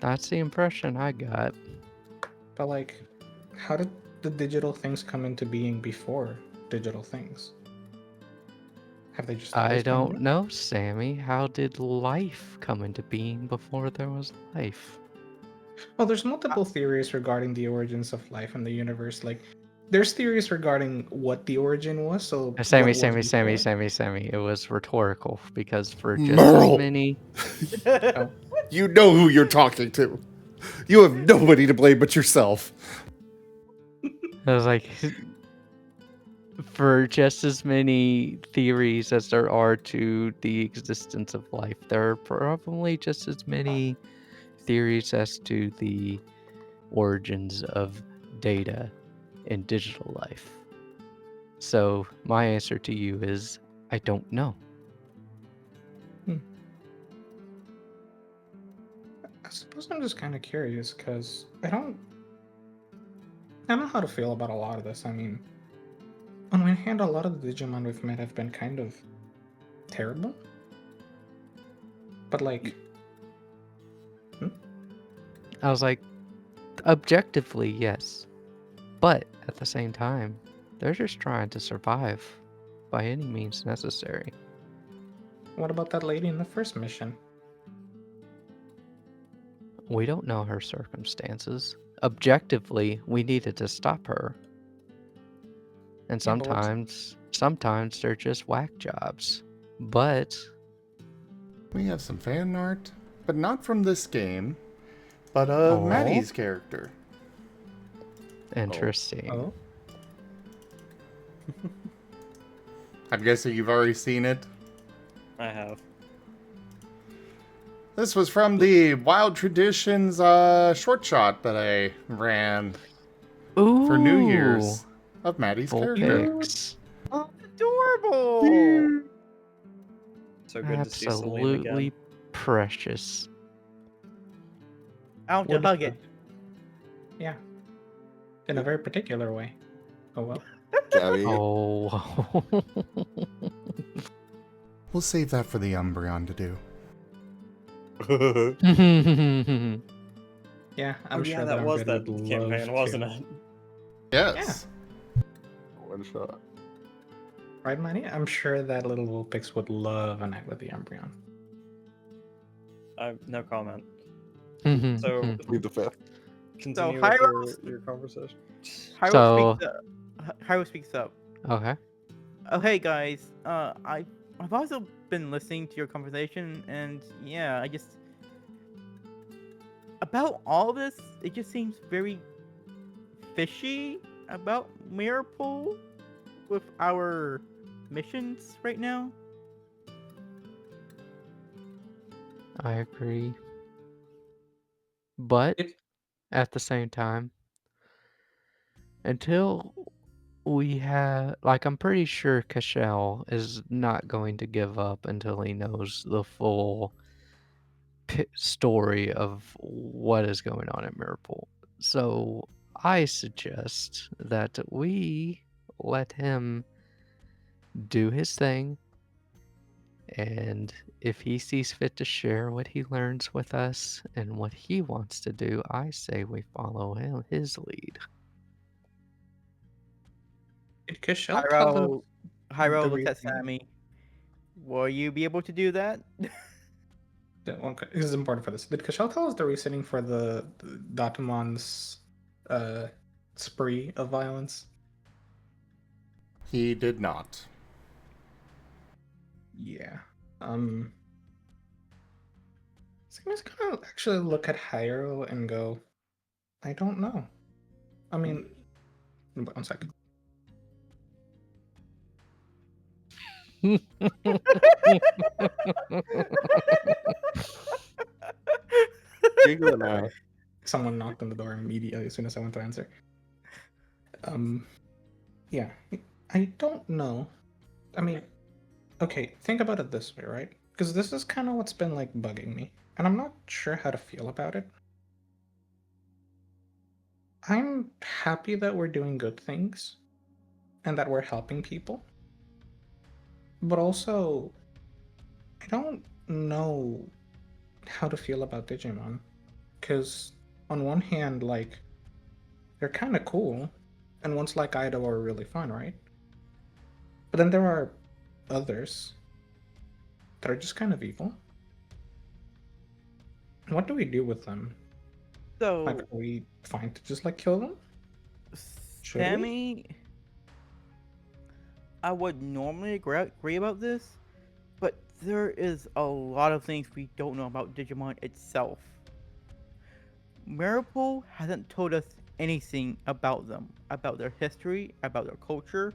That's the impression I got. But like, how did the digital things come into being before digital things? Have they just I always been don't there? know, Sammy. How did life come into being before there was life? Well, there's multiple theories regarding the origins of life in the universe. Like, there's theories regarding what the origin was. So Sammy, what was before. Sammy. It was rhetorical because for just Merl. as many. Oh, You know who you're talking to. You have nobody to blame but yourself. I was like, for just as many theories as there are to the existence of life, there are probably just as many theories as to the origins of data in digital life. So my answer to you is, I don't know. I suppose I'm just kind of curious because I don't know how to feel about a lot of this. I mean, on one hand, a lot of the Digimon we've met have been kind of terrible. But like, I was like, objectively, yes. But at the same time, they're just trying to survive by any means necessary. what about that lady in the first mission? We don't know her circumstances. Objectively, we needed to stop her. And Yeah, but sometimes they're just whack jobs. But We have some fan art, but not from this game, but Oh. Maddie's character. interesting. Oh, I'm guessing you've already seen it. I have. This was from the Wild Traditions short shot that I ran Ooh, for New Year's of Maddie's full character. pics. Oh, adorable! So good to see Celine Absolutely again. precious. I want to hug it. yeah, in a very particular way. Oh well. Gabby. Oh. We'll save that for the Umbreon to do. Yeah, I'm Oh, sure yeah, that was Umbreon that would campaign, love wasn't to. it? Yes. One shot. Right, Manny? I'm sure that little Vulpix would love a night with the Umbreon. I have no comment. So, So Leave the fifth. continue So, with your conversation. Hyro speaks up. okay. Oh, hey guys. I've also been listening to your conversation, and yeah, I just about all this, it just seems very fishy about Mirapole with our missions right now. I agree. But It- at the same time, until we have, like, I'm pretty sure Cashel is not going to give up until he knows the full story of what is going on at Mirapole. So I suggest that we let him do his thing And if he sees fit to share what he learns with us and what he wants to do, I say we follow his lead. Did Kashel tell the Hyro looks at reasoning? Sammy. Will you be able to do that? Okay, this is important for this. Did Kashel tell us the reasoning for the Datamon's spree of violence? He did not. Yeah. So I'm just gonna actually look at Hyro and go, I don't know. I mean, 1 second. Giggling out. Someone knocked on the door immediately as soon as I went to answer. Yeah, I don't know. I mean, okay, think about it this way, right? Because this is kind of what's been like bugging me, and I'm not sure how to feel about it. I'm happy that we're doing good things and that we're helping people, but also, I don't know how to feel about Digimon. Because on one hand, like, they're kind of cool, and ones like Ido are really fun, right? But then there are others that are just kind of evil. What do we do with them? So, Like, are we fine to just like kill them? Should we? Sammy, I would normally agree about this, but there is a lot of things we don't know about Digimon itself. Merl hasn't told us anything about them, about their history, about their culture,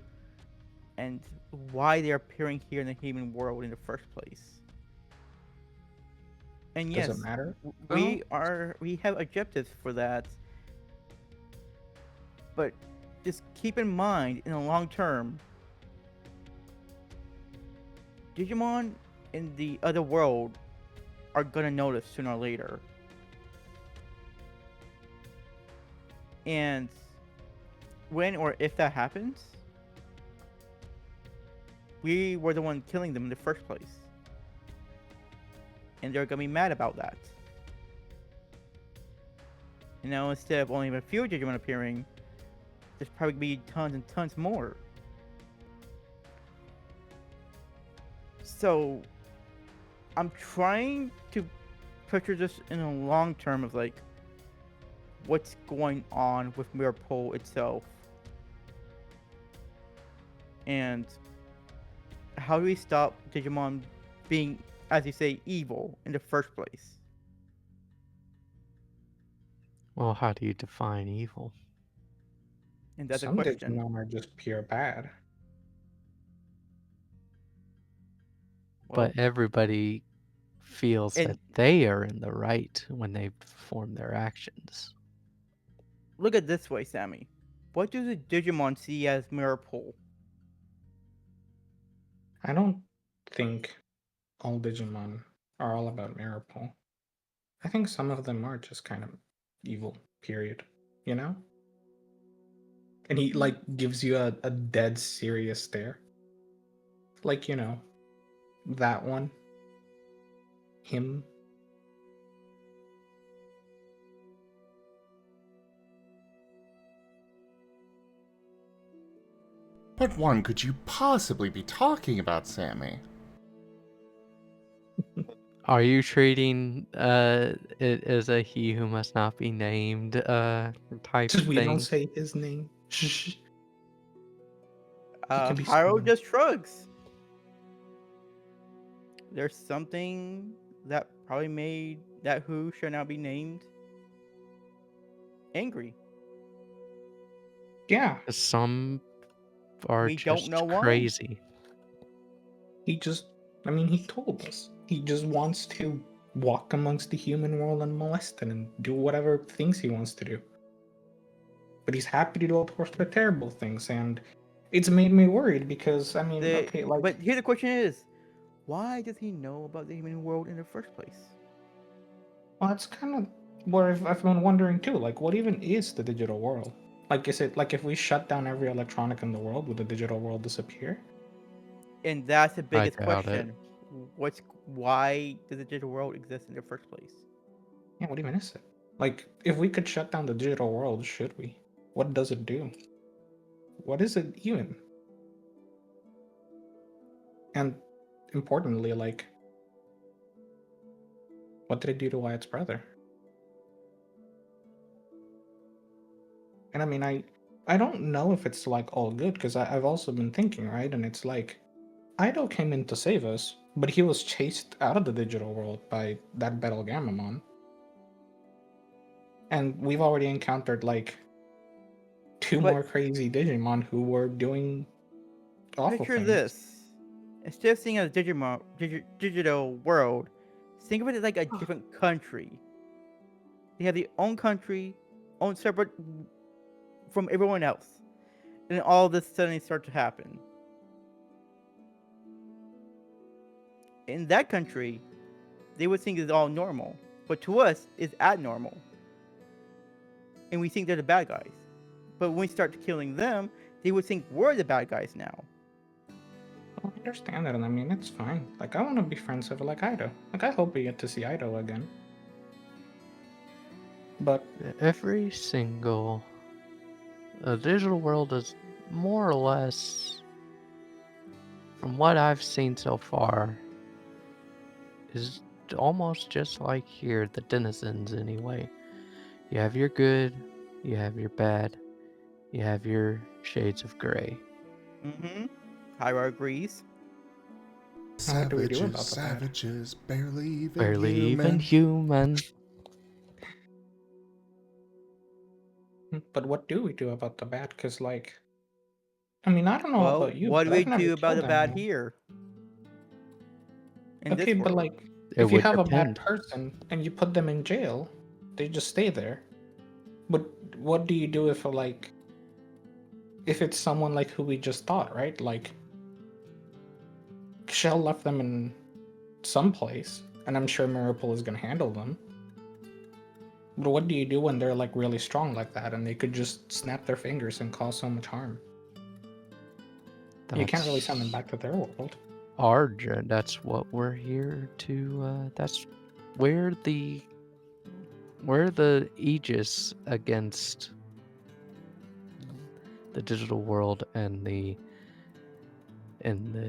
and why they're appearing here in the human world in the first place. And yes, Does it matter? we have objectives for that. But just keep in mind, in the long term, Digimon in the other world are gonna notice sooner or later. And when or if that happens, we were the one killing them in the first place. And they're gonna be mad about that. You know, instead of only a few Digimon appearing, there's probably gonna be tons and tons more. So, I'm trying to picture this in a long term of like, what's going on with Merl itself. And how do we stop Digimon being, as you say, evil in the first place? Well, how do you define evil? And that's Some a question. Digimon are just pure bad. Well, But everybody feels and that they are in the right when they perform their actions. look at it this way, Sammy. What do the Digimon see as Merl? I don't think all Digimon are all about Maripol. I think some of them are just kind of evil, period. You know? And he like gives you a dead serious stare. Like, you know, that one. Him. What one could you possibly be talking about, Sammy? Are you treating it as a he who must not be named type Just we don't thing? say his name. Shh. He can be Hyro someone. just shrugs. There's something that probably made that who should now be named angry. Yeah. Some are We don't just know why. crazy. He just, I mean, he told us. He just wants to walk amongst the human world and molest it and do whatever things he wants to do. But he's happy to do all sorts of terrible things, and it's made me worried because, I mean, okay, like... But here the question is, why does he know about the human world in the first place? Well, that's kind of where I've been wondering too. Like, what even is the digital world? Like, is it like if we shut down every electronic in the world, would the digital world disappear? And that's the biggest doubt it. question. why does the digital world exist in the first place? Yeah, what even is it? Like, if we could shut down the digital world, should we? What does it do? What is it even? And importantly, like, what did it do to Wyatt's brother? And I mean, I don't know if it's like all good, because I've also been thinking, right? And it's like, Ido came in to save us, but he was chased out of the digital world by that Battle Gammamon. And we've already encountered like two more crazy Digimon who were doing awful Picture things. this. Instead of seeing it as digital world, think of it as like a different country. They have their own country, own separate from everyone else. And all this suddenly starts to happen. In that country, they would think it's all normal. But to us, it's abnormal. And we think they're the bad guys. But when we start killing them, they would think we're the bad guys now. I understand that, and I mean, it's fine. Like, I want to be friends with like Ido. Like, I hope we get to see Ido again. But every single digital world is more or less, from what I've seen so far, is almost just like here, the denizens anyway. You have your good, you have your bad, you have your shades of gray. Mm-hmm. Hyra agrees. What do we do about Savages, barely even human. But what do we do about the bad? Because, like, I mean, I don't know Well, about you, what but do we I've never do about the killed bad anyone. here? In Okay, this but world? like, It if you would have a depend. bad person and you put them in jail, they just stay there. But what do you do if, like, if it's someone like who we just thought, right? Like, Shell left them in some place, and I'm sure Maripol is gonna handle them. But what do you do when they're like really strong like that, and they could just snap their fingers and cause so much harm? You can't really send them back to their world. That's what we're here to. That's where the aegis against the digital world and the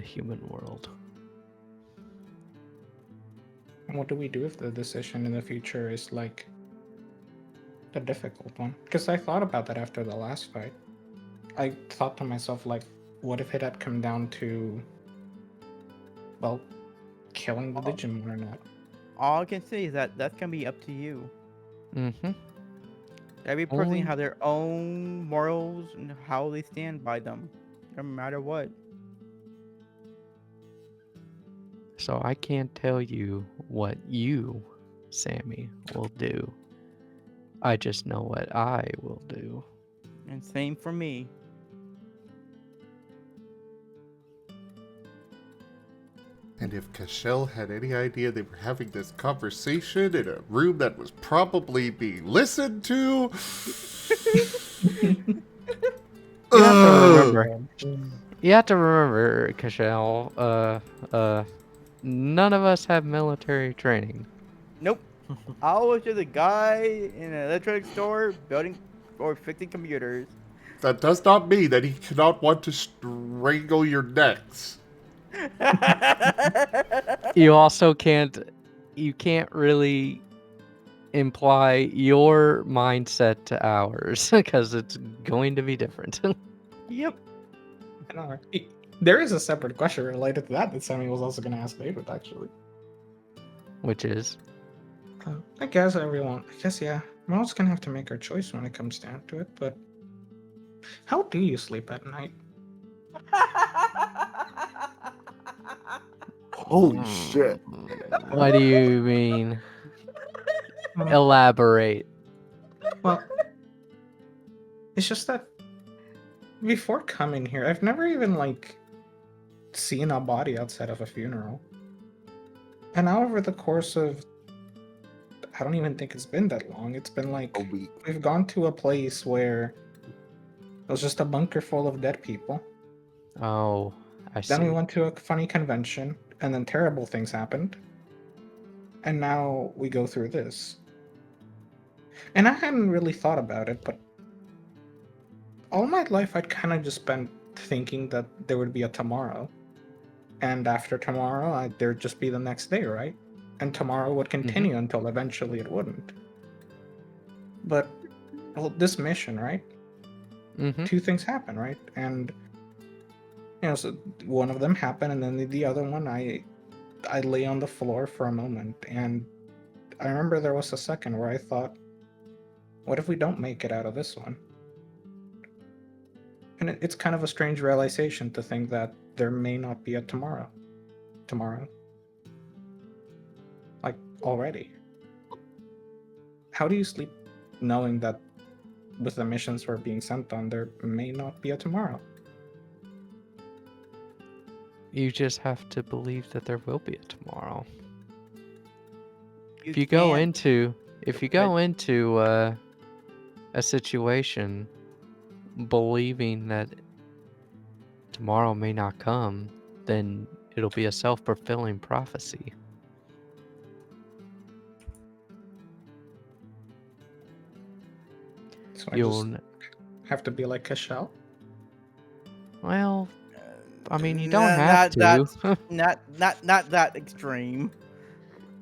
human world. And what do we do if the decision in the future is like a difficult one? Because I thought about that after the last fight. I thought to myself, like, what if it had come down to, well, killing the Digimon or not? All I can say is that that's gonna be up to you. Mm-hmm. Every person has their own morals and how they stand by them, no matter what. So I can't tell you what you, Sammy, will do. I just know what I will do. And same for me. And if Cashel had any idea they were having this conversation in a room that was probably being listened to... You have to remember, Cashel, none of us have military training. Nope. I was just a guy in an electronics store building or fixing computers. That does not mean that he cannot want to strangle your necks. You also can't really imply your mindset to ours, because it's going to be different. Yep. I know. There is a separate question related to that Sammy was also going to ask David, actually. Which is? I guess, yeah. We're also going to have to make our choice when it comes down to it, but how do you sleep at night? Holy shit. What do you mean? Elaborate. Well, it's just that before coming here, I've never even, like, seen a body outside of a funeral. And now over the course of, I don't even think it's been that long. It's been like, we've gone to a place where it was just a bunker full of dead people. Oh, I see. Then we went to a funny convention. and then terrible things happened, and now we go through this. And I hadn't really thought about it, but all my life I'd kind of just spent thinking that there would be a tomorrow, and after tomorrow there'd just be the next day, right? And tomorrow would continue until eventually it wouldn't. But well, this mission, right? Two things happen, right? And so one of them happened, and then the other one, I lay on the floor for a moment, and I remember there was a second where I thought, what if we don't make it out of this one? And it's kind of a strange realization to think that there may not be a tomorrow. Like, already. How do you sleep knowing that with the missions we're being sent on, there may not be a tomorrow? You just have to believe that there will be a tomorrow. If you go into a situation believing that tomorrow may not come, then it'll be a self-fulfilling prophecy. So I just have to be like Cashel? Well, I mean, you don't have to. Not that extreme.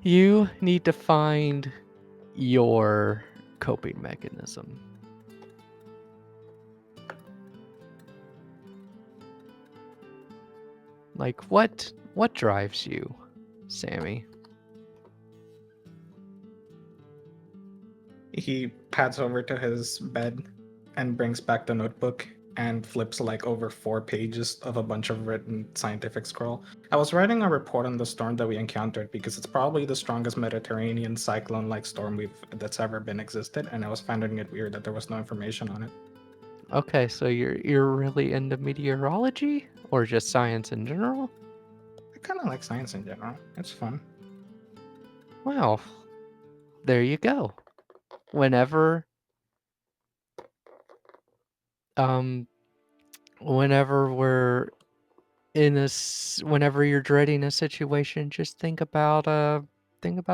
You need to find your coping mechanism. Like, what drives you, Sammy? He pads over to his bed and brings back the notebook and flips like over 4 pages of a bunch of written scientific scroll. I was writing a report on the storm that we encountered because it's probably the strongest Mediterranean cyclone-like storm that's ever been existed, and I was finding it weird that there was no information on it. Okay, so you're really into meteorology or just science in general? I kind of like science in general. It's fun. Well, there you go. Whenever whenever you're dreading a situation, just think about a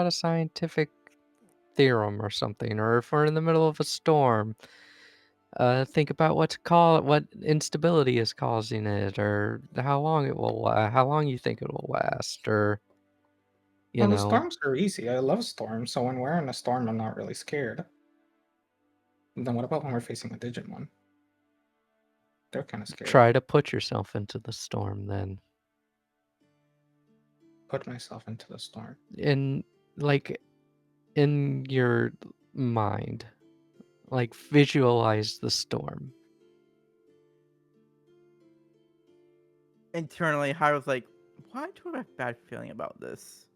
scientific theorem or something, or if we're in the middle of a storm, think about what instability is causing it, or how long you think it will last, or The storms are easy. I love storms, so when we're in a storm, I'm not really scared. Then what about when we're facing a Digimon? They're kind of scary. Try to put yourself into the storm then. Put myself into the storm. In your mind. Like, visualize the storm. Internally, Hiro's like, why do I have a bad feeling about this?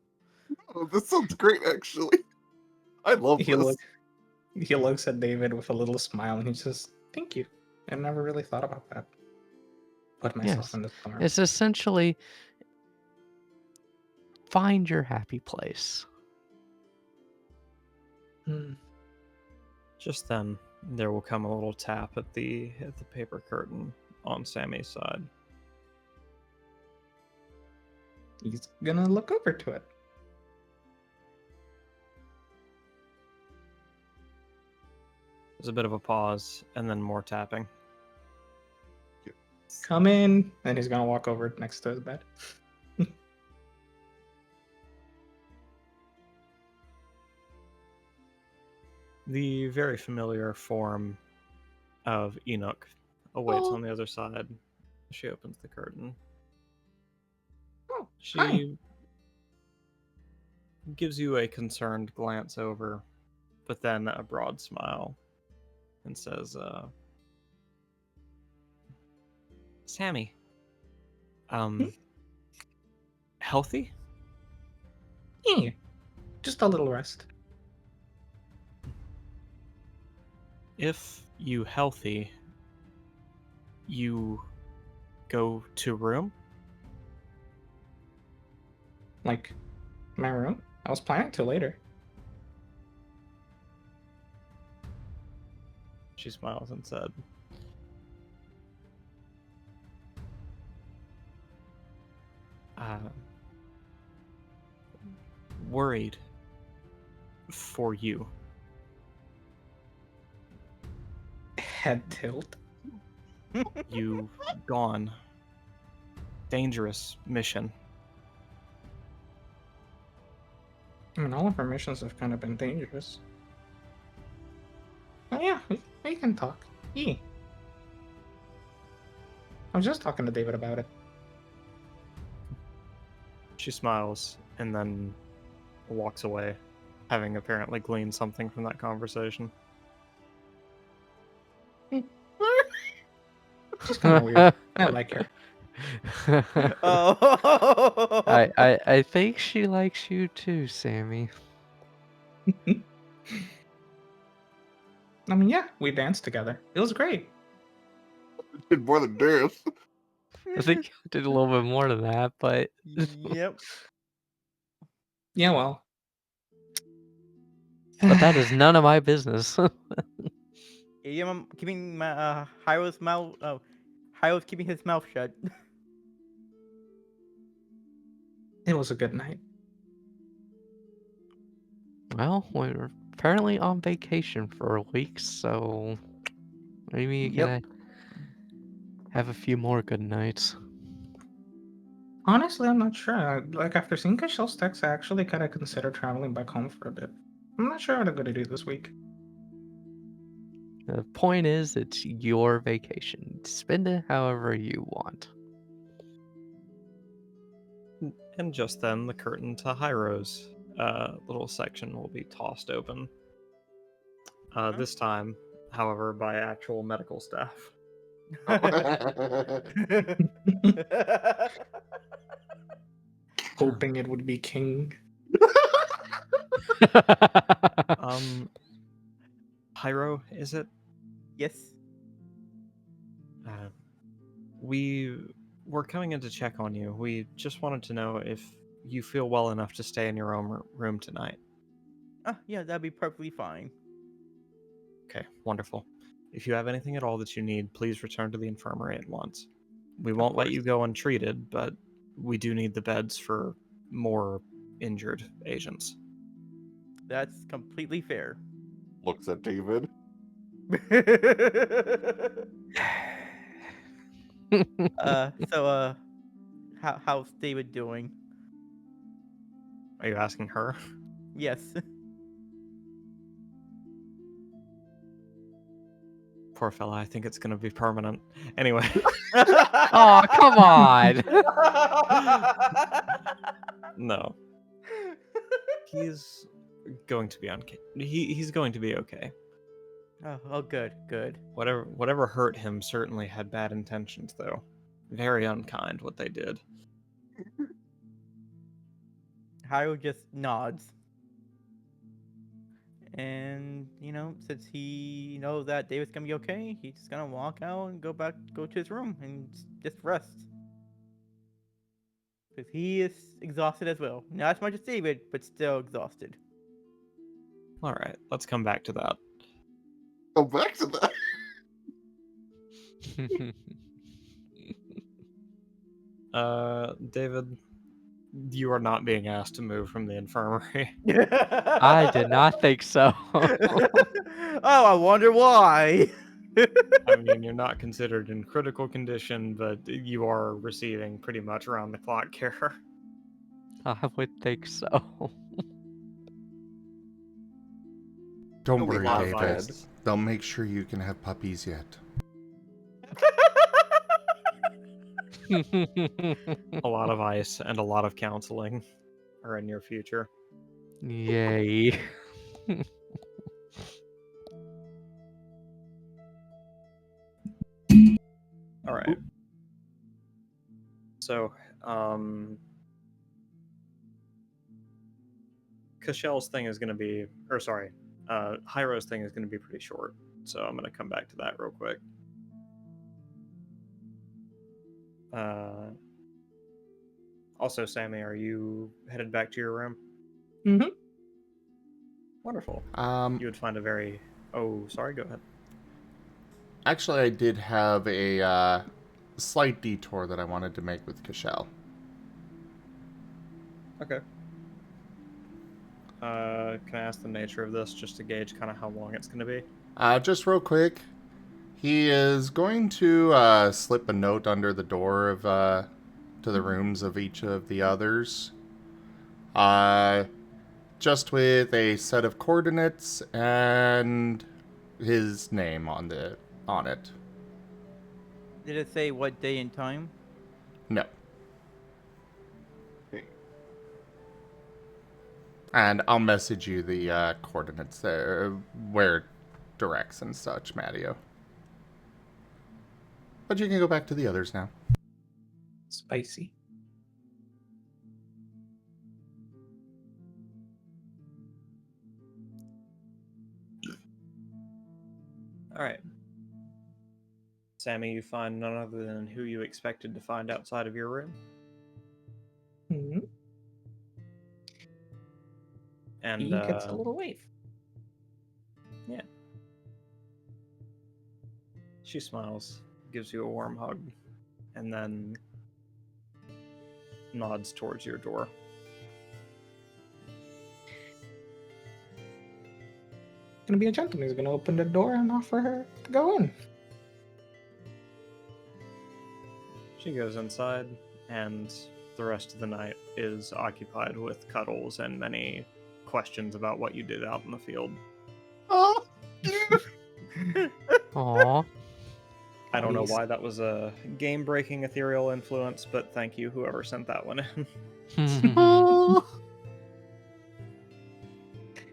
Oh, this sounds great, actually. I love this. He looks at David with a little smile and he says, thank you. I never really thought about that. Put myself in the storm. It's essentially find your happy place. Just then, there will come a little tap at the paper curtain on Sammy's side. He's gonna look over to it. There's a bit of a pause, and then more tapping. Come in, and he's gonna walk over next to his bed. The very familiar form of Enoch awaits on the other side. She opens the curtain. She gives you a concerned glance over, but then a broad smile, and says, Sammy, healthy? Yeah, just a little rest. If you healthy, you go to room? Like, my room? I was planning to later. She smiles and said, worried for you. Head tilt. You've gone. Dangerous mission. I mean, all of our missions have kind of been dangerous. Oh yeah, we can talk. Yeah. I was just talking to David about it. She smiles and then walks away, having apparently gleaned something from that conversation. She's kind of weird. I like her. Oh. I think she likes you too, Sammy. I mean, yeah, we danced together. It was great. Did more than dance. I think I did a little bit more than that, but Yep. Yeah, well. but that is none of my business. Yeah, I'm keeping my Hyro's mouth. Oh, Hyro's keeping his mouth shut. It was a good night. Well, we're apparently on vacation for a week, so maybe you Yep. can have a few more good nights. Honestly, I'm not sure. Like, after seeing Kashel's text, I actually kind of consider traveling back home for a bit. I'm not sure what I'm going to do this week. The point is, it's your vacation. Spend it however you want. And just then, the curtain to Hyro's little section will be tossed open. This time, however, by actual medical staff. Hoping it would be King. Hyro, is it? Yes. We were coming in to check on you. We just wanted to know if you feel well enough to stay in your own room tonight. Yeah, that'd be perfectly fine. Okay, wonderful. If you have anything at all that you need, please return to the infirmary at once. We won't let you go untreated, but we do need the beds for more injured agents. That's completely fair. Looks at David. How's David doing? Are you asking her? Yes. Poor fella, I think it's gonna be permanent. Anyway. Oh, come on! No. He's going to be he's going to be okay. Oh, good. Whatever hurt him certainly had bad intentions, though. Very unkind what they did. Hyro just nods. And, since he knows that David's gonna be okay, he's just gonna walk out and go to his room and just rest. Because he is exhausted as well. Not as much as David, but still exhausted. Alright, let's come back to that. Go back to that. David, you are not being asked to move from the infirmary. I did not think so. Oh, I wonder why. I mean, you're not considered in critical condition, but you are receiving pretty much around-the-clock care. I would think so. Don't There'll be worry, a lot of David. ice. They'll make sure you can have puppies yet. A lot of ice and a lot of counseling are in your future. Yay. All right. So, Kashel's thing is going to be, Hyro's thing is going to be pretty short. So I'm going to come back to that real quick. Also, Sammy, are you headed back to your room? Mm-hmm. Wonderful. You would find a very... Oh, sorry, go ahead. Actually, I did have a slight detour that I wanted to make with Kashel. Okay. Can I ask the nature of this just to gauge kind of how long it's going to be? Just real quick, he is going to slip a note under the door of to the rooms of each of the others. Just with a set of coordinates and his name on it. Did it say what day and time? No. And I'll message you the coordinates there, where it directs and such, Matteo. But you can go back to the others now. Spicy. Alright. Sammy, you find none other than who you expected to find outside of your room. Mm-hmm. And He gets a little wave. yeah. She smiles, gives you a warm hug, and then nods towards your door. Gonna be a gentleman. He's gonna open the door and offer her to go in. She goes inside, and the rest of the night is occupied with cuddles and many questions about what you did out in the field. Oh. Aww. I don't know why that was a game-breaking ethereal influence, but thank you, whoever sent that one in.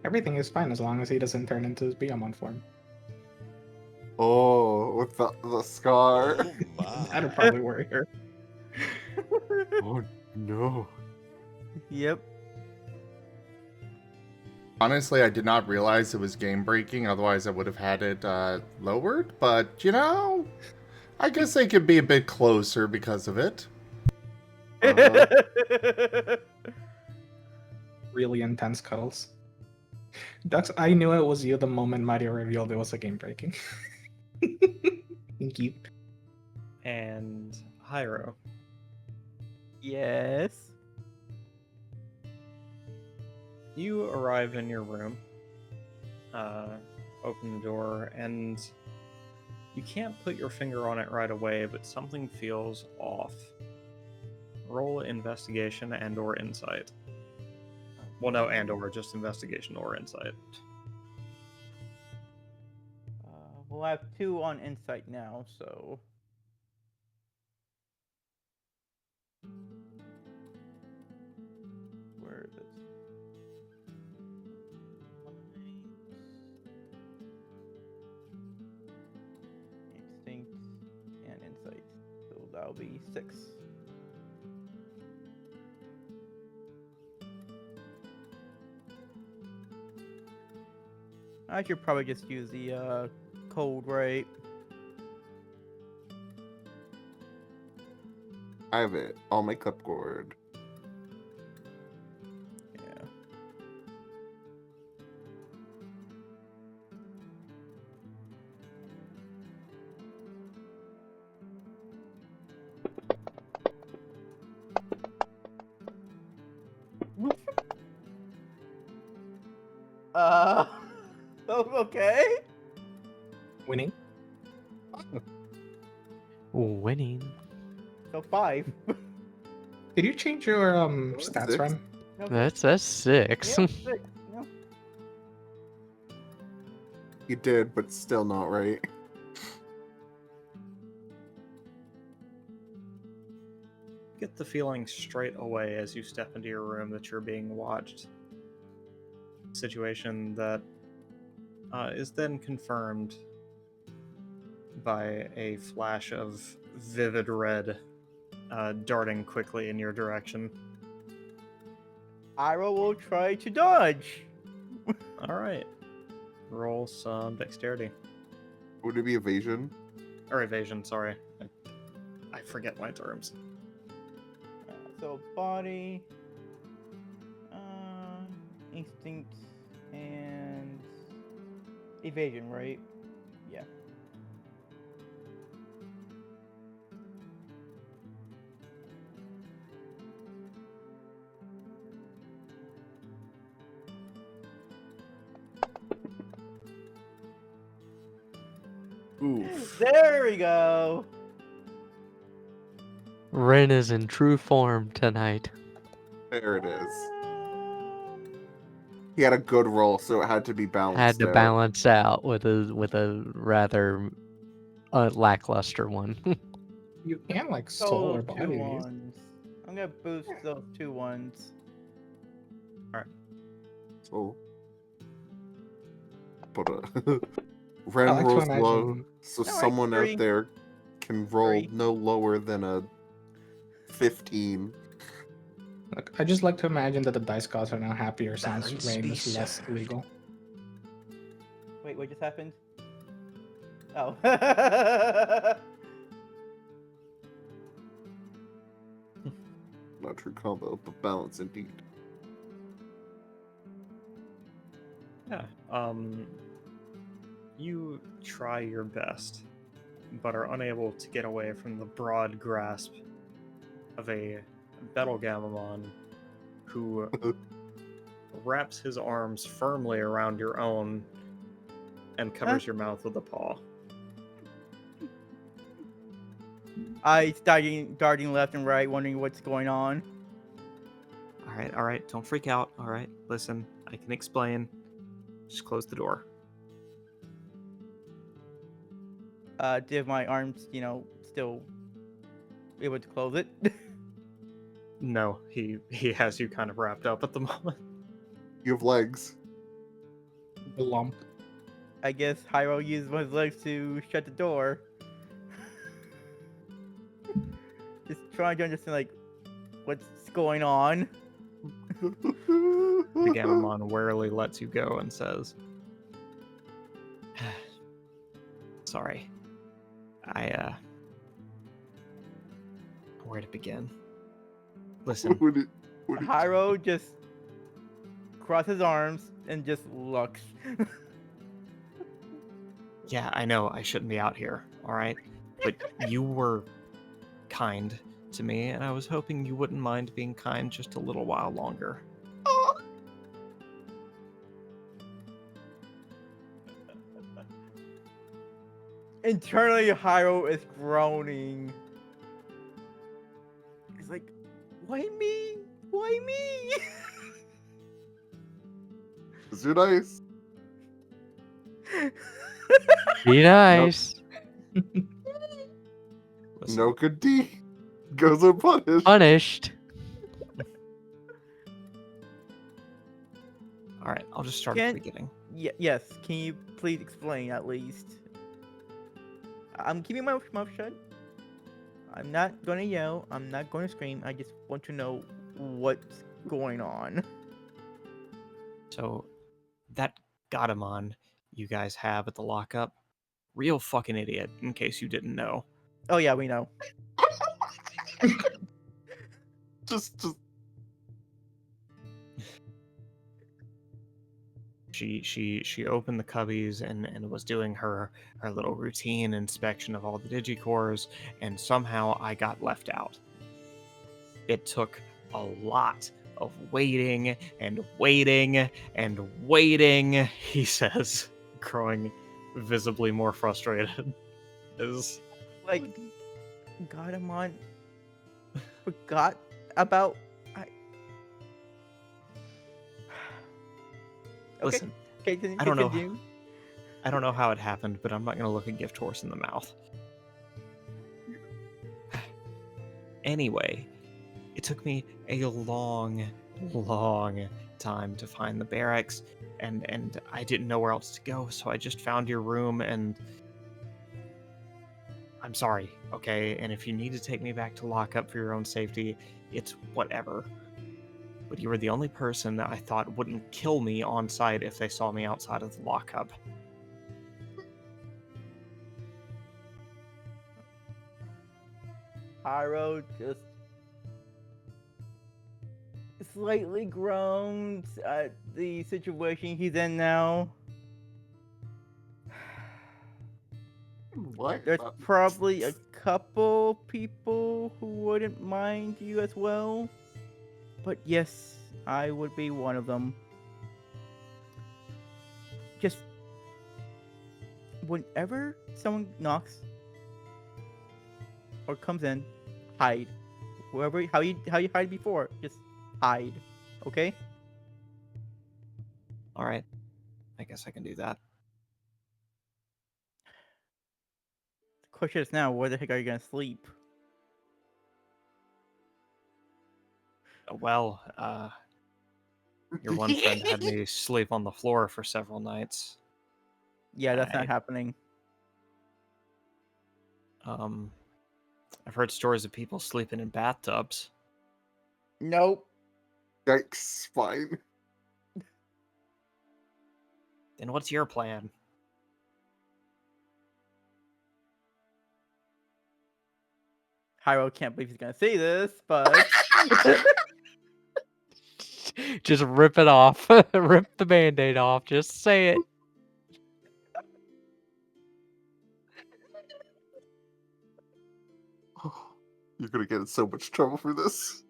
Everything is fine as long as he doesn't turn into his Beamon form. Oh, with the scar. Oh my. That'd probably worry her. Oh no. Yep. Honestly, I did not realize it was game breaking, otherwise I would have had it lowered, but you know, I guess they could be a bit closer because of it. Really intense cuddles. Dux, I knew it was you the moment Mario revealed it was a game breaking. Thank you. And Hyro. Yes. You arrive in your room, open the door, and you can't put your finger on it right away, but something feels off. Roll investigation and or insight. Well, no, and or just investigation or insight. We'll have 2 on insight now, so. Where is it? Instinct and insight. So that'll be 6. I should probably just use the code, right? I have it on my clipboard. Yeah. Okay. Winning. Winning. So 5. Did you change your stats, Six? Ryan? No, That's 6. yeah, 6. No. You did, but still not right. Get the feeling straight away as you step into your room that you're being watched. Situation that is then confirmed by a flash of vivid red darting quickly in your direction. Ira will try to dodge. Alright. Roll some dexterity. Would it be evasion? Or evasion, sorry. I forget my terms. So body, instinct, and evasion, right? Yeah. Oof. There we go. Ren is in true form tonight. There it is. He had a good roll, so it had to be balanced Had to out. balance out with a rather lackluster one. You can like So soul or those body two these. ones. I'm gonna boost those 2 ones. So, but Ren I like to rolls low, imagine- so Alright, someone 3. out there can roll 3. no lower than a 15. Look, I just like to imagine that the dice gods are now happier since Balance rain be is less served. illegal. Wait, what just happened? Oh. Not true combo, but balance indeed. Yeah. You try your best, but are unable to get away from the broad grasp of a Betelgamamon who wraps his arms firmly around your own and covers your mouth with a paw. I darting left and right, wondering what's going on. All right, don't freak out. All right, listen, I can explain. Just close the door. Did my arms, still able to close it? No, he has you kind of wrapped up at the moment. You have legs. The lump. I guess Hyro used his legs to shut the door. Just trying to understand, like, what's going on. The Gamamon warily lets you go and says, sorry. Where to begin? Listen, Hyro just crosses his arms and just looks. yeah, I know I shouldn't be out here, alright? But you were kind to me, and I was hoping you wouldn't mind being kind just a little while longer. Internally, Hyro is groaning. He's like, why me? Why me? Is it nice? Be nice. Listen, No good D goes unpunished. Punished. alright, I'll just start at the beginning. Yes, can you please explain at least? I'm keeping my mouth shut. I'm not gonna yell. I'm not gonna scream. I just want to know what's going on. So, that Gatamon you guys have at the lockup, real fucking idiot, in case you didn't know. Oh yeah, we know. Just She opened the cubbies and was doing her little routine inspection of all the digicores, and somehow I got left out. It took a lot of waiting and waiting and waiting, he says, growing visibly more frustrated. Like, Gatamon forgot about. Listen, Okay, I don't know. continue. I don't know how it happened, but I'm not going to look a gift horse in the mouth. Anyway, it took me a long time to find the barracks, and I didn't know where else to go, so I just found your room, and I'm sorry, okay? And if you need to take me back to lockup for your own safety, it's whatever. But you were the only person that I thought wouldn't kill me on sight if they saw me outside of the lockup. Hyro just slightly groans at the situation he's in now. what? There's probably a couple people who wouldn't mind you as well. But yes, I would be one of them. Just whenever someone knocks or comes in, hide. Wherever how you hide before, just hide. Okay? All right. I guess I can do that. The question is now, where the heck are you gonna sleep? Well, your one friend had me sleep on the floor for several nights. Yeah, that's I- not happening. I've heard stories of people sleeping in bathtubs. Nope. Yikes, fine. Then what's your plan? Hyro can't believe he's gonna say this, but Just rip it off. Rip the band-aid off. Just say it. You're gonna get in so much trouble for this.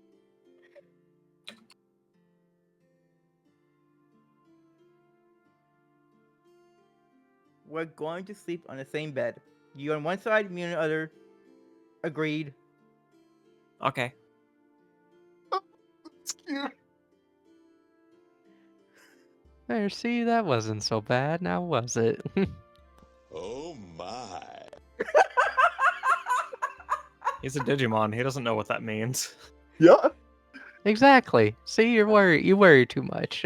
we're going to sleep on the same bed. You on one side, me on the other. Agreed. Okay. It's cute. There, see, that wasn't so bad, now was it? Oh my. He's a Digimon. He doesn't know what that means. Yeah. Exactly. See, you worry too much.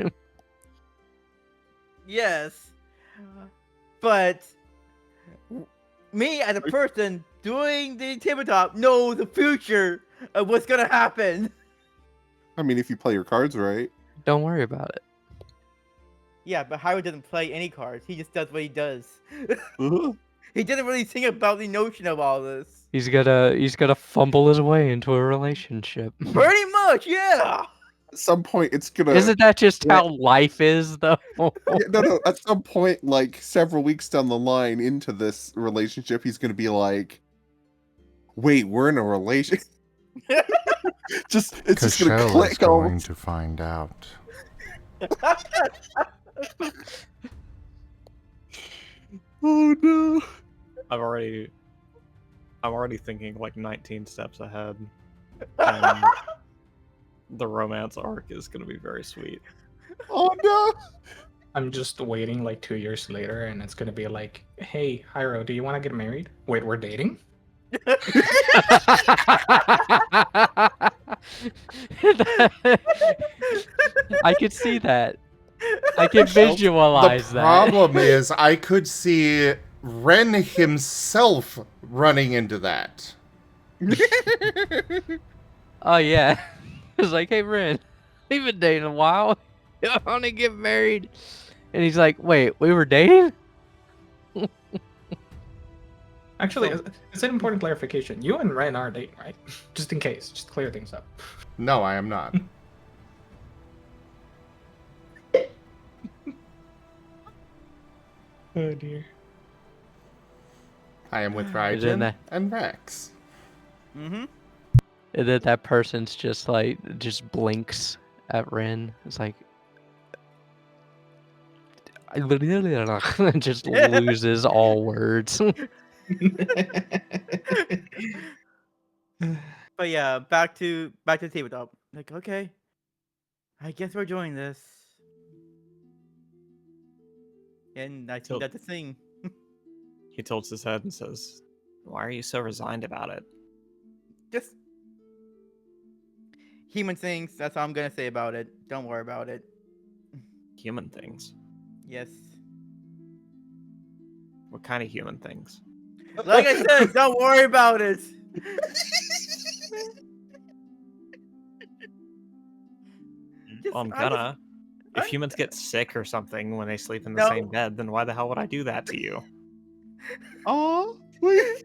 Yes. But me as a person doing the tabletop know the future of what's gonna happen. I mean, if you play your cards right. Don't worry about it. Yeah, but Hyro doesn't play any cards. He just does what he does. Uh-huh. He didn't really think about the notion of all this. He's gotta fumble his way into a relationship. Pretty much, yeah. At some point, it's gonna. Isn't that just how life is, though? Yeah, no. At some point, like several weeks down the line into this relationship, he's gonna be like, "Wait, we're in a relationship." It's just gonna Cashel is click. going to find out. Oh no! I'm already thinking like 19 steps ahead. And the romance arc is gonna be very sweet. Oh no! I'm just waiting like 2 years later, and it's gonna be like, "Hey, Hyro, do you want to get married? Wait, we're dating?" I could see that. I can visualize The that. problem is, I could see Ren himself running into that. Oh yeah. It's like, hey Ren, we've been dating a while. You want to get married? And he's like, wait, we were dating? Actually, it's an important clarification. You and Ren are dating, right? Just in case, just clear things up. No, I am not. Oh dear. I am with Isn't Raijin that- and Rex. Mm-hmm. And then that person's just like, just blinks at Ren. It's like, just loses all words. But yeah, back to tabletop. Like, okay, I guess we're doing this, and I think Tilt. that's a thing. He tilts his head and says, "Why are you so resigned about it?" Just human things. That's all I'm gonna say about it. Don't worry about it. Human things. Yes. What kind of human things? Like I said, don't worry about it. Well, I'm I just- gonna. If humans get sick or something when they sleep in the No. same bed, then why the hell would I do that to you? Oh, please.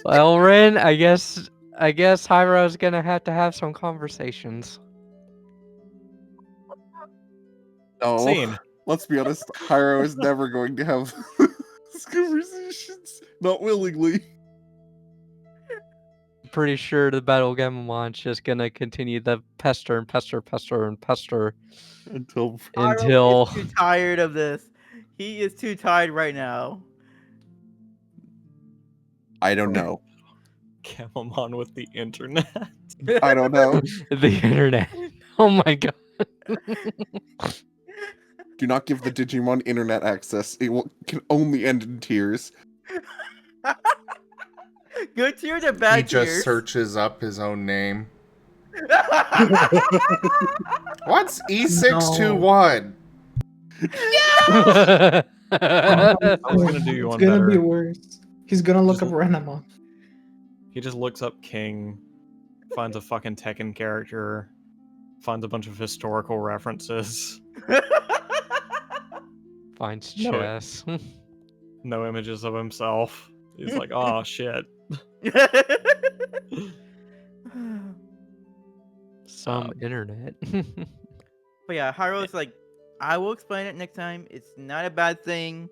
Well, Ren, I guess Hyro's gonna have to have some conversations. No. Scene. Let's be honest. Hyro is never going to have these conversations. Not willingly. Pretty sure the Battle Gamemon's just gonna continue the pester Until Hyro until is too tired of this. He is too tired right now. I don't know. Camomon with the internet. I don't know. The internet. Oh my god. Do not give the Digimon internet access. Can only end in tears. Good tears or bad He just tears? searches up his own name. What's E621? I was gonna do you It's one gonna better. be worse. He's gonna look Just up Renamon. He just looks up King, finds a fucking Tekken character, finds a bunch of historical references. Finds No, chess. No images of himself. He's like, oh shit. Some internet. But yeah, Haru's like, I will explain it next time. It's not a bad thing.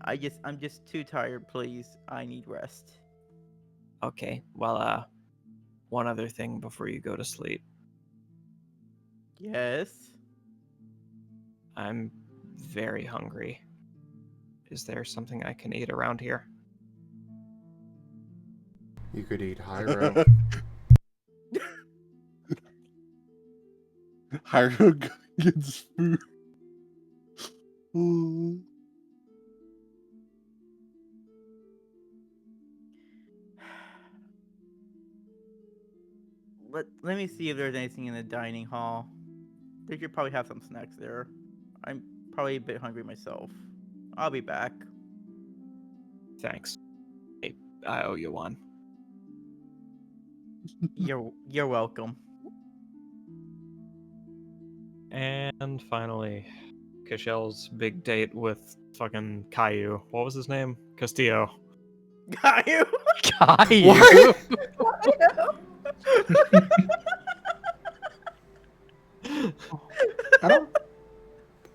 I'm just too tired, please. I need rest. Okay, well, one other thing before you go to sleep. Yes. I'm very hungry. Is there something I can eat around here? You could eat Hyro. Hyro gets food. Ooh. Let me see if there's anything in the dining hall. They should probably have some snacks there. I'm probably a bit hungry myself. I'll be back. Thanks. I owe you one. You're welcome. And finally, Cashel's big date with fucking Caillou. What was his name? Castillo. Caillou? Caillou?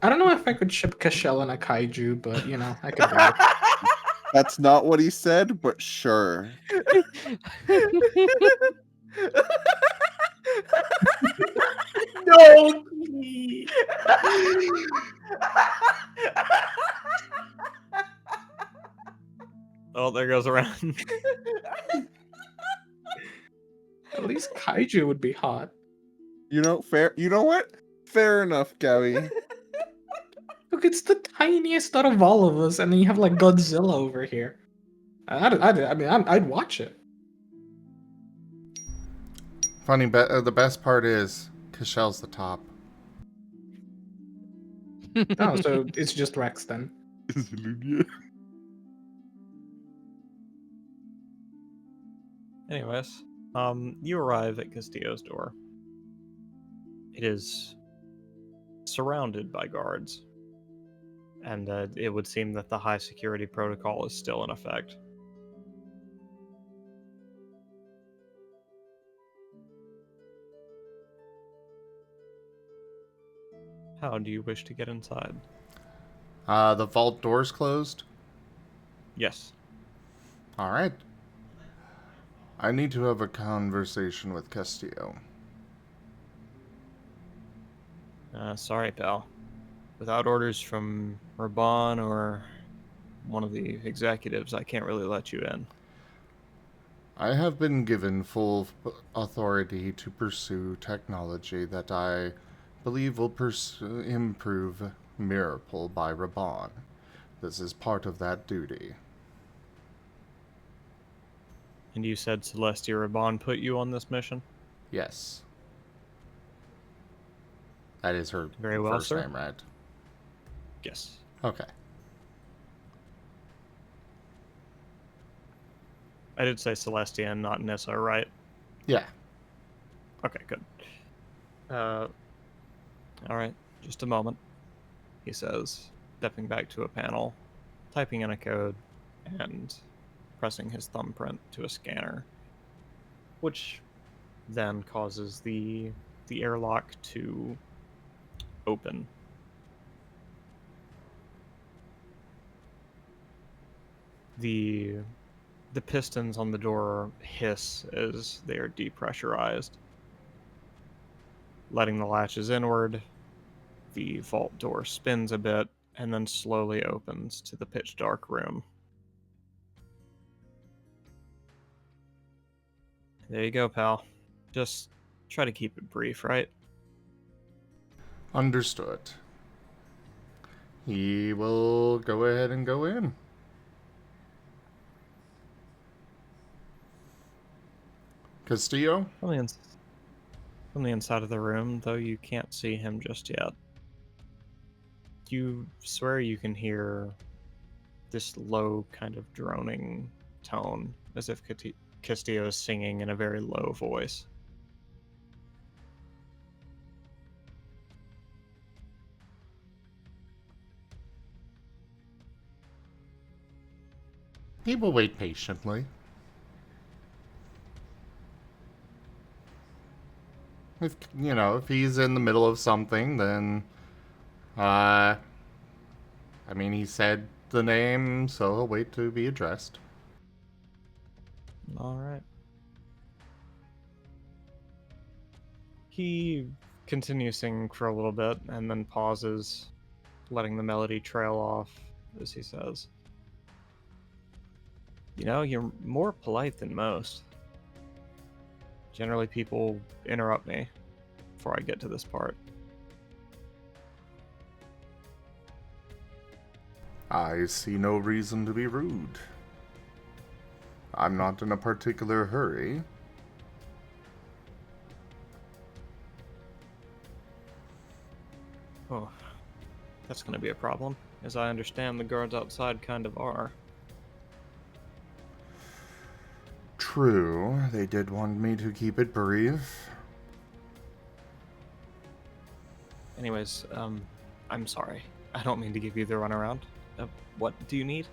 I don't know if I could ship Cashel and a kaiju, but you know, I could do it. That's not what he said, but sure. No. Oh, there goes around. At least kaiju would be hot. You know, fair. You know what? Fair enough, Gabby. Look, it's the tiniest out of all of us, and then you have like Godzilla over here. I'd watch it. Funny, the best part is Cashel's the top. Oh, so it's just Rex then. Anyways, you arrive at Castillo's door. It is surrounded by guards, and it would seem that the high security protocol is still in effect. How do you wish to get inside? The vault door's closed? Yes. Alright. I need to have a conversation with Castillo. Sorry, pal. Without orders from Raban or one of the executives, I can't really let you in. I have been given full authority to pursue technology that I believe will improve Miracle by Raban. This is part of that duty. And you said Celestia Raban put you on this mission? Yes. That is her Very well, first sir. name, right? Yes. Okay. I did say Celestia and not Nissa, right? Yeah. Okay, good. Alright, just a moment, he says, stepping back to a panel, typing in a code, and pressing his thumbprint to a scanner, which then causes the airlock to open. The pistons on the door hiss as they are depressurized. Letting the latches inward, the vault door spins a bit, and then slowly opens to the pitch dark room. There you go, pal. Just try to keep it brief, right? Understood. He will go ahead and go in. Castillo? From the inside of the room, though you can't see him just yet. You swear you can hear this low kind of droning tone, as if Castillo is singing in a very low voice. He will wait patiently. If he's in the middle of something, then he said the name, so he'll wait to be addressed. All right. He continues singing for a little bit and then pauses, letting the melody trail off as he says, you're more polite than most. Generally, people interrupt me before I get to this part. I see no reason to be rude. I'm not in a particular hurry. Oh, that's going to be a problem. As I understand, the guards outside kind of are. True, they did want me to keep it brief. Anyways, I'm sorry. I don't mean to give you the runaround. What do you need?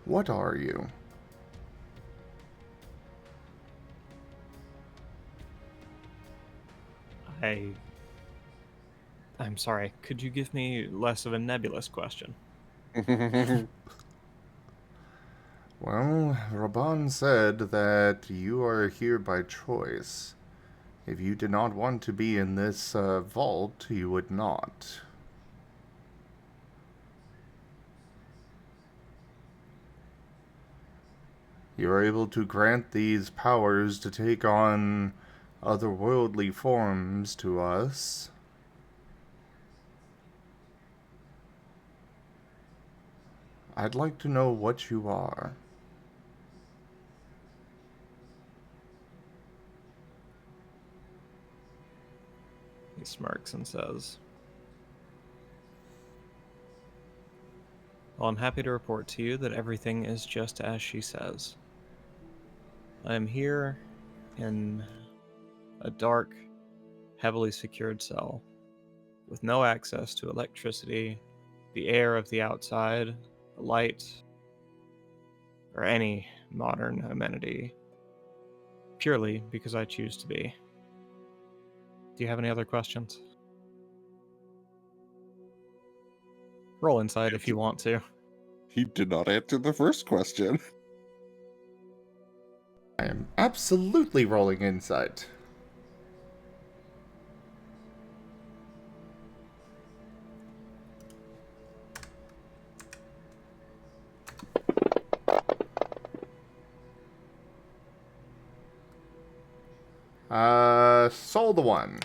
What are you? I'm sorry. Could you give me less of a nebulous question? Well, Raban said that you are here by choice. If you did not want to be in this vault, you would not. You are able to grant these powers to take on otherworldly forms to us. I'd like to know what you are. He smirks and says, well, I'm happy to report to you that everything is just as she says. I am here in a dark, heavily secured cell with no access to electricity, the air of the outside, the light, or any modern amenity, purely because I choose to be. Do you have any other questions? Roll inside if you want to. He did not answer the first question. I am absolutely rolling insight. Sold the one.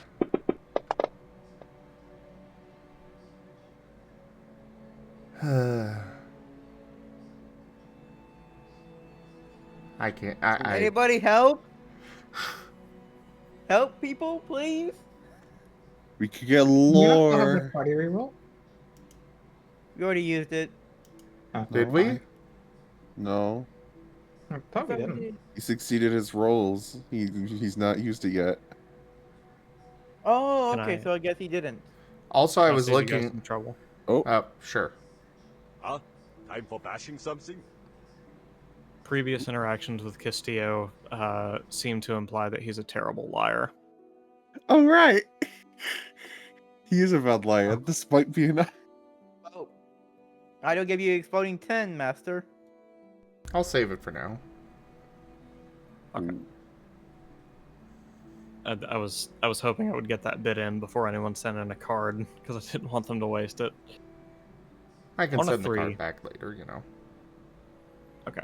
I can't. Anybody help? Help people, please. We could get You don't have the lore. party reroll? We already used it. Oh, Did we? fine. No, I thought we didn't. he succeeded his rolls. He's not used it yet. Oh, Can okay, I- so I guess he didn't. Also, I was save you guys looking. some trouble. Oh, Sure. Huh? Time for bashing something? Previous interactions with Castillo seem to imply that he's a terrible liar. oh right. He is a bad liar, despite being. Oh. I don't give you exploding 10, master. I'll save it for now. Okay. I was hoping I would get that bit in before anyone sent in a card, because I didn't want them to waste it. I can On a send the 3. card back later, you know. Okay.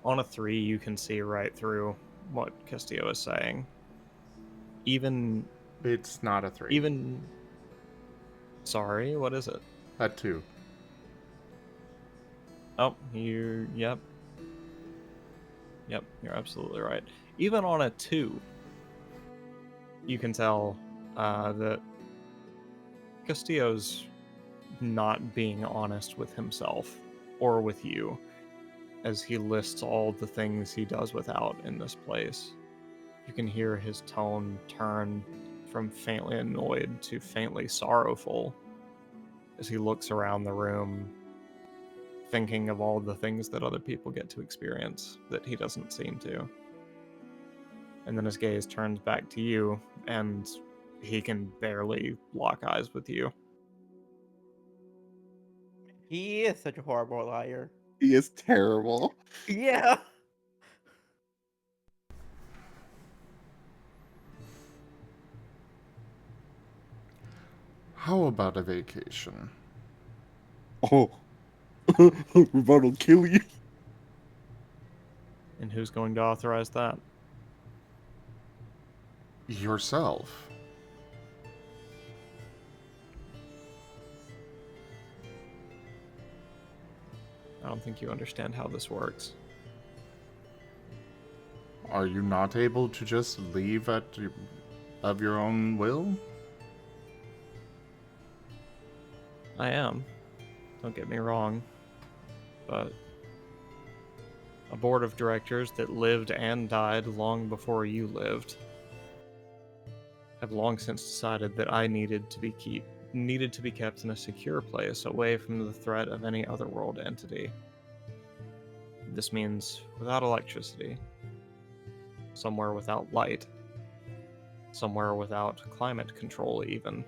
On a 3, you can see right through what Castillo is saying. Even... It's not a 3. Even... Sorry, what is it? A 2. Oh, Yep. Yep, you're absolutely right. Even on a 2, you can tell that Castillo's not being honest with himself or with you, as he lists all the things he does without in this place. You can hear his tone turn from faintly annoyed to faintly sorrowful as he looks around the room, thinking of all the things that other people get to experience that he doesn't seem to. And then his gaze turns back to you, and he can barely lock eyes with you. He is such a horrible liar. He is terrible. Yeah. How about a vacation? Oh, we're about to kill you. And who's going to authorize that? Yourself. I don't think you understand how this works. Are you not able to just leave of your own will? I am. Don't get me wrong. But a board of directors that lived and died long before you lived have long since decided that I needed to be kept in a secure place away from the threat of any otherworld entity. This means without electricity, somewhere without light, somewhere without climate control even.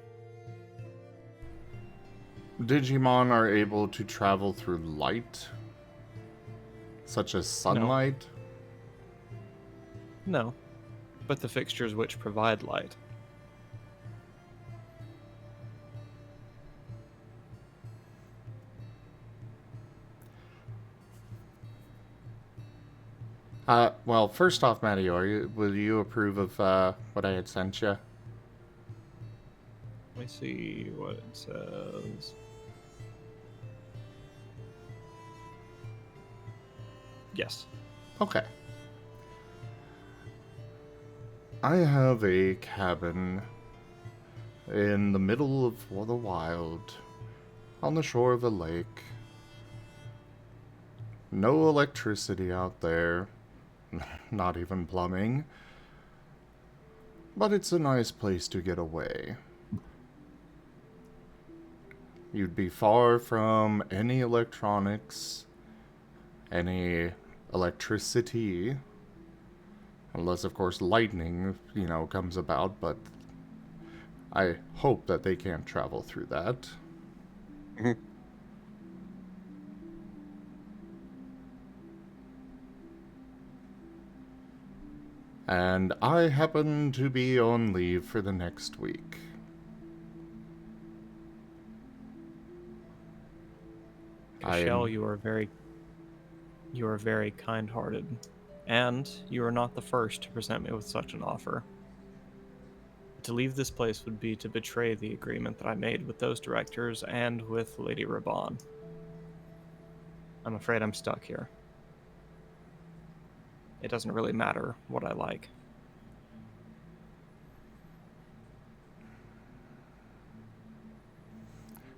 Digimon are able to travel through light? Such as sunlight? No, but the fixtures which provide light. Well, first off, Maddie, will you approve of what I had sent you? Let me see what it says. Yes. Okay. I have a cabin in the middle of the wild, on the shore of a lake. No electricity out there, not even plumbing. But it's a nice place to get away. You'd be far from any electronics, any electricity, unless, of course, lightning, comes about, but I hope that they can't travel through that. And I happen to be on leave for the next week. Cashel, you are very kind-hearted, and you are not the first to present me with such an offer. To leave this place would be to betray the agreement that I made with those directors and with Lady Raban. I'm afraid I'm stuck here. It doesn't really matter what I like.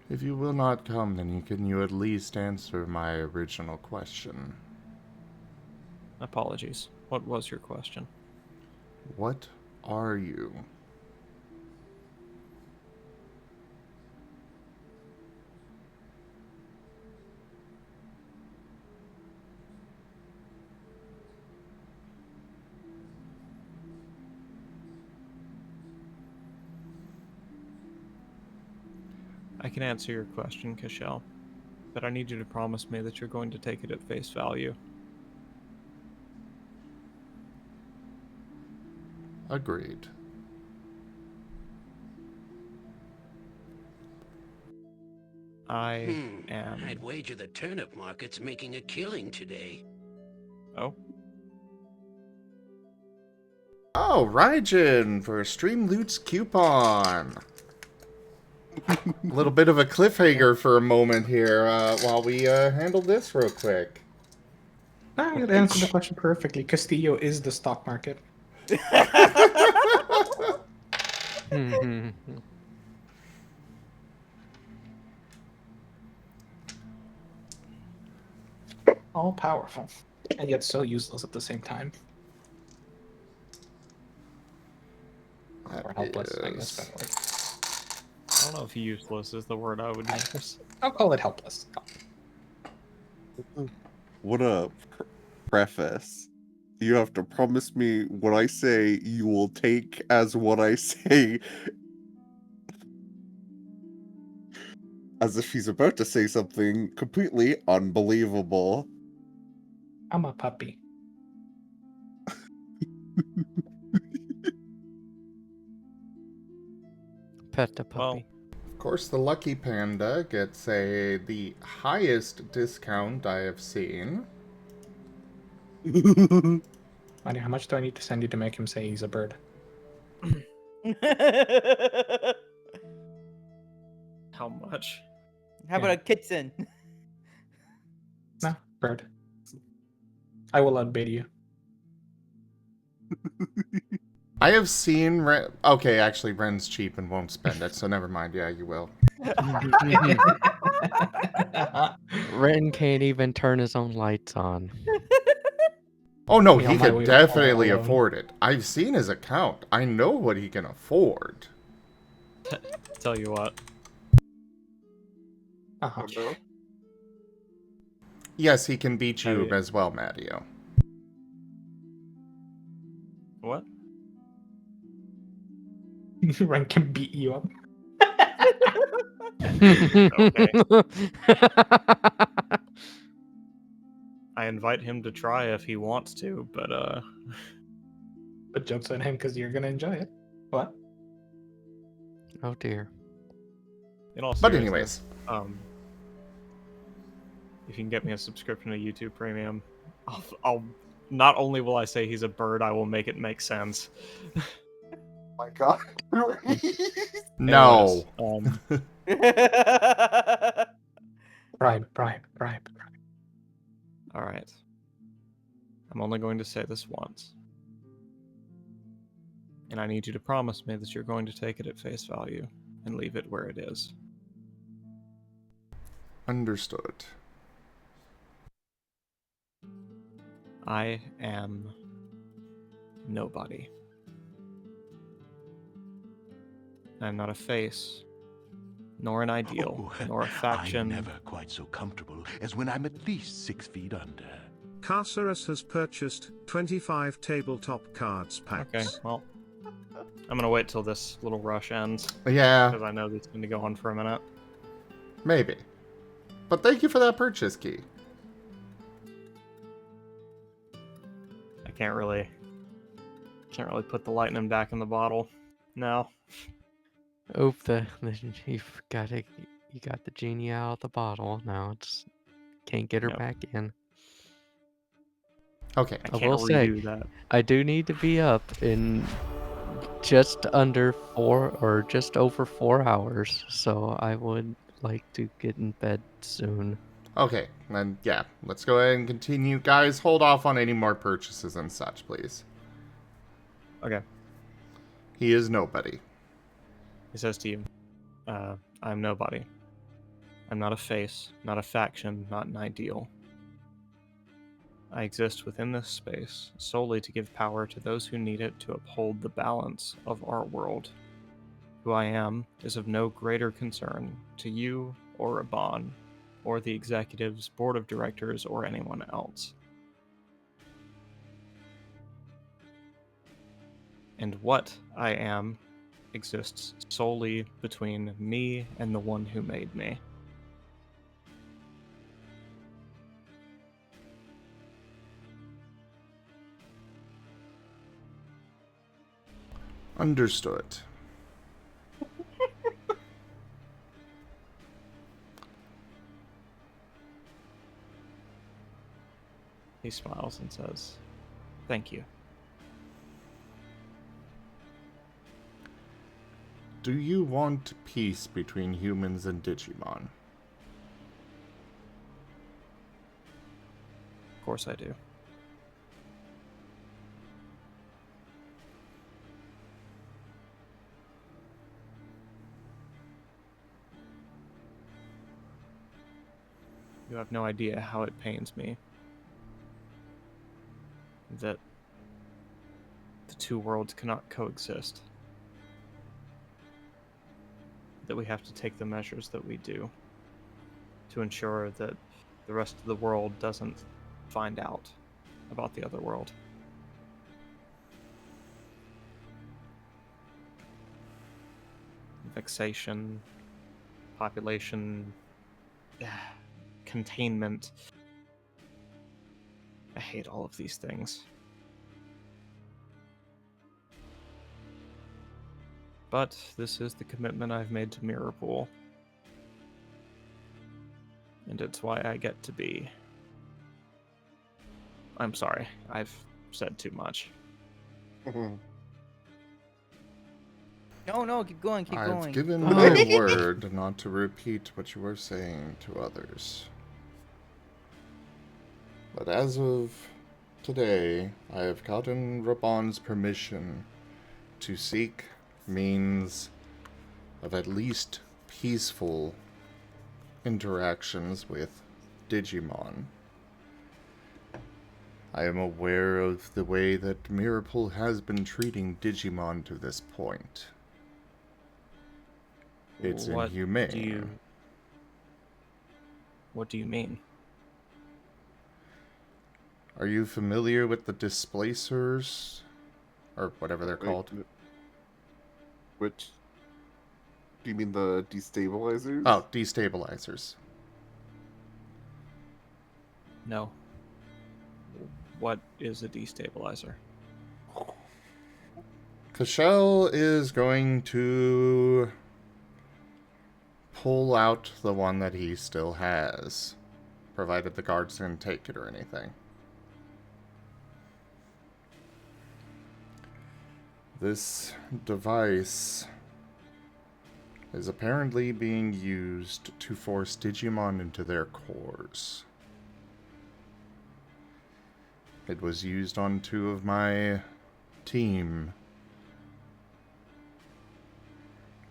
If you will not come, then can you at least answer my original question? Apologies. What was your question? What are you? I can answer your question, Cashel, but I need you to promise me that you're going to take it at face value. Agreed. I am. I'd wager the turnip market's making a killing today. Oh, Oh, Raijin for a Stream Loots coupon. A little bit of a cliffhanger for a moment here while we handle this real quick. No, it answered the question perfectly. Castillo is the stock market. All powerful, and yet so useless at the same time. Or helpless, I guess. But like, I don't know if useless is the word I would use. I'll call it helpless. What a preface. You have to promise me what I say you will take as what I say. As if she's about to say something completely unbelievable. I'm a puppy. Pet the puppy. Well, Of course, the Lucky Panda gets the highest discount I have seen. Manny, how much do I need to send you to make him say he's a bird? how much? How about a kitten? No, bird. I will outbid you. I have seen Ren. Okay, actually, Ren's cheap and won't spend it, so never mind. Yeah, you will. Ren can't even turn his own lights on. Oh no, Me he on my can way definitely alone. afford it. I've seen his account. I know what he can afford. Tell you what. Uh-huh. Yes, he can beat you yeah. as well, Matteo. What? Ren can beat you up. Okay. I invite him to try if he wants to, but But joke's on him because you're gonna enjoy it. What? Oh dear. in all But seriousness, anyways, if you can get me a subscription to YouTube Premium, I'll not only will I say he's a bird, I will make it make sense. My God. no. Bribe. All right. I'm only going to say this once. And I need you to promise me that you're going to take it at face value and leave it where it is. Understood. I am nobody. I'm not a face, nor an ideal, nor a faction. I'm never quite so comfortable as when I'm at least 6 feet under. Carcerus has purchased 25 tabletop cards packs. Okay, well, I'm gonna wait till this little rush ends. Yeah, Because I know this is going to go on for a minute. maybe. But thank you for that purchase key. I can't really put the lightning back in the bottle. No. Oop, you got the genie out of the bottle. Now it's can't get her back in. Okay. I I can't will say, redo that. I do need to be up in just under 4 or just over 4 hours, so I would like to get in bed soon. Okay, then yeah, let's go ahead and continue. Guys, hold off on any more purchases and such, please. Okay. He is nobody. He says to you, I'm nobody. I'm not a face, not a faction, not an ideal. I exist within this space solely to give power to those who need it to uphold the balance of our world. Who I am is of no greater concern to you or Raban, or the executives, board of directors, or anyone else. And what I am exists solely between me and the one who made me. Understood. He smiles and says, "Thank you." Do you want peace between humans and Digimon? Of course I do. You have no idea how it pains me that the two worlds cannot coexist. That we have to take the measures that we do to ensure that the rest of the world doesn't find out about the other world. Vexation, population, containment. I hate all of these things. But this is the commitment I've made to Mirrorpool. And it's why I get to be... I'm sorry, I've said too much. No, keep going, keep going. I've given my word not to repeat what you were saying to others. But as of today, I have gotten Raban's permission to seek means of at least peaceful interactions with Digimon. I am aware of the way that Mirrorpool has been treating Digimon to this point. It's inhumane. What do you mean? Are you familiar with the displacers? Or whatever they're called? Which? Do you mean the destabilizers? Oh, destabilizers. No. What is a destabilizer? Cashel is going to pull out the one that he still has, provided the guards didn't take it or anything. This device is apparently being used to force Digimon into their cores. It was used on 2 of my team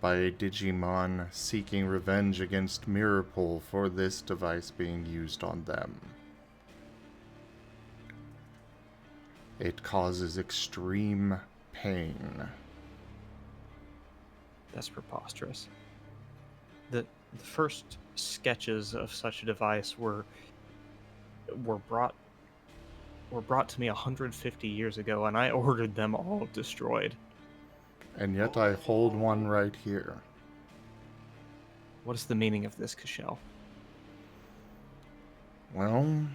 by a Digimon seeking revenge against Mirrorpool for this device being used on them. It causes extreme pain. That's preposterous. The first sketches of such a device were brought to me 150 years ago, and I ordered them all destroyed. And yet I hold one right here. What is the meaning of this, Cashel? Well,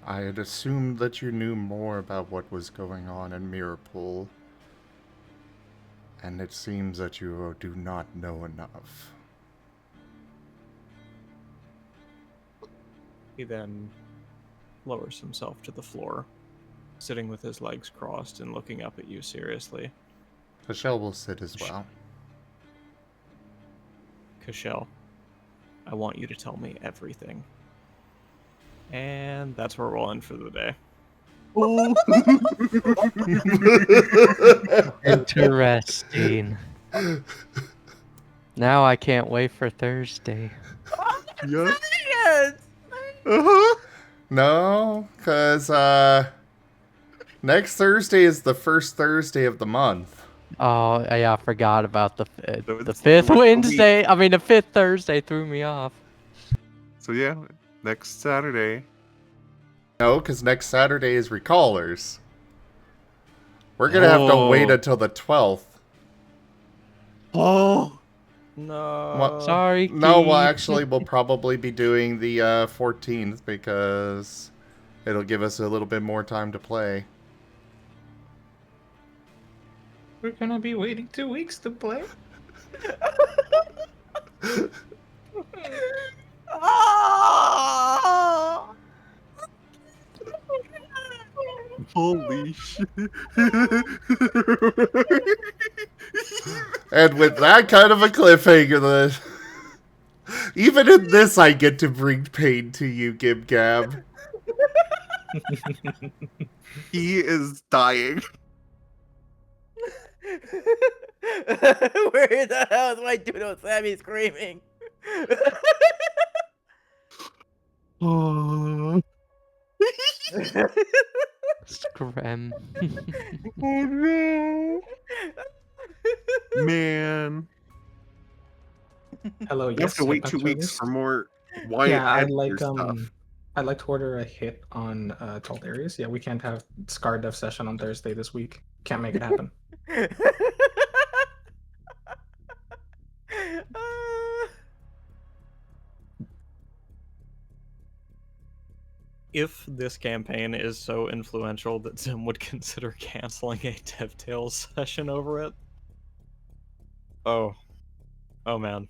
I had assumed that you knew more about what was going on in Mirrorpool, and it seems that you do not know enough. He then lowers himself to the floor, sitting with his legs crossed and looking up at you seriously. Cashel will sit as well. Cashel, I want you to tell me everything. And that's where we'll end for the day. Interesting. Now I can't wait for Thursday. Yes. No, because next Thursday is the first Thursday of the month. Oh, yeah, I forgot about the it's fifth the Wednesday. I mean, the 5th Thursday threw me off. So yeah, next Saturday. No, because next Saturday is Recallers. We're going to have to wait until the 12th. Oh! No. Well, sorry. No, well, Keith. actually, we'll probably be doing the 14th because it'll give us a little bit more time to play. We're gonna be waiting 2 weeks to play. Holy shit. And with that kind of a cliffhanger, even in this, I get to bring pain to you, Gib Gab. He is dying. Where the hell is my doodle Sammy screaming? Oh, Scram. no. Man. Hello, You yes. have to wait Hip 2 weeks activist. for more Wyatt Yeah, Edgar stuff. I'd like to order a hit on Told Areas. Yeah, we can't have Scar Dev session on Thursday this week. Can't make it happen. If this campaign is so influential that Zim would consider canceling a DevTales session over it. Oh man.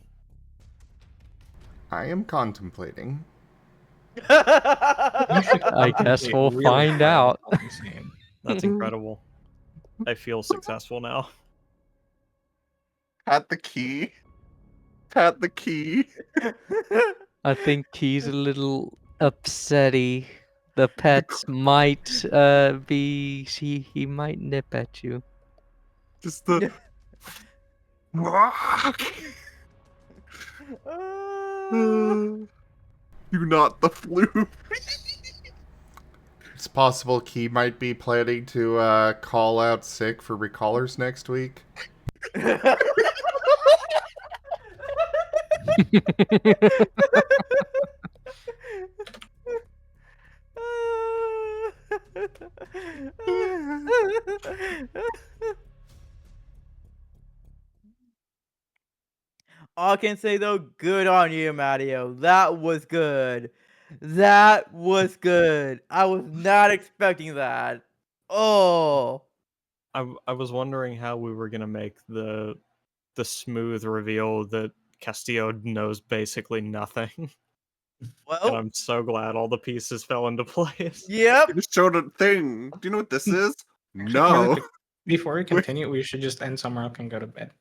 I am contemplating. I guess we'll find out. That's incredible. I feel successful now. Pat the key. Pat the key. I think he's a little upsetty. The pets might be he might nip at you. Just the you're not the flu. It's possible Key might be planning to call out sick for recallers next week. All I can say though, good on you, Matteo. That was good. That was good. I was not expecting that. Oh. I was wondering how we were gonna make the smooth reveal that Castillo knows basically nothing. And Well, I'm so glad all the pieces fell into place. yep. You just showed a thing. Do you know what this is? Actually, No. Before we continue, we should just end somewhere else and go to bed.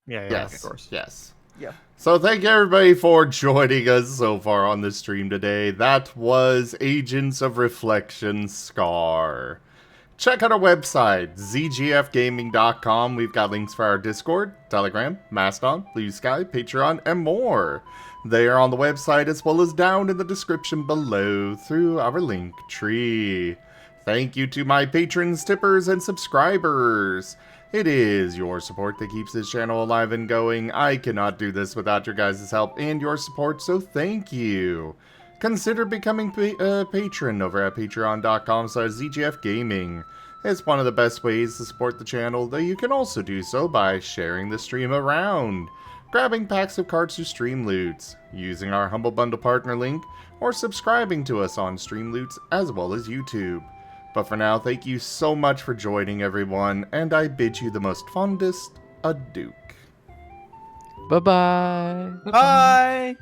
Yeah, Yes, of course. yes. Yeah. So thank you everybody for joining us so far on the stream today. That was Agents of Reflection Scar. Check out our website, zgfgaming.com. We've got links for our Discord, Telegram, Mastodon, Blue Sky, Patreon, and more. They are on the website as well as down in the description below through our link tree. Thank you to my patrons, tippers, and subscribers. It is your support that keeps this channel alive and going. I cannot do this without your guys' help and your support, so thank you. Consider becoming a patron over at patreon.com/zgfgaming. It's one of the best ways to support the channel, though you can also do so by sharing the stream around, grabbing packs of cards through Stream Loots, using our Humble Bundle partner link, or subscribing to us on Stream Loots as well as YouTube. But for now, thank you so much for joining, everyone, and I bid you the most fondest adieu. Bye-bye. Bye.